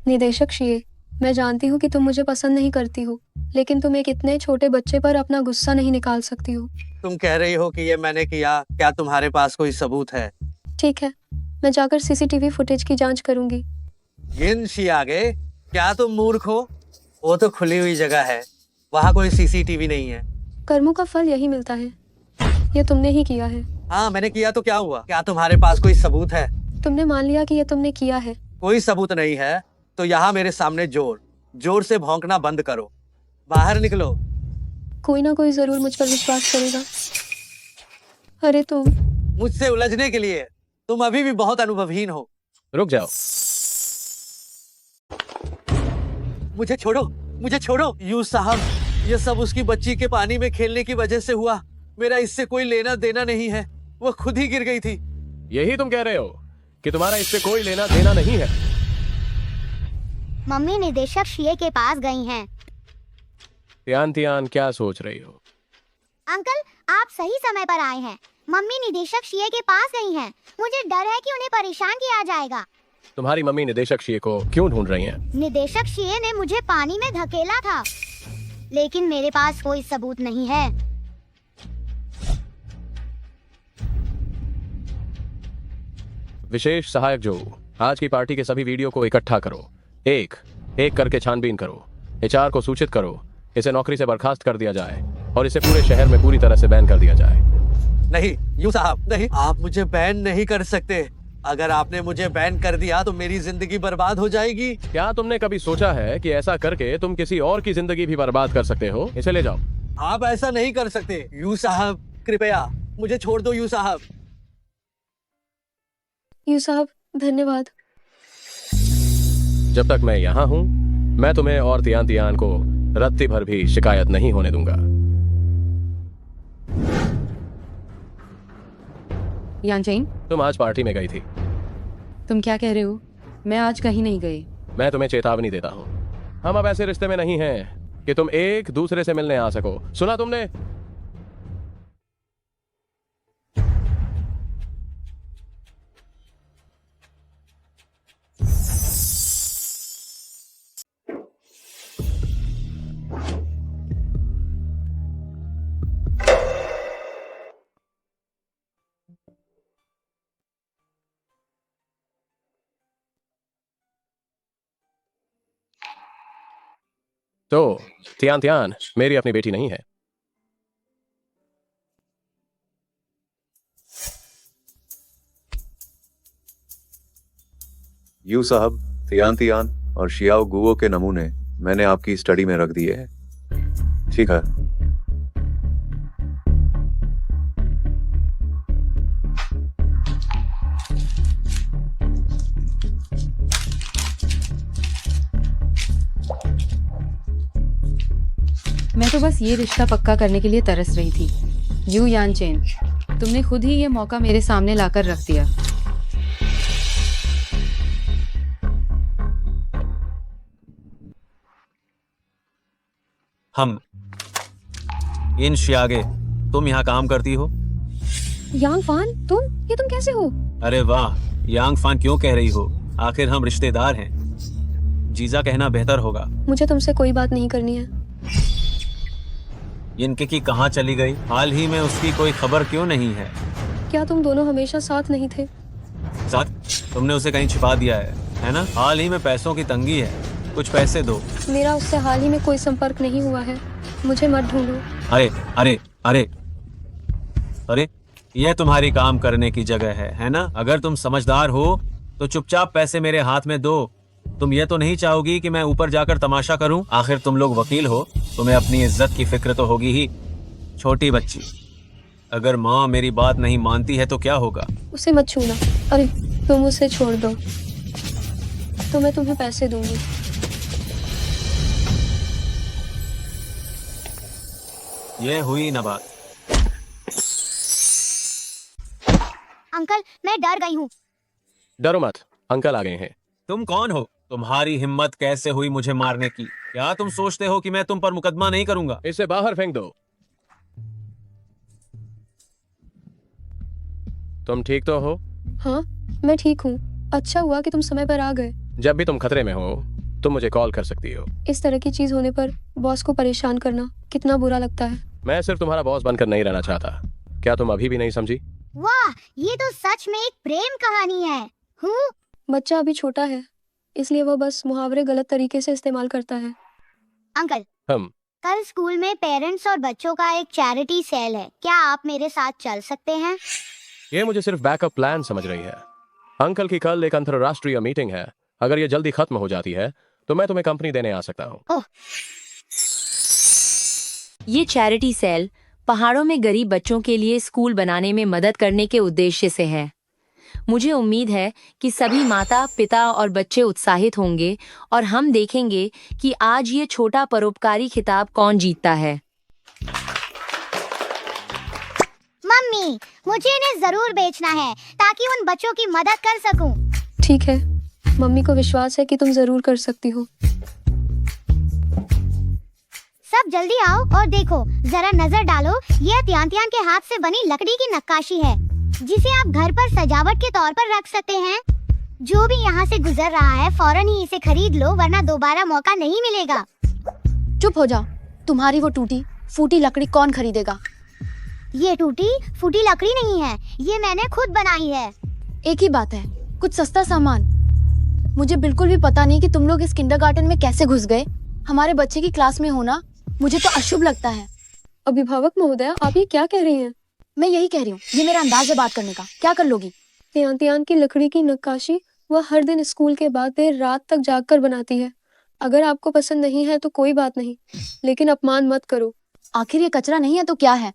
S2: निदेशक शिए, मैं जानती हूँ कि तुम मुझे पसंद नहीं करती हो, लेकिन तुम एक इतने छोटे बच्चे पर अपना गुस्सा नहीं निकाल सकती हो।
S16: तुम कह रही हो कि ये मैंने किया, क्या तुम्हारे पास कोई सबूत है?
S2: ठीक है, मैं जाकर CCTV फुटेज की जांच करूंगी।
S16: यिन शियागे, क्या तुम मूर्ख हो? वो तो खुली हुई जगह है, वहाँ कोई CCTV नहीं है।
S2: कर्मों का फल यही मिलता है, ये तुमने ही किया है।
S16: हाँ, मैंने किया तो क्या हुआ? क्या तुम्हारे पास कोई सबूत है?
S2: तुमने मान लिया कि ये तुमने किया है।
S16: कोई सबूत नहीं है तो यहाँ मेरे सामने जोर से भौंकना बंद करो। बाहर निकलो।
S2: कोई ना कोई जरूर मुझ पर विश्वास करेगा। अरे तुम
S16: मुझसे उलझने के लिए तुम अभी भी बहुत अनुभवहीन हो।
S6: रुक जाओ।
S16: मुझे छोड़ो, मुझे छोड़ो। यू साहब, ये सब उसकी बच्ची के पानी में खेलने की वजह से हुआ। मेरा इससे कोई लेना देना नहीं है, वो खुद ही गिर गई थी।
S6: यही तुम कह रहे हो कि तुम्हारा इससे कोई लेना देना नहीं है?
S4: मम्मी निदेशक शिए के पास गई हैं।
S6: तियान तियान, क्या सोच रही हो?
S4: अंकल, आप सही समय पर आए हैं। मम्मी निदेशक शिए के पास गई हैं। मुझे डर है कि उन्हें परेशान किया जाएगा।
S6: तुम्हारी मम्मी निदेशक शिए को क्यों ढूंढ रही हैं?
S4: निदेशक शिए ने मुझे पानी में धकेला था, लेकिन मेरे पास कोई सबूत नहीं है।
S6: विशेष सहायक जो, आज की पार्टी के सभी वीडियो को इकट्ठा करो, एक एक करके छानबीन करो, HR को सूचित करो, इसे नौकरी से बर्खास्त कर दिया जाए और इसे पूरे शहर में पूरी तरह से बैन कर दिया जाए।
S16: नहीं यू साहब, नहीं, आप मुझे बैन नहीं कर सकते। अगर आपने मुझे बैन कर दिया तो मेरी जिंदगी बर्बाद हो जाएगी।
S6: क्या तुमने कभी सोचा है कि ऐसा करके तुम किसी और की जिंदगी भी बर्बाद कर सकते हो? इसे ले जाओ।
S16: आप ऐसा नहीं कर सकते यू साहब, कृपया मुझे छोड़ दो यू साहब।
S2: यू साहब, धन्यवाद।
S6: जब तक मैं यहाँ हूँ, मैं तुम्हें और तियान तियान को रत्ती भर भी शिकायत नहीं होने दूंगा।
S7: यानचेन,
S6: तुम आज पार्टी में गई थी।
S7: तुम क्या कह रहे हो? मैं आज कहीं नहीं गई।
S6: मैं तुम्हें चेतावनी देता हूँ, हम अब ऐसे रिश्ते में नहीं हैं कि तुम एक दूसरे से मिलने आ सको। सुना तुमने? तो तियान तियान मेरी अपनी बेटी नहीं है।
S5: यू साहब, तियान तियान और शियाओ गुओ के नमूने मैंने आपकी स्टडी में रख दिए हैं। ठीक है।
S7: मैं तो बस ये रिश्ता पक्का करने के लिए तरस रही थी। यू यान चेन, तुमने खुद ही ये मौका मेरे सामने लाकर रख दिया।
S11: हम इन शियागे, तुम यहाँ काम करती हो?
S2: यांग फान, ये तुम कैसे हो?
S11: अरे वाह, यांग फान क्यों कह रही हो? आखिर हम रिश्तेदार हैं। जीजा कहना बेहतर होगा।
S2: मुझे तुमसे कोई बात नहीं करनी है।
S11: इनके की कहाँ चली गई? हाल ही में उसकी कोई खबर क्यों नहीं है?
S2: क्या तुम दोनों हमेशा साथ नहीं थे?
S11: साथ? तुमने उसे कहीं छिपा दिया है ना? हाल ही में पैसों की तंगी है, कुछ पैसे दो।
S2: मेरा उससे हाल ही में कोई संपर्क नहीं हुआ है, मुझे मत ढूंढो।
S11: अरे अरे अरे अरे, यह तुम्हारी काम करने की जगह है ना? अगर तुम समझदार हो तो चुपचाप पैसे मेरे हाथ में दो। तुम ये तो नहीं चाहोगी कि मैं ऊपर जाकर तमाशा करूं? आखिर तुम लोग वकील हो, तुम्हें अपनी इज्जत की फिक्र तो होगी ही। छोटी बच्ची, अगर माँ मेरी बात नहीं मानती है तो क्या होगा?
S2: उसे मत छूना। अरे तुम उसे छोड़ दो, तो मैं तुम्हें पैसे दूंगी।
S11: ये हुई न बात।
S4: अंकल, मैं डर गई हूँ।
S6: डरो मत, अंकल आ गए हैं।
S11: तुम कौन हो? तुम्हारी हिम्मत कैसे हुई मुझे मारने की? क्या तुम सोचते हो कि मैं तुम पर मुकदमा नहीं करूंगा?
S6: इसे बाहर फेंक दो। तुम ठीक तो हो?
S2: हाँ, मैं ठीक हूँ। अच्छा हुआ कि तुम समय पर आ गए।
S6: जब भी तुम खतरे में हो तुम मुझे कॉल कर सकती हो।
S2: इस तरह की चीज होने पर बॉस को परेशान करना कितना बुरा लगता है।
S6: मैं सिर्फ तुम्हारा बॉस बनकर नहीं रहना चाहता। क्या तुम अभी भी नहीं समझी?
S4: वाह, ये तो सच में एक प्रेम कहानी है।
S2: बच्चा अभी छोटा है, इसलिए वह बस मुहावरे गलत तरीके से इस्तेमाल करता है।
S4: अंकल,
S6: हम
S4: कल स्कूल में पेरेंट्स और बच्चों का एक चैरिटी सेल है, क्या आप मेरे साथ चल सकते हैं?
S6: ये मुझे सिर्फ बैकअप प्लान समझ रही है। अंकल की कल एक अंतरराष्ट्रीय मीटिंग है। अगर ये जल्दी खत्म हो जाती है तो मैं तुम्हें कंपनी देने आ सकता हूँ।
S18: ये चैरिटी सेल पहाड़ों में गरीब बच्चों के लिए स्कूल बनाने में मदद करने के उद्देश्य से है। मुझे उम्मीद है कि सभी माता पिता और बच्चे उत्साहित होंगे और हम देखेंगे कि आज ये छोटा परोपकारी खिताब कौन जीतता है।
S4: मम्मी, मुझे इन्हें जरूर बेचना है ताकि उन बच्चों की मदद कर सकूं।
S2: ठीक है, मम्मी को विश्वास है कि तुम जरूर कर सकती हो।
S4: सब जल्दी आओ और देखो, जरा नजर डालो। यह तियान तियान के हाथ से बनी लकड़ी की नक्काशी है जिसे आप घर पर सजावट के तौर पर रख सकते हैं। जो भी यहाँ से गुजर रहा है फौरन ही इसे खरीद लो, वरना दोबारा मौका नहीं मिलेगा।
S19: चुप हो जाओ, तुम्हारी वो टूटी फूटी लकड़ी कौन खरीदेगा?
S4: ये टूटी फूटी लकड़ी नहीं है, ये मैंने खुद बनाई है।
S19: एक ही बात है, कुछ सस्ता सामान। मुझे बिल्कुल भी पता नहीं कि तुम लोग इस किंडरगार्टन में कैसे घुस गए। हमारे बच्चे की क्लास में होना मुझे तो अशुभ लगता है।
S2: अभिभावक महोदया, आप ये क्या कह रही हैं?
S19: मैं यही कह रही हूँ, ये मेरा अंदाज है बात करने का। क्या कर लोगी?
S2: तियान तियान की लकड़ी की नक्काशी वह हर दिन स्कूल के बाद देर रात तक जागकर बनाती है। अगर आपको पसंद नहीं है तो कोई बात नहीं, लेकिन अपमान मत करो।
S19: आखिर ये कचरा नहीं है तो क्या है?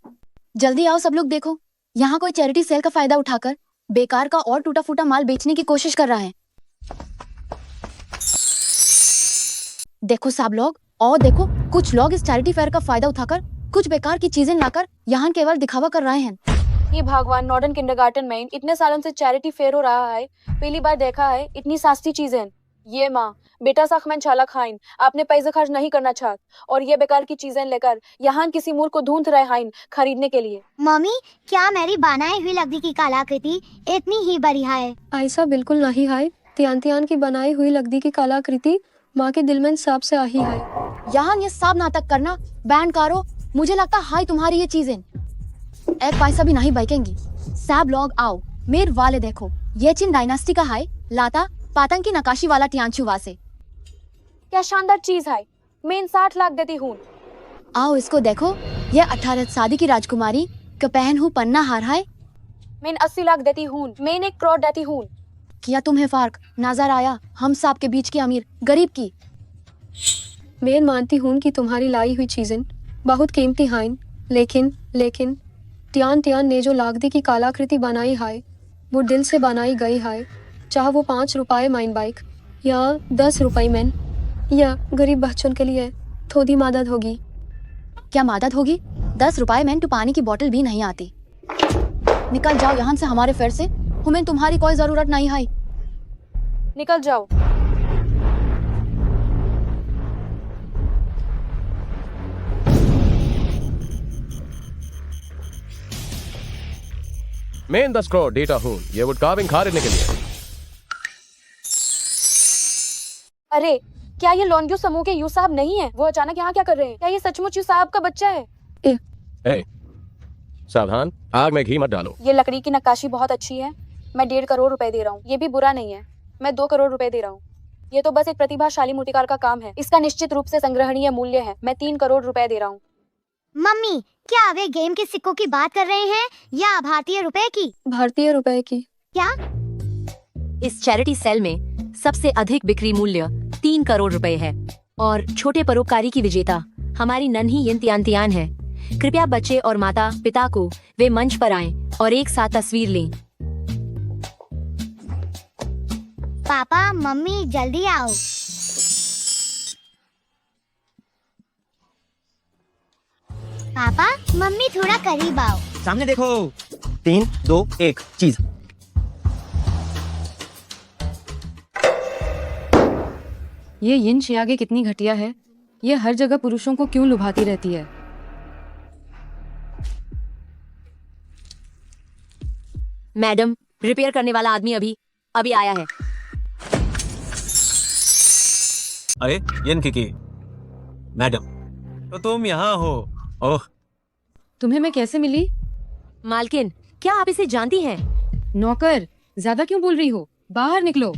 S19: जल्दी आओ सब लोग, देखो यहाँ कोई चैरिटी सेल का फायदा उठाकर बेकार का और टूटा फूटा माल बेचने की कोशिश कर रहा है। देखो सब लोग, और देखो कुछ लोग इस चैरिटी फेयर का फायदा उठाकर कुछ बेकार की चीजें लाकर यहाँ केवल दिखावा कर रहे हैं।
S8: ये भगवान, नॉर्डन किंडरगार्टन में इतने सालों से चैरिटी फेयर हो रहा है, पहली बार देखा है इतनी सस्ती चीजें। ये माँ बेटा सखमन छाला खाइन, आपने पैसे खर्च नहीं करना चाहत और ये बेकार की चीजें लेकर यहाँ किसी मूर्ख को ढूंढ रहे हैं खरीदने के लिए।
S4: मम्मी, क्या मेरी बनाई हुई लकड़ी की कलाकृति इतनी ही बढ़िया है?
S2: ऐसा बिल्कुल नहीं है। तियान तियान की बनाई हुई लकड़ी की कलाकृति माँ के दिल में इंसाफ से आई है।
S19: यहाँ ये सब नाटक करना बैंड करो। मुझे लगता है तुम्हारी ये चीजें एक पैसा भी नहीं बिकेंगी। सब लोग आओ, मेरे वाले देखो, ये चिन डायनास्टी का है, लाता पातंग की नकाशी वाला टियांचू वासे।
S8: क्या शानदार चीज है। मैं इन 60 लाख देती हूँ।
S19: आओ इसको देखो, ये 18 शादी की राजकुमारी का पहन हूँ पन्ना हार है।
S8: मैं इन 80 लाख देती हूँ। मैं इन 1 करोड़ देती हूँ।
S19: किया तुम्हें फर्क नजर आया हम सब के बीच की अमीर गरीब की?
S2: मैं मानती हूँ कि तुम्हारी लाई हुई चीजें बहुत कीमती हैं, लेकिन त्यान ने जो लागदी की कलाकृति बनाई है वो दिल से बनाई गई है। चाहे वो 5 रुपए माइन बाइक या 10 रुपए मैन या गरीब बच्चों के लिए थोड़ी मदद होगी।
S19: क्या मदद होगी? 10 रुपए में तो पानी की बोतल भी नहीं आती। निकल जाओ यहाँ से हमारे फेर से, हमें तुम्हारी कोई जरूरत नहीं है।
S8: निकल जाओ।
S6: मैं इन 10 करोड़ देता हूँ ये वुड कार्विंग खरीदने के लिए।
S8: अरे क्या ये लॉन्ग्यू समूह के यू साहब नहीं है? वो अचानक यहाँ क्या कर रहे हैं? क्या ये सचमुच यू साहब का बच्चा है?
S6: ए, सावधान, आग में घी मत डालो।
S8: ये लकड़ी की नक्काशी बहुत अच्छी है। मैं 1.5 करोड़ रुपए दे रहा हूँ। ये भी बुरा नहीं है। मैं 2 करोड़ रुपए दे रहा हूँ। ये तो बस एक प्रतिभाशाली मूर्तिकार का काम है। इसका निश्चित रूप से संग्रहणीय मूल्य है। मैं 3 करोड़ रुपए दे रहा हूँ।
S4: मम्मी, क्या वे गेम के सिक्कों की बात कर रहे हैं या भारतीय रुपए की?
S2: भारतीय रुपए की।
S4: क्या?
S18: इस चैरिटी सेल में सबसे अधिक बिक्री मूल्य 3 करोड़ रुपए है और छोटे परोपकारी की विजेता हमारी नन्ही यिन है। कृपया बच्चे और माता पिता को वे मंच पर आएं और एक साथ तस्वीर लें।
S4: पापा मम्मी जल्दी आओ। पापा मम्मी थोड़ा करीब आओ।
S12: सामने देखो। 3, 2, 1 चीज।
S7: ये यिन शियागे कितनी घटिया है। ये हर जगह पुरुषों को क्यों लुभाती रहती है।
S18: मैडम, रिपेयर करने वाला आदमी अभी आया है।
S11: अरे यिन किकी, मैडम, तो तुम यहाँ हो? ओह,
S7: तुम्हें मैं कैसे मिली?
S18: मालकिन, क्या आप इसे जानती हैं?
S7: नौकर, ज्यादा क्यों बोल रही हो? बाहर निकलो।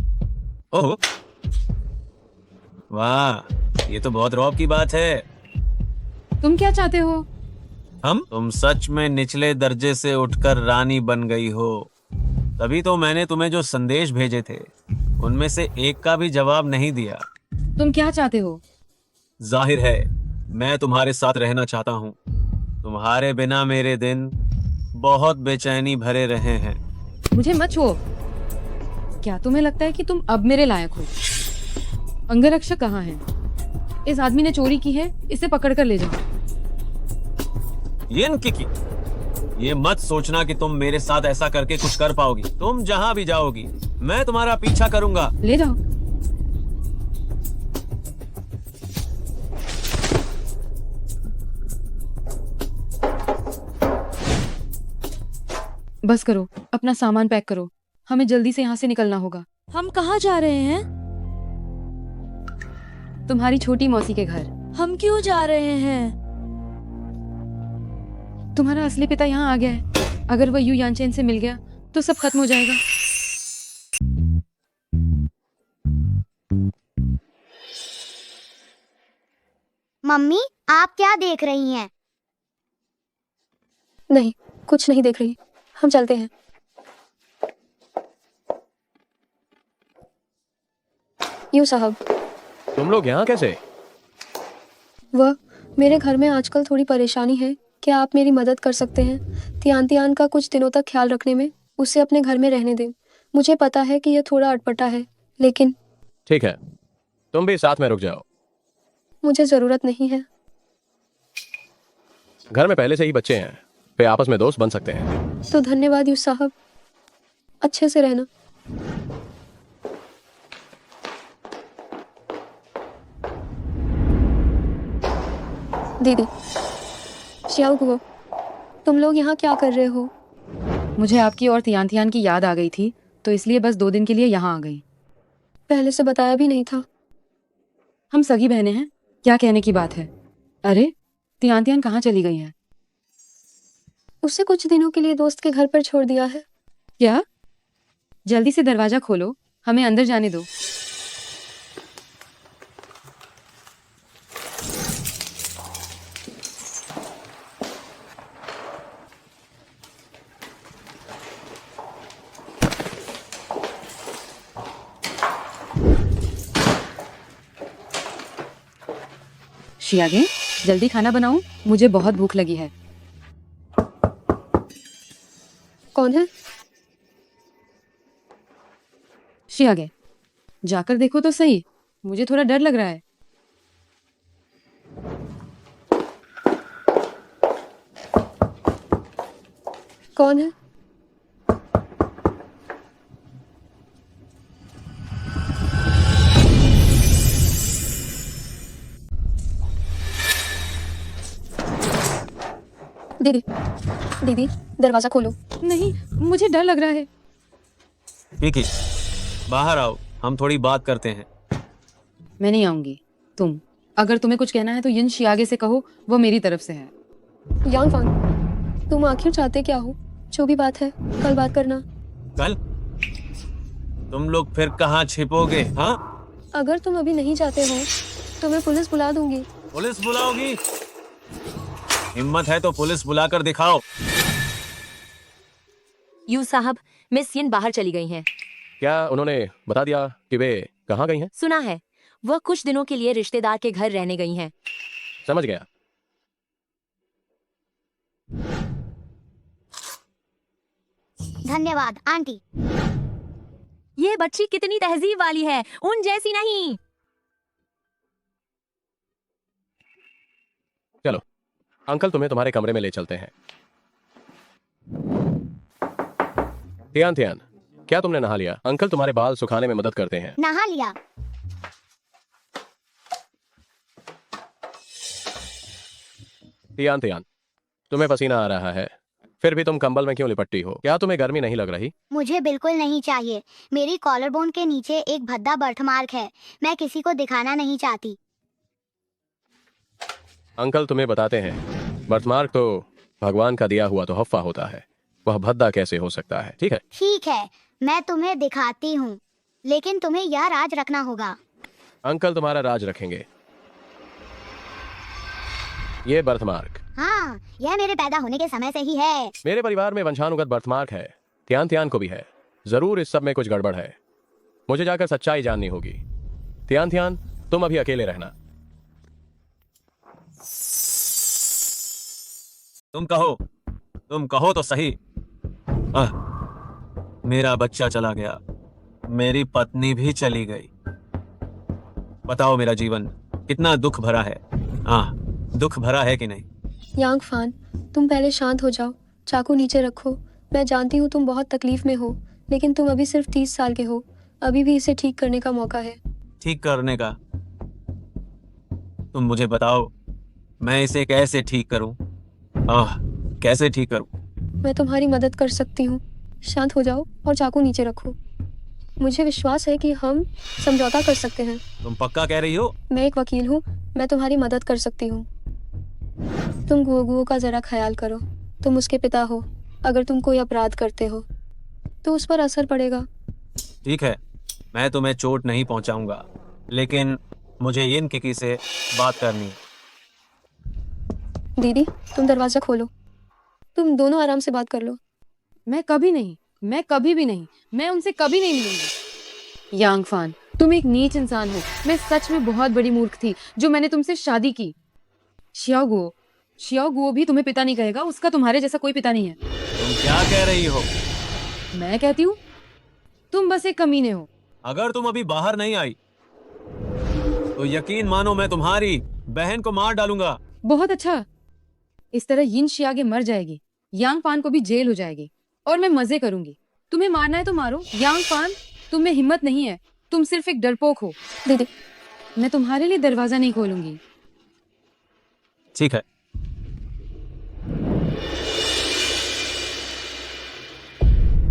S11: ओह, वाह, ये तो बहुत रौब की बात है।
S7: तुम क्या चाहते हो?
S11: तुम सच में निचले दर्जे से उठकर रानी बन गई हो। तभी तो मैंने तुम्हें जो संदेश भेजे थे उनमें से एक का भी जवाब नहीं दिया।
S7: तुम क्या चाहते हो?
S11: जाहिर है मैं तुम्हारे साथ रहना चाहता हूँ। तुम्हारे बिना मेरे दिन बहुत बेचैनी भरे रहे हैं।
S7: मुझे मत छुओ। क्या तुम्हें लगता है कि तुम अब मेरे लायक हो? अंगरक्षक कहाँ है? इस आदमी ने चोरी की है, इसे पकड़ कर ले जाओ।
S11: यिन किकी, ये मत सोचना कि तुम मेरे साथ ऐसा करके कुछ कर पाओगी। तुम जहाँ भी जाओगी मैं तुम्हारा पीछा करूंगा।
S7: ले जाओ। बस करो, अपना सामान पैक करो। हमें जल्दी से यहाँ से निकलना होगा।
S18: हम कहाँ जा रहे हैं?
S7: तुम्हारी छोटी मौसी के घर।
S18: हम क्यों जा रहे हैं?
S7: तुम्हारा असली पिता यहाँ आ गया है। अगर वह यू यानचेन से मिल गया तो सब खत्म हो जाएगा।
S4: मम्मी आप क्या देख रही हैं?
S2: नहीं, कुछ नहीं देख रही। हम चलते हैं। यू साहब,
S6: तुम लोग यहाँ कैसे?
S2: वह मेरे घर में आजकल थोड़ी परेशानी है। क्या आप मेरी मदद कर सकते हैं? तियान का कुछ दिनों तक ख्याल रखने में, उसे अपने घर में रहने दें। मुझे पता है कि यह थोड़ा अटपटा है, लेकिन
S6: ठीक है, तुम भी साथ में रुक जाओ।
S2: मुझे जरूरत नहीं है।
S6: घर में पहले से ही बच्चे हैं, वे आपस में दोस्त बन सकते हैं।
S2: तो धन्यवाद यू साहब, अच्छे से रहना। दीदी, श्याओ, तुम लोग यहाँ क्या कर रहे हो?
S7: मुझे आपकी और तियान की याद आ गई थी, तो इसलिए बस 2 दिन के लिए यहाँ आ गई।
S2: पहले से बताया भी नहीं था।
S7: हम सगी बहनें हैं, क्या कहने की बात है? अरे तियान कहाँ चली गई है?
S2: उसे कुछ दिनों के लिए दोस्त के घर पर छोड़ दिया है।
S7: क्या? जल्दी से दरवाजा खोलो, हमें अंदर जाने दो। शियागे, जल्दी खाना बनाऊं, मुझे बहुत भूख लगी है।
S2: कौन है?
S7: शियागे, जाकर देखो तो सही, मुझे थोड़ा डर लग रहा है।
S2: कौन है? दीदी, दीदी, दरवाजा खोलो।
S7: नहीं, मुझे डर लग रहा है।
S11: विकी, बाहर आओ, हम थोड़ी बात करते हैं।
S7: मैं नहीं आऊंगी। तुम, अगर तुम्हें कुछ कहना है तो यिन शियागे से कहो, वो मेरी तरफ से है।
S2: यांग फान, तुम आखिर चाहते क्या हो? जो भी बात है, कल बात करना।
S11: कल? तुम लोग फिर कहाँ छिपोगे? हाँ,
S2: अगर तुम अभी नहीं चाहते हो तो मैं पुलिस बुला दूंगी।
S11: पुलिस बुलाओगी? हिम्मत है तो पुलिस बुलाकर दिखाओ।
S18: यू साहब, मिस यिन बाहर चली गई हैं।
S6: क्या उन्होंने बता दिया कि वे कहाँ गई हैं?
S18: सुना है, वह कुछ दिनों के लिए रिश्तेदार के घर रहने गई हैं।
S6: समझ गया।
S4: धन्यवाद आंटी।
S18: ये बच्ची कितनी तहजीब वाली है, उन जैसी नहीं।
S6: चलो, अंकल तुम्हें तुम्हारे कमरे में ले चलते हैं। तियान तियान, क्या तुमने नहा लिया? अंकल तुम्हारे बाल सुखाने में मदद करते हैं।
S4: नहा लिया।
S6: तियान तियान, तुम्हें पसीना आ रहा है, फिर भी तुम कंबल में क्यों लिपटती हो? क्या तुम्हें गर्मी नहीं लग रही?
S4: मुझे बिल्कुल नहीं चाहिए। मेरी कॉलर बोन के नीचे एक भद्दा बर्थमार्क है, मैं किसी को दिखाना नहीं चाहती।
S6: अंकल तुम्हें बताते हैं, बर्थमार्क तो भगवान का दिया हुआ तोहफा होता है, वह भद्दा कैसे हो सकता है? ठीक है,
S4: ठीक है, मैं तुम्हें दिखाती हूँ, लेकिन तुम्हें यह राज रखना होगा।
S6: अंकल तुम्हारा राज रखेंगे। ये बर्थमार्क
S4: हाँ, यह मेरे पैदा होने के समय से ही है।
S6: मेरे परिवार में वंशानुगत बर्थमार्क है, त्यान त्यान को भी है। जरूर इस सब में कुछ गड़बड़ है, मुझे जाकर सच्चाई जाननी होगी। त्यान त्यान, तुम अभी अकेले रहना।
S11: तुम कहो तो सही। मेरा बच्चा चला गया, मेरी पत्नी भी चली गई। बताओ मेरा जीवन कितना दुख भरा है। दुख भरा है कि नहीं?
S2: यांग फान, तुम पहले शांत हो जाओ, चाकू नीचे रखो। मैं जानती हूँ तुम बहुत तकलीफ में हो, लेकिन तुम अभी सिर्फ 30 साल के हो, अभी भी इसे ठीक करने का मौका है।
S11: ठीक करने का? तुम मुझे बताओ, मैं इसे कैसे ठीक करूं? कैसे ठीक करूं?
S2: मैं तुम्हारी मदद कर सकती हूँ। शांत हो जाओ और चाकू नीचे रखो। मुझे विश्वास है कि हम समझौता कर सकते हैं।
S11: तुम पक्का कह रही हो?
S2: मैं एक वकील हूँ, मैं तुम्हारी मदद कर सकती हूँ। तुम गुओ का जरा ख्याल करो। तुम उसके पिता हो, अगर तुम कोई अपराध करते हो तो उस पर असर पड़ेगा।
S11: ठीक है, मैं तुम्हें चोट नहीं पहुंचाऊंगा, लेकिन मुझे यिन किकी से बात करनी है।
S2: दीदी, तुम दरवाजा खोलो, तुम दोनों आराम से बात कर लो।
S7: मैं कभी नहीं, मैं कभी भी नहीं, मैं उनसे कभी नहीं मिलूंगी। यांग फान, तुम एक नीच इंसान हो। मैं सच में बहुत बड़ी मूर्ख थी जो मैंने तुमसे शादी की। शियाओ गुओ भी तुम्हें पिता नहीं कहेगा, उसका तुम्हारे जैसा कोई पिता नहीं है।
S11: तुम क्या कह रही हो?
S7: मैं कहती हूँ तुम बस एक कमीने हो।
S11: अगर तुम अभी बाहर नहीं आई तो यकीन मानो मैं तुम्हारी बहन को मार डालूंगा।
S7: बहुत अच्छा, इस तरह यिन शियागे मर जाएगी, यांग फान को भी जेल हो जाएगी और मैं मजे करूंगी। तुम्हें मारना है तो मारो। यांग फान, तुम में हिम्मत नहीं है, तुम सिर्फ एक डरपोक हो।
S2: दीदी,
S7: मैं तुम्हारे लिए दरवाजा नहीं खोलूंगी।
S11: ठीक है।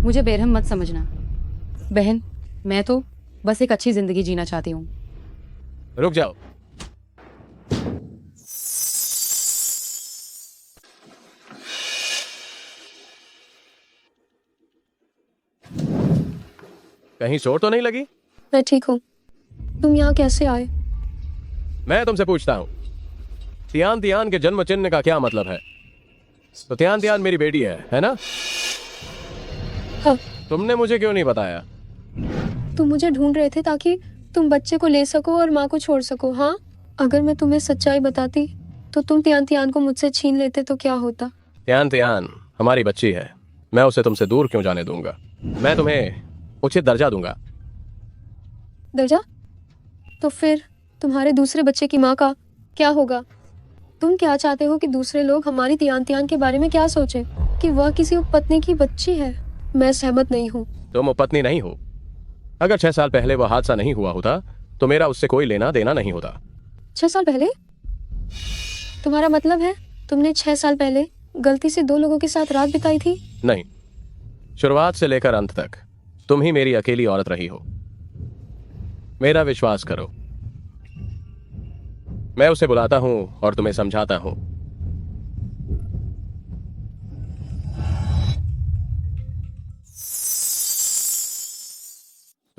S7: मुझे बेरहम मत समझना बहन, मैं तो बस एक अच्छी जिंदगी जीना चाहती हूँ।
S6: रुक जाओ। कहीं चोट तो नहीं लगी?
S2: मैं ठीक हूँ। तुम यहाँ कैसे आए?
S6: मैं तुमसे पूछता हूँ, तियान तियान के जन्म चिन्ह का क्या मतलब है? तो तियान तियान मेरी बेटी है ना?
S2: हाँ।
S6: तुमने मुझे क्यों नहीं बताया?
S2: तुम मुझे ढूंढ रहे थे ताकि तुम बच्चे को ले सको और माँ को छोड़ सको। हाँ, अगर मैं तुम्हें सच्चाई बताती तो तुम तियान तियान को मुझसे छीन लेते तो क्या होता?
S6: त्यान त्यान हमारी बच्ची है, मैं उसे तुमसे दूर क्यों जाने दूंगा? मैं तुम्हें उचित दर्जा दूंगा।
S2: दर्जा? तो फिर तुम्हारे दूसरे बच्चे की माँ का क्या होगा? तुम क्या चाहते हो कि दूसरे लोग हमारी तियान तियान के बारे में क्या सोचें? कि वह किसी उपपत्नी की बच्ची है? मैं सहमत नहीं हूँ।
S6: तुम उपपत्नी नहीं हो। अगर 6 साल पहले वह हादसा नहीं हुआ होता तो मेरा उससे कोई लेना देना नहीं होता।
S2: 6 साल पहले? तुम्हारा मतलब है तुमने 6 साल पहले गलती से 2 लोगों के साथ रात बिताई थी?
S6: नहीं, शुरुआत से लेकर अंत तक तुम ही मेरी अकेली औरत रही हो। मेरा विश्वास करो। मैं उसे बुलाता हूं और तुम्हें समझाता हूं।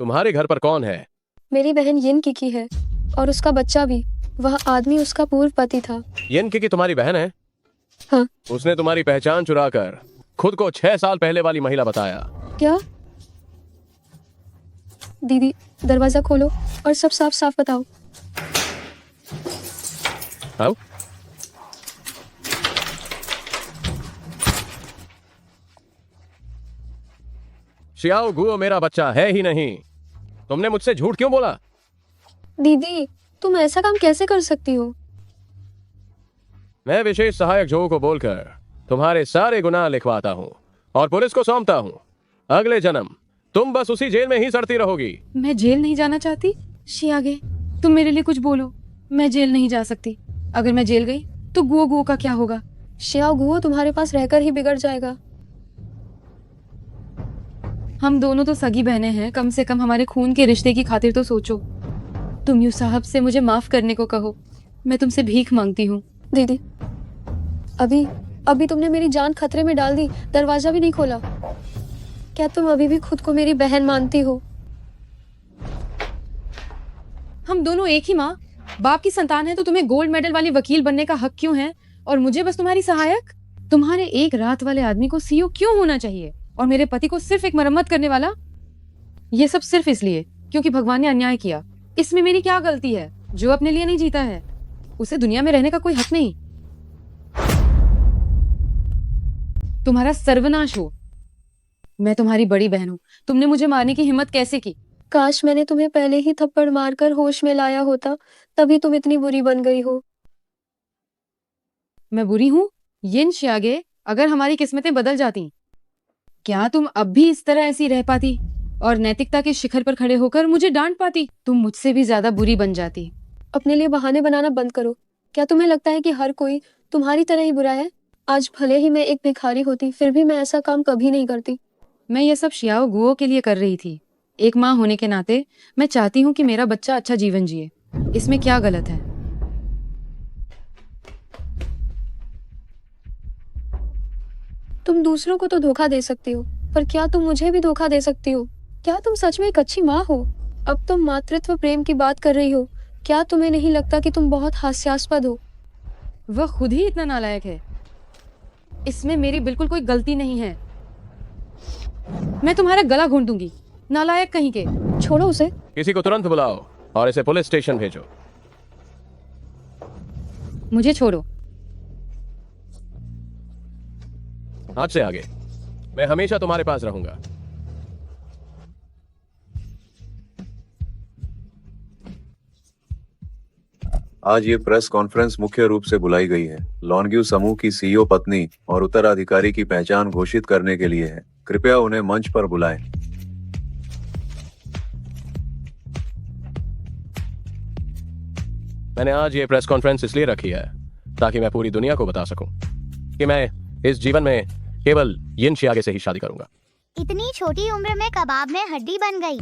S6: तुम्हारे घर पर कौन है?
S2: मेरी बहन यिन किकी है और उसका बच्चा भी। वह आदमी उसका पूर्व पति था।
S6: यिन की तुम्हारी बहन है?
S2: हाँ।
S6: उसने तुम्हारी पहचान चुराकर खुद को 6 साल पहले वाली महिला बताया।
S2: क्या? दीदी दरवाजा खोलो और सब साफ साफ बताओ।
S6: आओ। शियाओ गुओ मेरा बच्चा है ही नहीं। तुमने मुझसे झूठ क्यों बोला?
S2: दीदी तुम ऐसा काम कैसे कर सकती हो?
S6: मैं विशेष सहायक जो को बोलकर तुम्हारे सारे गुनाह लिखवाता हूँ और पुलिस को सौंपता हूँ। अगले जन्म तुम बस उसी जेल में ही सड़ती रहोगी।
S7: मैं जेल नहीं जाना चाहती। शियागे, तुम मेरे लिए कुछ बोलो। मैं जेल नहीं जा सकती। अगर मैं जेल गई तो गुओ गुओ का क्या होगा?
S2: शियाओ गुओ तुम्हारे पास रहकर ही बिगड़ जाएगा।
S7: हम दोनों तो सगी बहनें हैं, कम से कम हमारे खून के रिश्ते की खातिर तो सोचो। तुम यू साहब से मुझे माफ करने को कहो। मैं तुमसे भीख मांगती हूँ।
S2: दीदी अभी तुमने मेरी जान खतरे में डाल दी। दरवाजा भी नहीं खोला। क्या तुम अभी भी खुद को मेरी बहन मानती हो?
S7: हम दोनों एक ही माँ बाप की संतान है, तो तुम्हें गोल्ड मेडल वाली वकील बनने का हक क्यों है और मुझे बस तुम्हारी सहायक? तुम्हारे एक रात वाले आदमी को सीईओ क्यों होना चाहिए और मेरे पति को सिर्फ एक मरम्मत करने वाला? ये सब सिर्फ इसलिए क्योंकि भगवान ने अन्याय किया। इसमें मेरी क्या गलती है? जो अपने लिए नहीं जीता है उसे दुनिया में रहने का कोई हक नहीं। तुम्हारा सर्वनाश हो। मैं तुम्हारी बड़ी बहन हूँ। तुमने मुझे मारने की हिम्मत कैसे की?
S2: काश मैंने तुम्हें पहले ही थप्पड़ मारकर होश में लाया होता, तभी तुम इतनी बुरी बन गई हो।
S7: मैं बुरी हूँ? यिन शियागे, अगर हमारी किस्मतें बदल जाती, क्या तुम अब भी इस तरह ऐसी रह पाती और नैतिकता के शिखर पर खड़े होकर मुझे डांट पाती? तुम मुझसे भी ज्यादा बुरी बन जाती।
S2: अपने लिए बहाने बनाना बंद करो। क्या तुम्हें लगता है कि हर कोई तुम्हारी तरह ही बुरा है? आज भले ही मैं एक भिखारी होती, फिर भी मैं ऐसा काम कभी नहीं करती।
S7: मैं ये सब शियाओ गुओ के लिए कर रही थी। एक माँ होने के नाते मैं चाहती हूँ कि मेरा बच्चा अच्छा जीवन जिए। इसमें क्या गलत है?
S2: तुम दूसरों को तो धोखा दे सकती हो, पर क्या तुम मुझे भी धोखा दे सकती हो? क्या तुम सच में एक अच्छी माँ हो? अब तुम मातृत्व प्रेम की बात कर रही हो। क्या तुम्हें नहीं लगता कि तुम बहुत हास्यास्पद हो?
S7: वह खुद ही इतना नालायक है। इसमें मेरी बिल्कुल कोई गलती नहीं है। मैं तुम्हारा गला घोंट दूंगी, नालायक कहीं के।
S2: छोड़ो उसे।
S6: किसी को तुरंत बुलाओ और इसे पुलिस स्टेशन भेजो।
S7: मुझे छोड़ो।
S6: आज से आगे मैं हमेशा तुम्हारे पास रहूंगा।
S5: आज ये प्रेस कॉन्फ्रेंस मुख्य रूप से बुलाई गई है लॉन्ग्यू समूह की सीईओ पत्नी और उत्तराधिकारी की पहचान घोषित करने के लिए है। कृपया उन्हें मंच पर बुलाएं।
S6: मैंने आज ये प्रेस कॉन्फ्रेंस इसलिए रखी है ताकि मैं पूरी दुनिया को बता सकूं कि मैं इस जीवन में केवल यिन शियागे से ही शादी करूंगा।
S4: इतनी छोटी उम्र में कबाब में हड्डी बन गई।